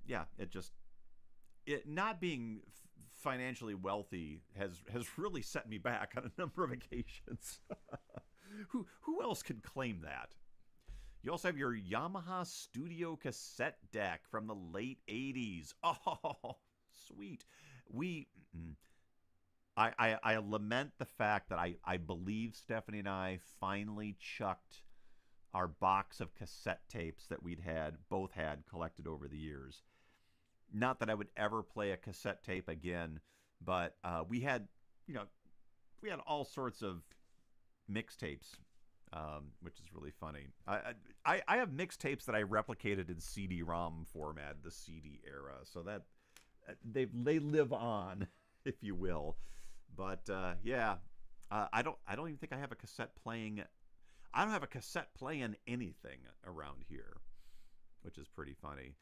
Yeah, it not being financially wealthy has really set me back on a number of occasions. Who else could claim that? You also have your Yamaha Studio cassette deck from the late 80s. Oh, sweet. I lament the fact that I believe Stephanie and I finally chucked our box of cassette tapes that both had collected over the years. Not that I would ever play a cassette tape again, but we had all sorts of mixtapes, which is really funny. I have mixtapes that I replicated in CD-ROM format, the CD era, so that they live on, if you will. But yeah, I don't even think I have a cassette playing. I don't have a cassette playing anything around here, which is pretty funny.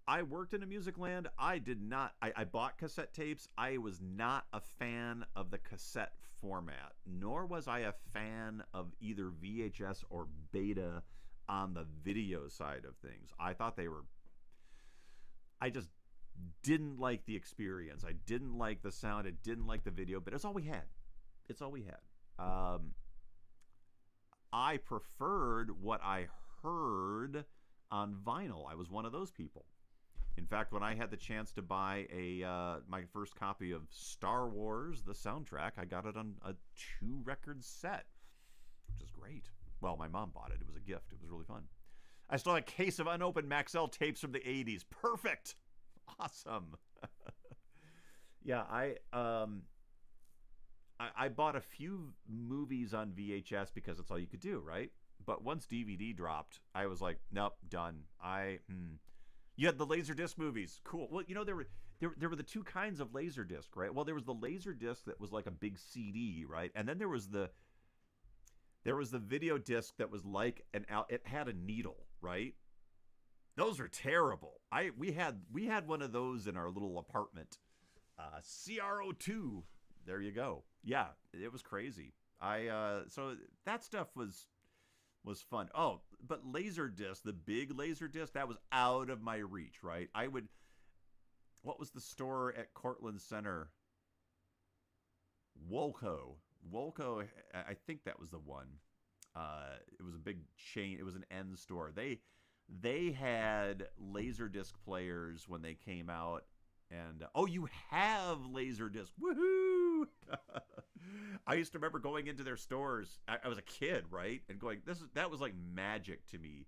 I worked in a music land. I did not. I bought cassette tapes. I was not a fan of the cassette format, nor was I a fan of either VHS or beta on the video side of things. I thought they were. I just didn't like the experience. I didn't like the sound. I didn't like the video, but it's all we had. It's all we had. I preferred what I heard on vinyl. I was one of those people. In fact, when I had the chance to buy my first copy of Star Wars, the soundtrack, I got it on a 2-record set, which is great. Well, my mom bought it. It was a gift. It was really fun. I still have a case of unopened Maxell tapes from the 80s. Perfect. Awesome. Yeah, I bought a few movies on VHS because that's all you could do, right? But once DVD dropped, I was like, nope, done. You had the Laserdisc movies. Cool. Well, there were the two kinds of Laserdisc, right? Well, there was the Laserdisc that was like a big CD, right? And then there was the video disc that was like it had a needle, right? Those are terrible. We had one of those in our little apartment. CRO2. There you go. Yeah, it was crazy. So that stuff was fun. Oh, but Laserdisc, the big Laserdisc, that was out of my reach, right? What was the store at Cortland Center? Wolco, I think that was the one. It was a big chain. It was an end store. They had Laserdisc players when they came out. And, oh, you have Laserdisc. Woohoo! I used to remember going into their stores. I was a kid, right? And going, that was like magic to me.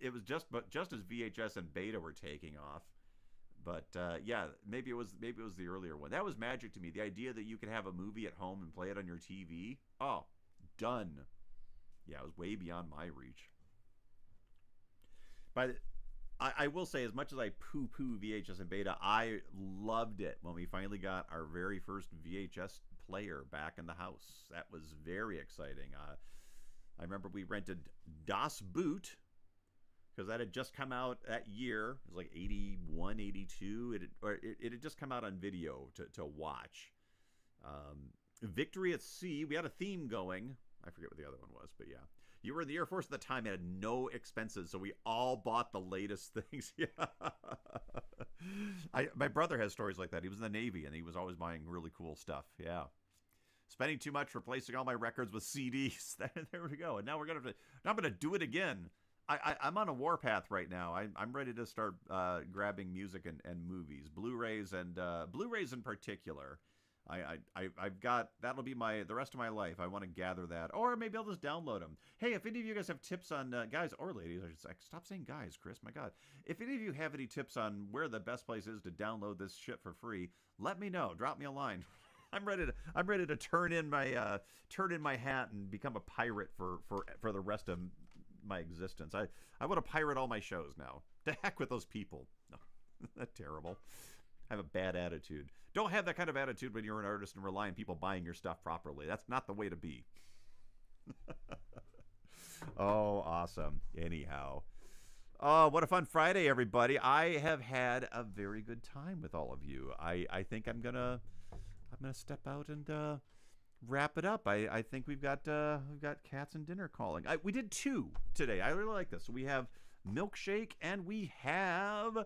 It was just as VHS and beta were taking off. But yeah, maybe it was the earlier one. That was magic to me. The idea that you could have a movie at home and play it on your TV. Oh, done. Yeah, it was way beyond my reach. I will say, as much as I poo-poo VHS and beta, I loved it when we finally got our very first VHS player back in the house. That was very exciting. I remember we rented Das Boot, because that had just come out that year. It was like 81, 82. It had just come out on video to watch. Victory at Sea. We had a theme going. I forget what the other one was, but yeah. You were in the Air Force at the time and had no expenses, so we all bought the latest things. Yeah. My brother has stories like that. He was in the Navy, and he was always buying really cool stuff. Yeah. Spending too much replacing all my records with CDs. There we go. And now now I'm gonna do it again. I'm on a warpath right now. I'm ready to start grabbing music and movies, Blu-rays in particular. I've got, that'll be the rest of my life. I want to gather that, or maybe I'll just download them. Hey, if any of you guys have tips on guys or ladies, I should say, stop saying guys, Chris. My God, if any of you have any tips on where the best place is to download this shit for free, let me know. Drop me a line. I'm ready to turn in my hat and become a pirate for the rest of my existence. I want to pirate all my shows now. To heck with those people. No, that's terrible. I have a bad attitude. Don't have that kind of attitude when you're an artist and rely on people buying your stuff properly. That's not the way to be. Oh, awesome. Anyhow. Oh, what a fun Friday, everybody. I have had a very good time with all of you. I think I'm gonna step out and wrap it up. I think we've got cats and dinner calling. We did 2 today. I really like this. We have Milkshake and we have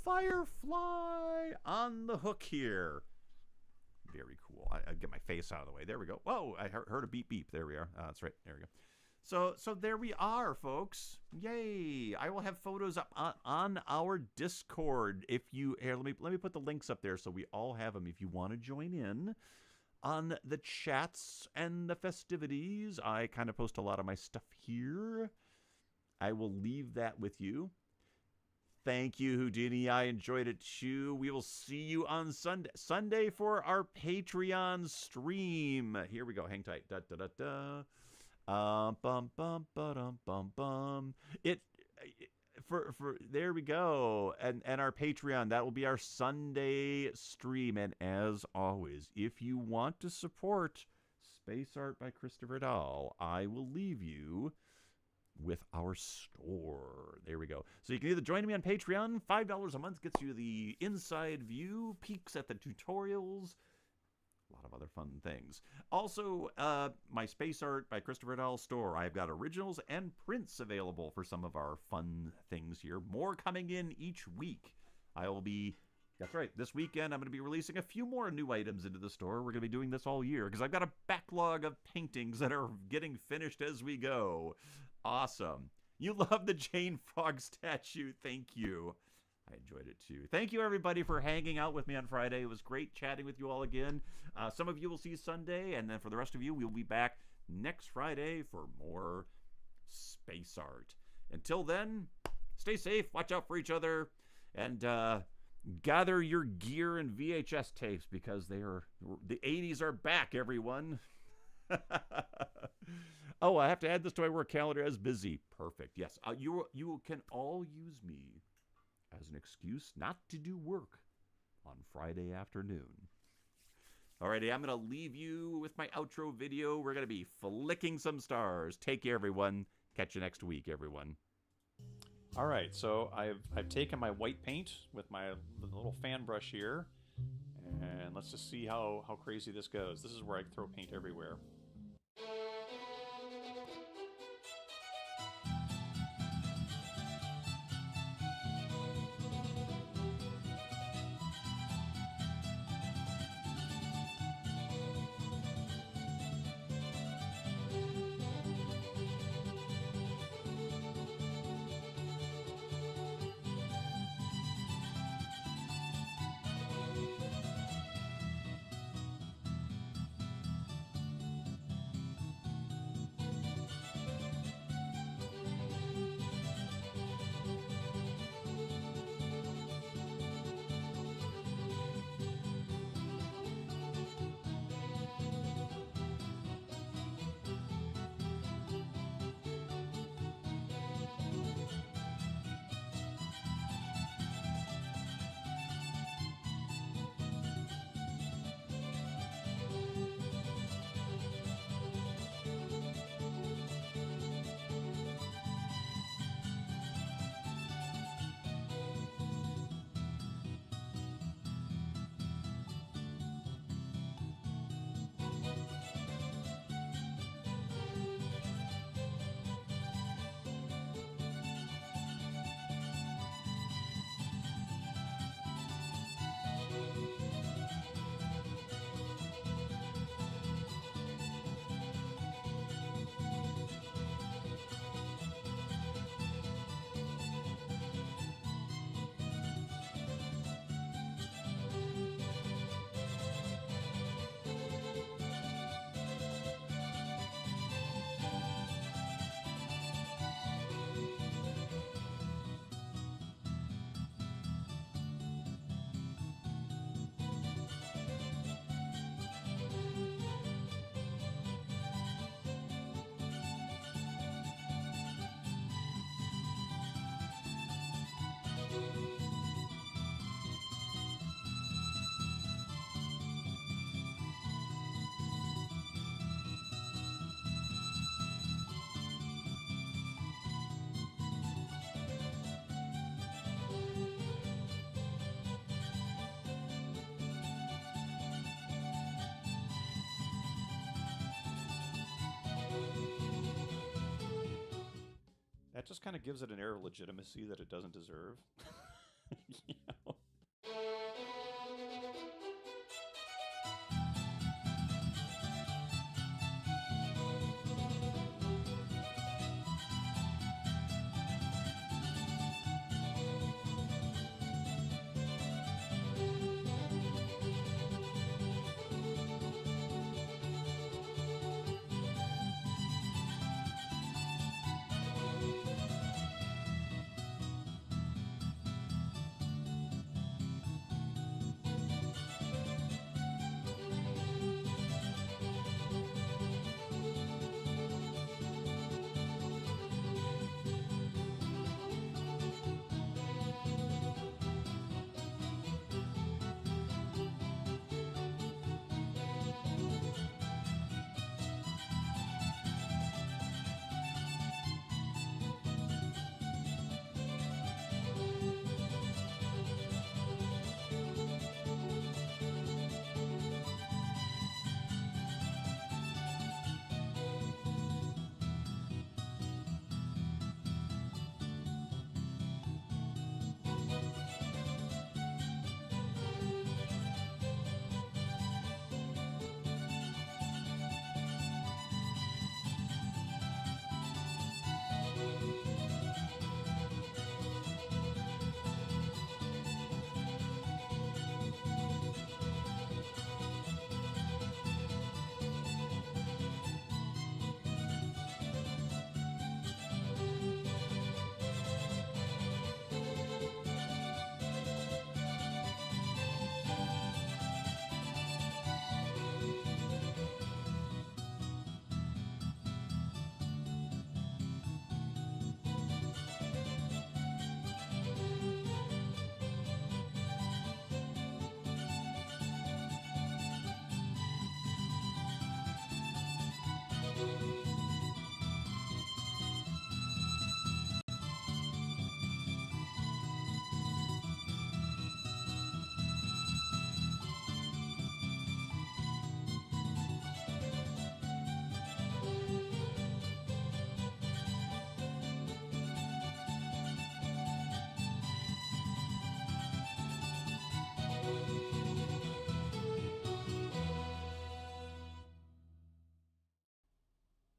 Firefly on the hook here. Very cool. I get my face out of the way. There we go. Whoa, I heard a beep beep. There we are. That's right. There we go. So there we are, folks. Yay! I will have photos up on our Discord. If you here, let me put the links up there so we all have them. If you want to join in on the chats and the festivities, I kind of post a lot of my stuff here. I will leave that with you. Thank you, Houdini. I enjoyed it too. We will see you on Sunday for our Patreon stream. Here we go. Hang tight. Da da da da. Bum bum ba-dum bum bum. For there we go. And our Patreon, that will be our Sunday stream. And as always, if you want to support Space Art by Christopher Dahl, I will leave you with our store. There we go. So you can either join me on Patreon. $5 a month gets you the inside view, peeks at the tutorials, a lot of other fun things. Also, my Space Art by Christopher Dahl store. I've got originals and prints available for some of our fun things here. More coming in each week. That's right, this weekend I'm going to be releasing a few more new items into the store. We're going to be doing this all year because I've got a backlog of paintings that are getting finished as we go. Awesome. You love the Jane Frog statue. Thank you. I enjoyed it too. Thank you, everybody, for hanging out with me on Friday. It was great chatting with you all again. Some of you will see Sunday, and then for the rest of you, we'll be back next Friday for more Space Art. Until then, stay safe, watch out for each other, and gather your gear and VHS tapes because the 80s are back, everyone. Oh, I have to add this to my work calendar as busy. Perfect. Yes, you can all use me as an excuse not to do work on Friday afternoon. Alrighty, I'm going to leave you with my outro video. We're going to be flicking some stars. Take care, everyone. Catch you next week, everyone. All right, so I've taken my white paint with my little fan brush here, and let's just see how crazy this goes. This is where I throw paint everywhere. kind of gives it an air of legitimacy that it doesn't deserve. You know?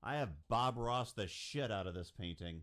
I have Bob Ross the shit out of this painting.